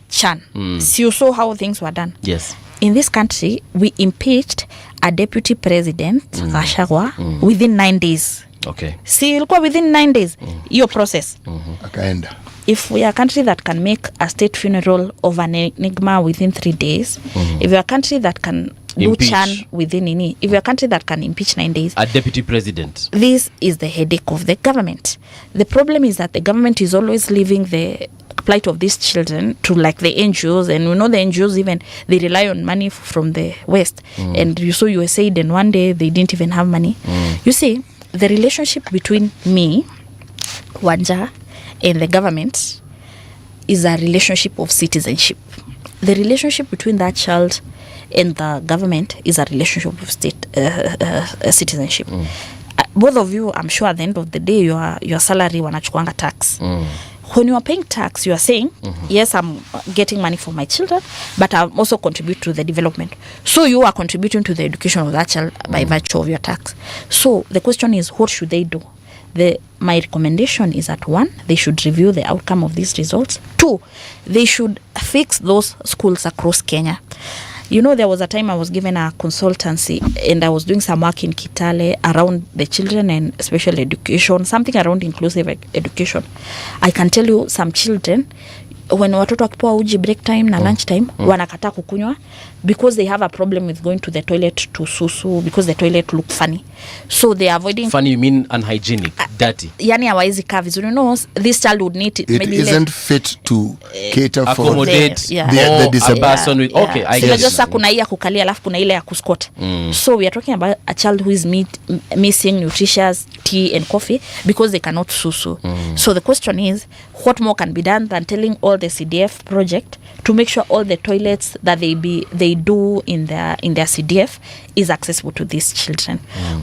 So you saw how things were done. Yes. In this country, we impeached a deputy president, Gachagua, within 9 days. Okay. See, ilikuwa within 9 days, your process. Akaenda. If we are a country that can make a state funeral of an enigma within 3 days, if we are a country that can do Chan within if we are a country that can impeach 9 days, a deputy president, this is the headache of the government. The problem is that the government is always leaving the plight of these children to like the NGOs, and we know the NGOs even, they rely on money from the West, and you saw USAID, and one day they didn't even have money. You see, the relationship between me, Wanja, and the government is a relationship of citizenship. The relationship between that child and the government is a relationship of state citizenship. Both of you, I'm sure at the end of the day, your salary wanachukuanga tax. When you are paying tax, you are saying, yes, I'm getting money for my children, but I'm also contribute to the development. So you are contributing to the education of that child by virtue of your tax. So the question is, what should they do? My recommendation is that 1, they should review the outcome of these results. 2, they should fix those schools across Kenya. You know, there was a time I was given a consultancy, and I was doing some work in Kitale around the children and special education, something around inclusive education. I can tell you, some children, when watoto wakipewa uji break time na lunch time, wanakataa kukunywa because they have a problem with going to the toilet to susu, because the toilet look funny. So they are avoiding. Funny, you mean unhygienic, dirty? Yani hawaizi kaa vizuri. You know, this child would need it maybe isn't fit to cater for accommodate the disabled person with, okay, I guess. Just kuna hii ya kukalia, alafu kuna ile ya kusquat. So we are talking about a child who is missing nutritious tea and coffee because they cannot susu. So the question is, what more can be done than telling all the CDF project to make sure all the toilets that they do in their CDF is accessible to these children?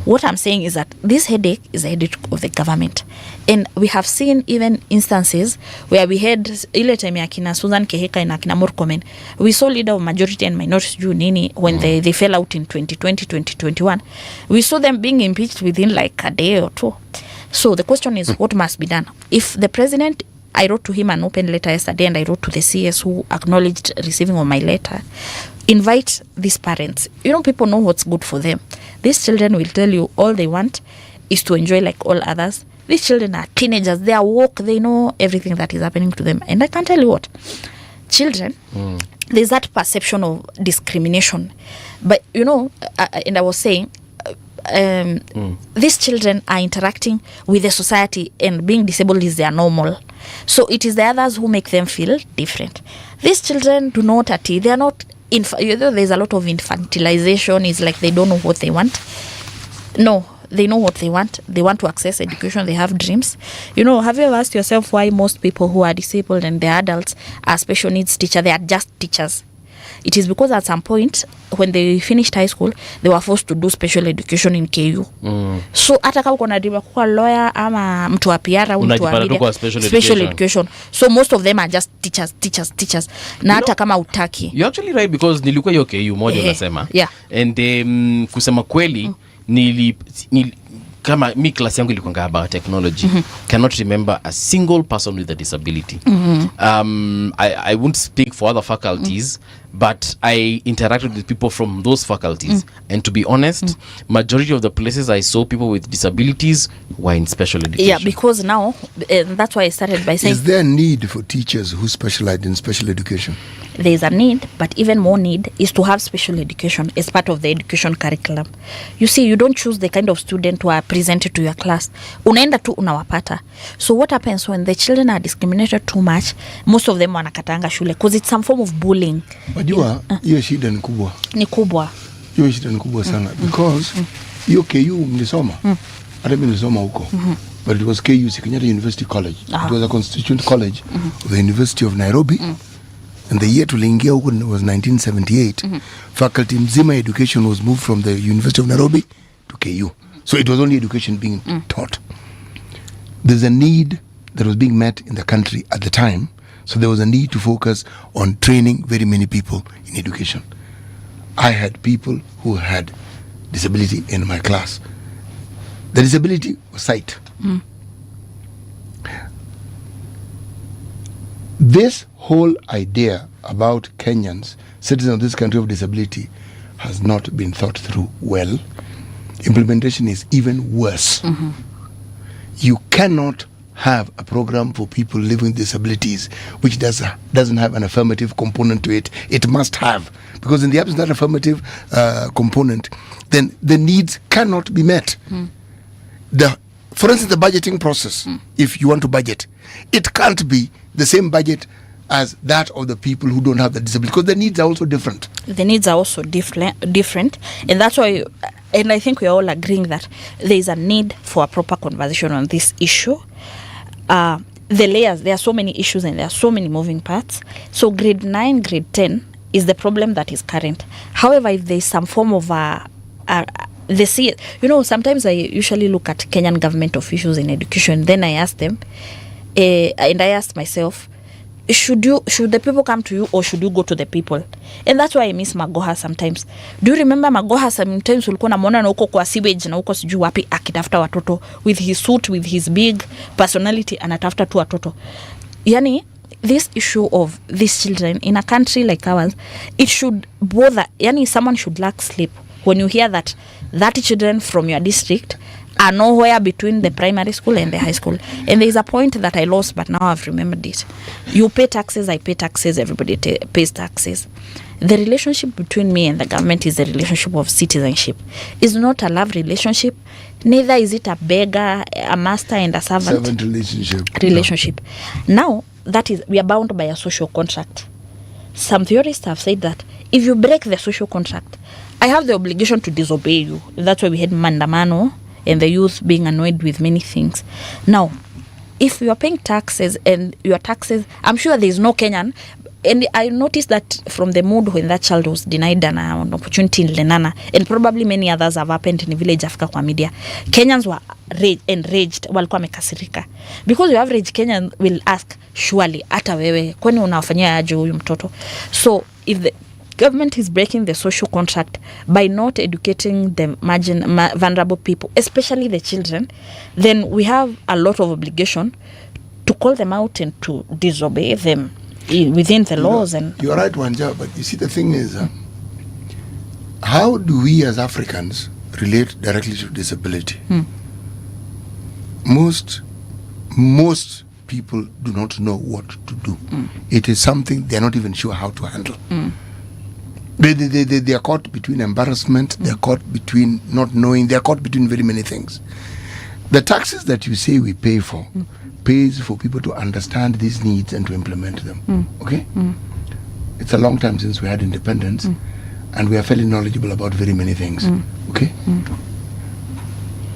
What I'm saying is that this headache is a headache of the government, and we have seen even instances where we had ile time ya kina Susan Keheka na kina Murkomen, we saw leader of majority and minority juu nini when they fell out in 2020 2021, we saw them being impeached within like a day or two. So the question is, what must be done? If the president, I wrote to him an open letter yesterday, and I wrote to the CS who acknowledged receiving of my letter. Invite these parents. You know, people know what's good for them. These children will tell you all they want is to enjoy like all others. These children are teenagers. They are woke. They know everything that is happening to them. And I can tell you what, children, there's that perception of discrimination. But and I was saying, these children are interacting with the society, and being disabled is their normal. So it is the others who make them feel different. These children do not they are not there's a lot of infantilization. It's like they don't know what they want. No, they know what they want. They want to access education. They have dreams. Have you ever asked yourself why most people who are disabled and they're adults are special needs teachers? They are just teachers. It is because at some point when they finished high school, they were forced to do special education in KU. So hata kama uko na dream kuwa lawyer ama mtu wa PR au mtu wa media, special education. So most of them are just teachers. Na hata kama utaki. You're actually right, because nilikuwa hiyo KU moja unasema. Yeah. And kusema kweli kama mi class yangu ilikuwa about technology, cannot remember a single person with a disability. I won't speak for other faculties, but I interacted with people from those faculties, and to be honest, majority of the places I saw people with disabilities were in special education. Yeah, because now that's why I started by saying, is there a need for teachers who specialize in special education? There is a need, but even more need is to have special education as part of the education curriculum. You see, you don't choose the kind of student who are presented to your class. Unaenda tu unawapata. So what happens when the children are discriminated too much? Most of them wanakatanga shule because it's some form of bullying. Wajua, hiyo shida ni kubwa. Ni kubwa. Hiyo shida ni kubwa sana because hiyo KU mlisoma. Hata mimi nilisoma huko. But it was KU, Kenyatta University College. It was a constituent college of the University of Nairobi. And the year tuliingia huko was 1978. Faculty mzima education was moved from the University of Nairobi to KU. So it was only education being taught. There's a need that was being met in the country at the time. So there was a need to focus on training very many people in education. I had people who had disability in my class. The disability was sight. This whole idea about Kenyans, citizens of this country of disability, has not been thought through well. Implementation is even worse. You cannot have a program for people living with disabilities which doesn't have an affirmative component to it. It must have, because in the absence of that affirmative component, then the needs cannot be met. For instance, the budgeting process, if you want to budget, it can't be the same budget as that of the people who don't have the disability, because the needs are also different. The needs are also different, and that's why, and I think we are all agreeing that there is a need for a proper conversation on this issue. The layers, there are so many issues and there are so many moving parts. So grade 9, grade 10 is the problem that is current. However, if there is some form of they see it, sometimes I usually look at Kenyan government officials in education, then I ask them, and I ask myself, should the people come to you or should you go to the people? And that's why I miss Magoha sometimes. Do you remember Magoha sometimes ulikuwa namuona na huko kwa sewage na huko sijui wapi akitafuta watoto with his suit, with his big personality, anatafuta tu watoto. Yani, this issue of these children in a country like ours, it should bother, someone should lack sleep when you hear that 30 children from your district are nowhere between the primary school and the high school. And there is a point that I lost, but now I've remembered it. You pay taxes, I pay taxes, everybody pays taxes. The relationship between me and the government is the relationship of citizenship. It's not a love relationship. Neither is it a beggar, a master and a servant relationship. Now, we are bound by a social contract. Some theorists have said that if you break the social contract, I have the obligation to disobey you. That's why we had Mandamano and the youth being annoyed with many things. Now, if you are paying taxes and your taxes, I'm sure there is no Kenyan, and I noticed that from the mood when that child was denied an opportunity in Lenana, and probably many others have happened in the village Africa kwa media, Kenyans were enraged, walikuwa mekasirika. Because your average Kenyan will ask, surely, ata wewe, kwani unafanyia aje huyu mtoto? So, if the government is breaking the social contract by not educating the vulnerable people, especially the children, then we have a lot of obligation to call them out and to disobey them within the laws. You're right, Wanja, but you see the thing is, how do we as Africans relate directly to disability? Most people do not know what to do. It is something they're not even sure how to handle. They are caught between embarrassment, they are caught between not knowing, they are caught between very many things. The taxes that you say we pay for pays for people to understand these needs and to implement them. Okay? It's a long time since we had independence, and we are fairly knowledgeable about very many things. Okay?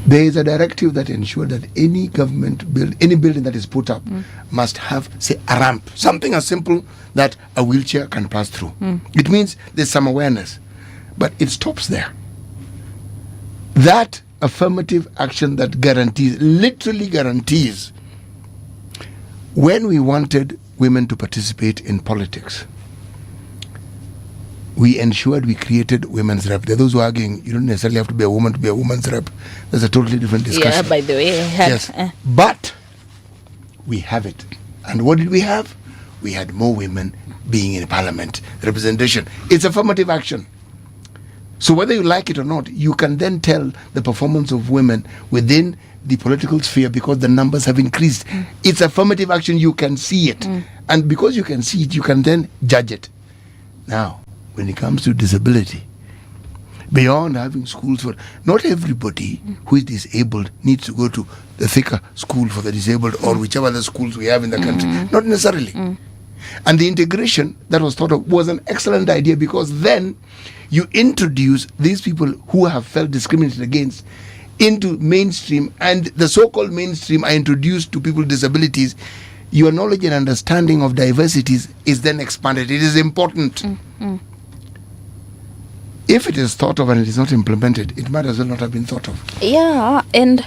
There is a directive that ensures that any government any building that is put up must have, say, a ramp, something as simple that a wheelchair can pass through. It means there's some awareness, but it stops there. That affirmative action that guarantees, literally guarantees, when we wanted women to participate in politics, we ensured we created women's rep. There are those who are arguing you don't necessarily have to be a woman to be a woman's rep. That's a totally different discussion. Yeah, by the way. Yes. But we have it. And what did we have? We had more women being in parliament, representation. It's affirmative action. So whether you like it or not, you can then tell the performance of women within the political sphere because the numbers have increased. It's affirmative action. You can see it. And because you can see it, you can then judge it. Now, when it comes to disability, beyond having schools for, not everybody who is disabled needs to go to the thicker school for the disabled or whichever other schools we have in the country. Not necessarily. And the integration that was thought of was an excellent idea because then you introduce these people who have felt discriminated against into mainstream, and the so-called mainstream are introduced to people with disabilities. Your knowledge and understanding of diversities is then expanded. It is important. If it is thought of and it is not implemented, it might as well not have been thought of. Yeah, and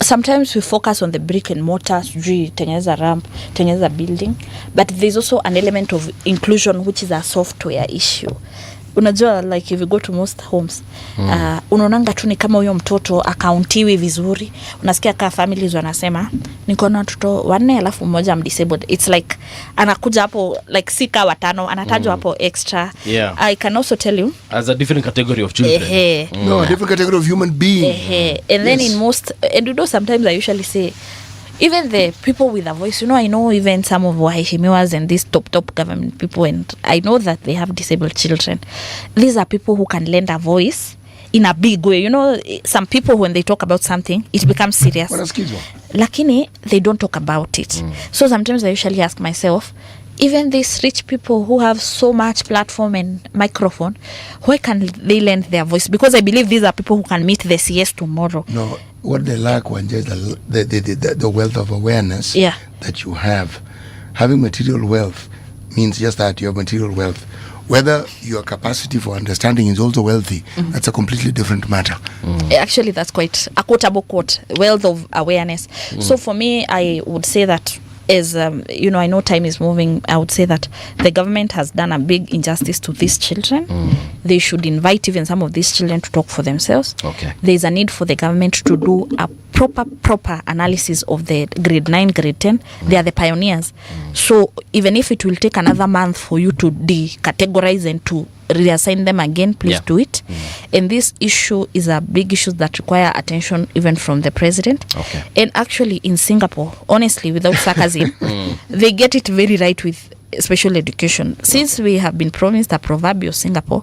sometimes we focus on the brick and mortar, tengeneza ramp, tengeneza building, but there's also an element of inclusion which is a software issue. Unajua, like if you go to most homes, unaonanga tu ni kama huyo mtoto akauntiwi vizuri. Unasikia kaa families wanasema niko na watoto 4 alafu mmoja am disabled. It's like anakuja hapo like sika watano anatajwa hapo extra. Yeah. I can also tell you as a different category of children. No, a different category of human being. And then in most, and you know, sometimes I usually say, even the people with a voice, you know, I know even some of waheshimiwas and these top government people, and I know that they have disabled children. These are people who can lend a voice in a big way. You know, some people, when they talk about something, it becomes serious. Lakini, they don't talk about it. So sometimes I usually ask myself, even these rich people who have so much platform and microphone, why can they lend their voice? Because I believe these are people who can meet the CS tomorrow. No, what they lack, Wanja, is the wealth of awareness that you have. Having material wealth means just that you have material wealth. Whether your capacity for understanding is also wealthy, that's a completely different matter. Actually, that's quite a quotable quote, wealth of awareness. So for me, I would say that is, you know, I know time is moving. I would say that the government has done a big injustice to these children. They should invite even some of these children to talk for themselves. There's a need for the government to do a proper analysis of the grade 9, grade 10. They are the pioneers. So even if it will take another month for you to decategorize and to reassign them again, please do it. And this issue is a big issue that require attention even from the president. And actually in Singapore, honestly, without sarcasm, they get it very right with special education. Since we have been promised a proverbial Singapore,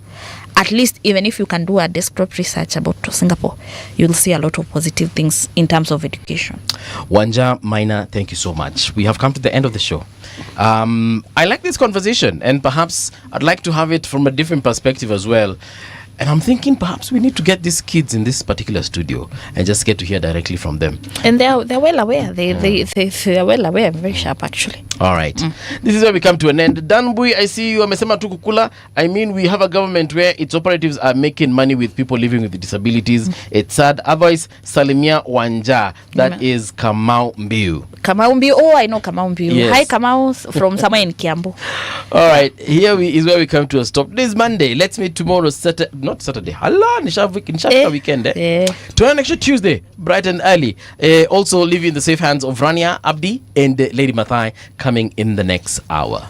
at least even if you can do a desktop research about Singapore, you'll see a lot of positive things in terms of education. Wanja Maina, thank you so much. We have come to the end of the show. I like this conversation, and perhaps I'd like to have it from a different perspective as well. And I'm thinking perhaps we need to get these kids in this particular studio and just get to hear directly from them. And they're well aware. They're well aware, very sharp actually. All right. This is where we come to an end. Danbui, I see you. Amesema tu kukula. I mean, we have a government where its operatives are making money with people living with disabilities. It's sad. Otherwise, Salimia Wanja. That is Kamau Mbiu. Kamau Mbiu. Oh, I know Kamau Mbiu. Yes. Hi, Kamau from somewhere in Kiambu. All right. Here is where we come to a stop. This Monday. Let's meet tomorrow, not Saturday. Hala, nisha weekend. Tomorrow next Tuesday, bright and early. Also, leaving the safe hands of Rania Abdi and Lady Mathai coming in the next hour.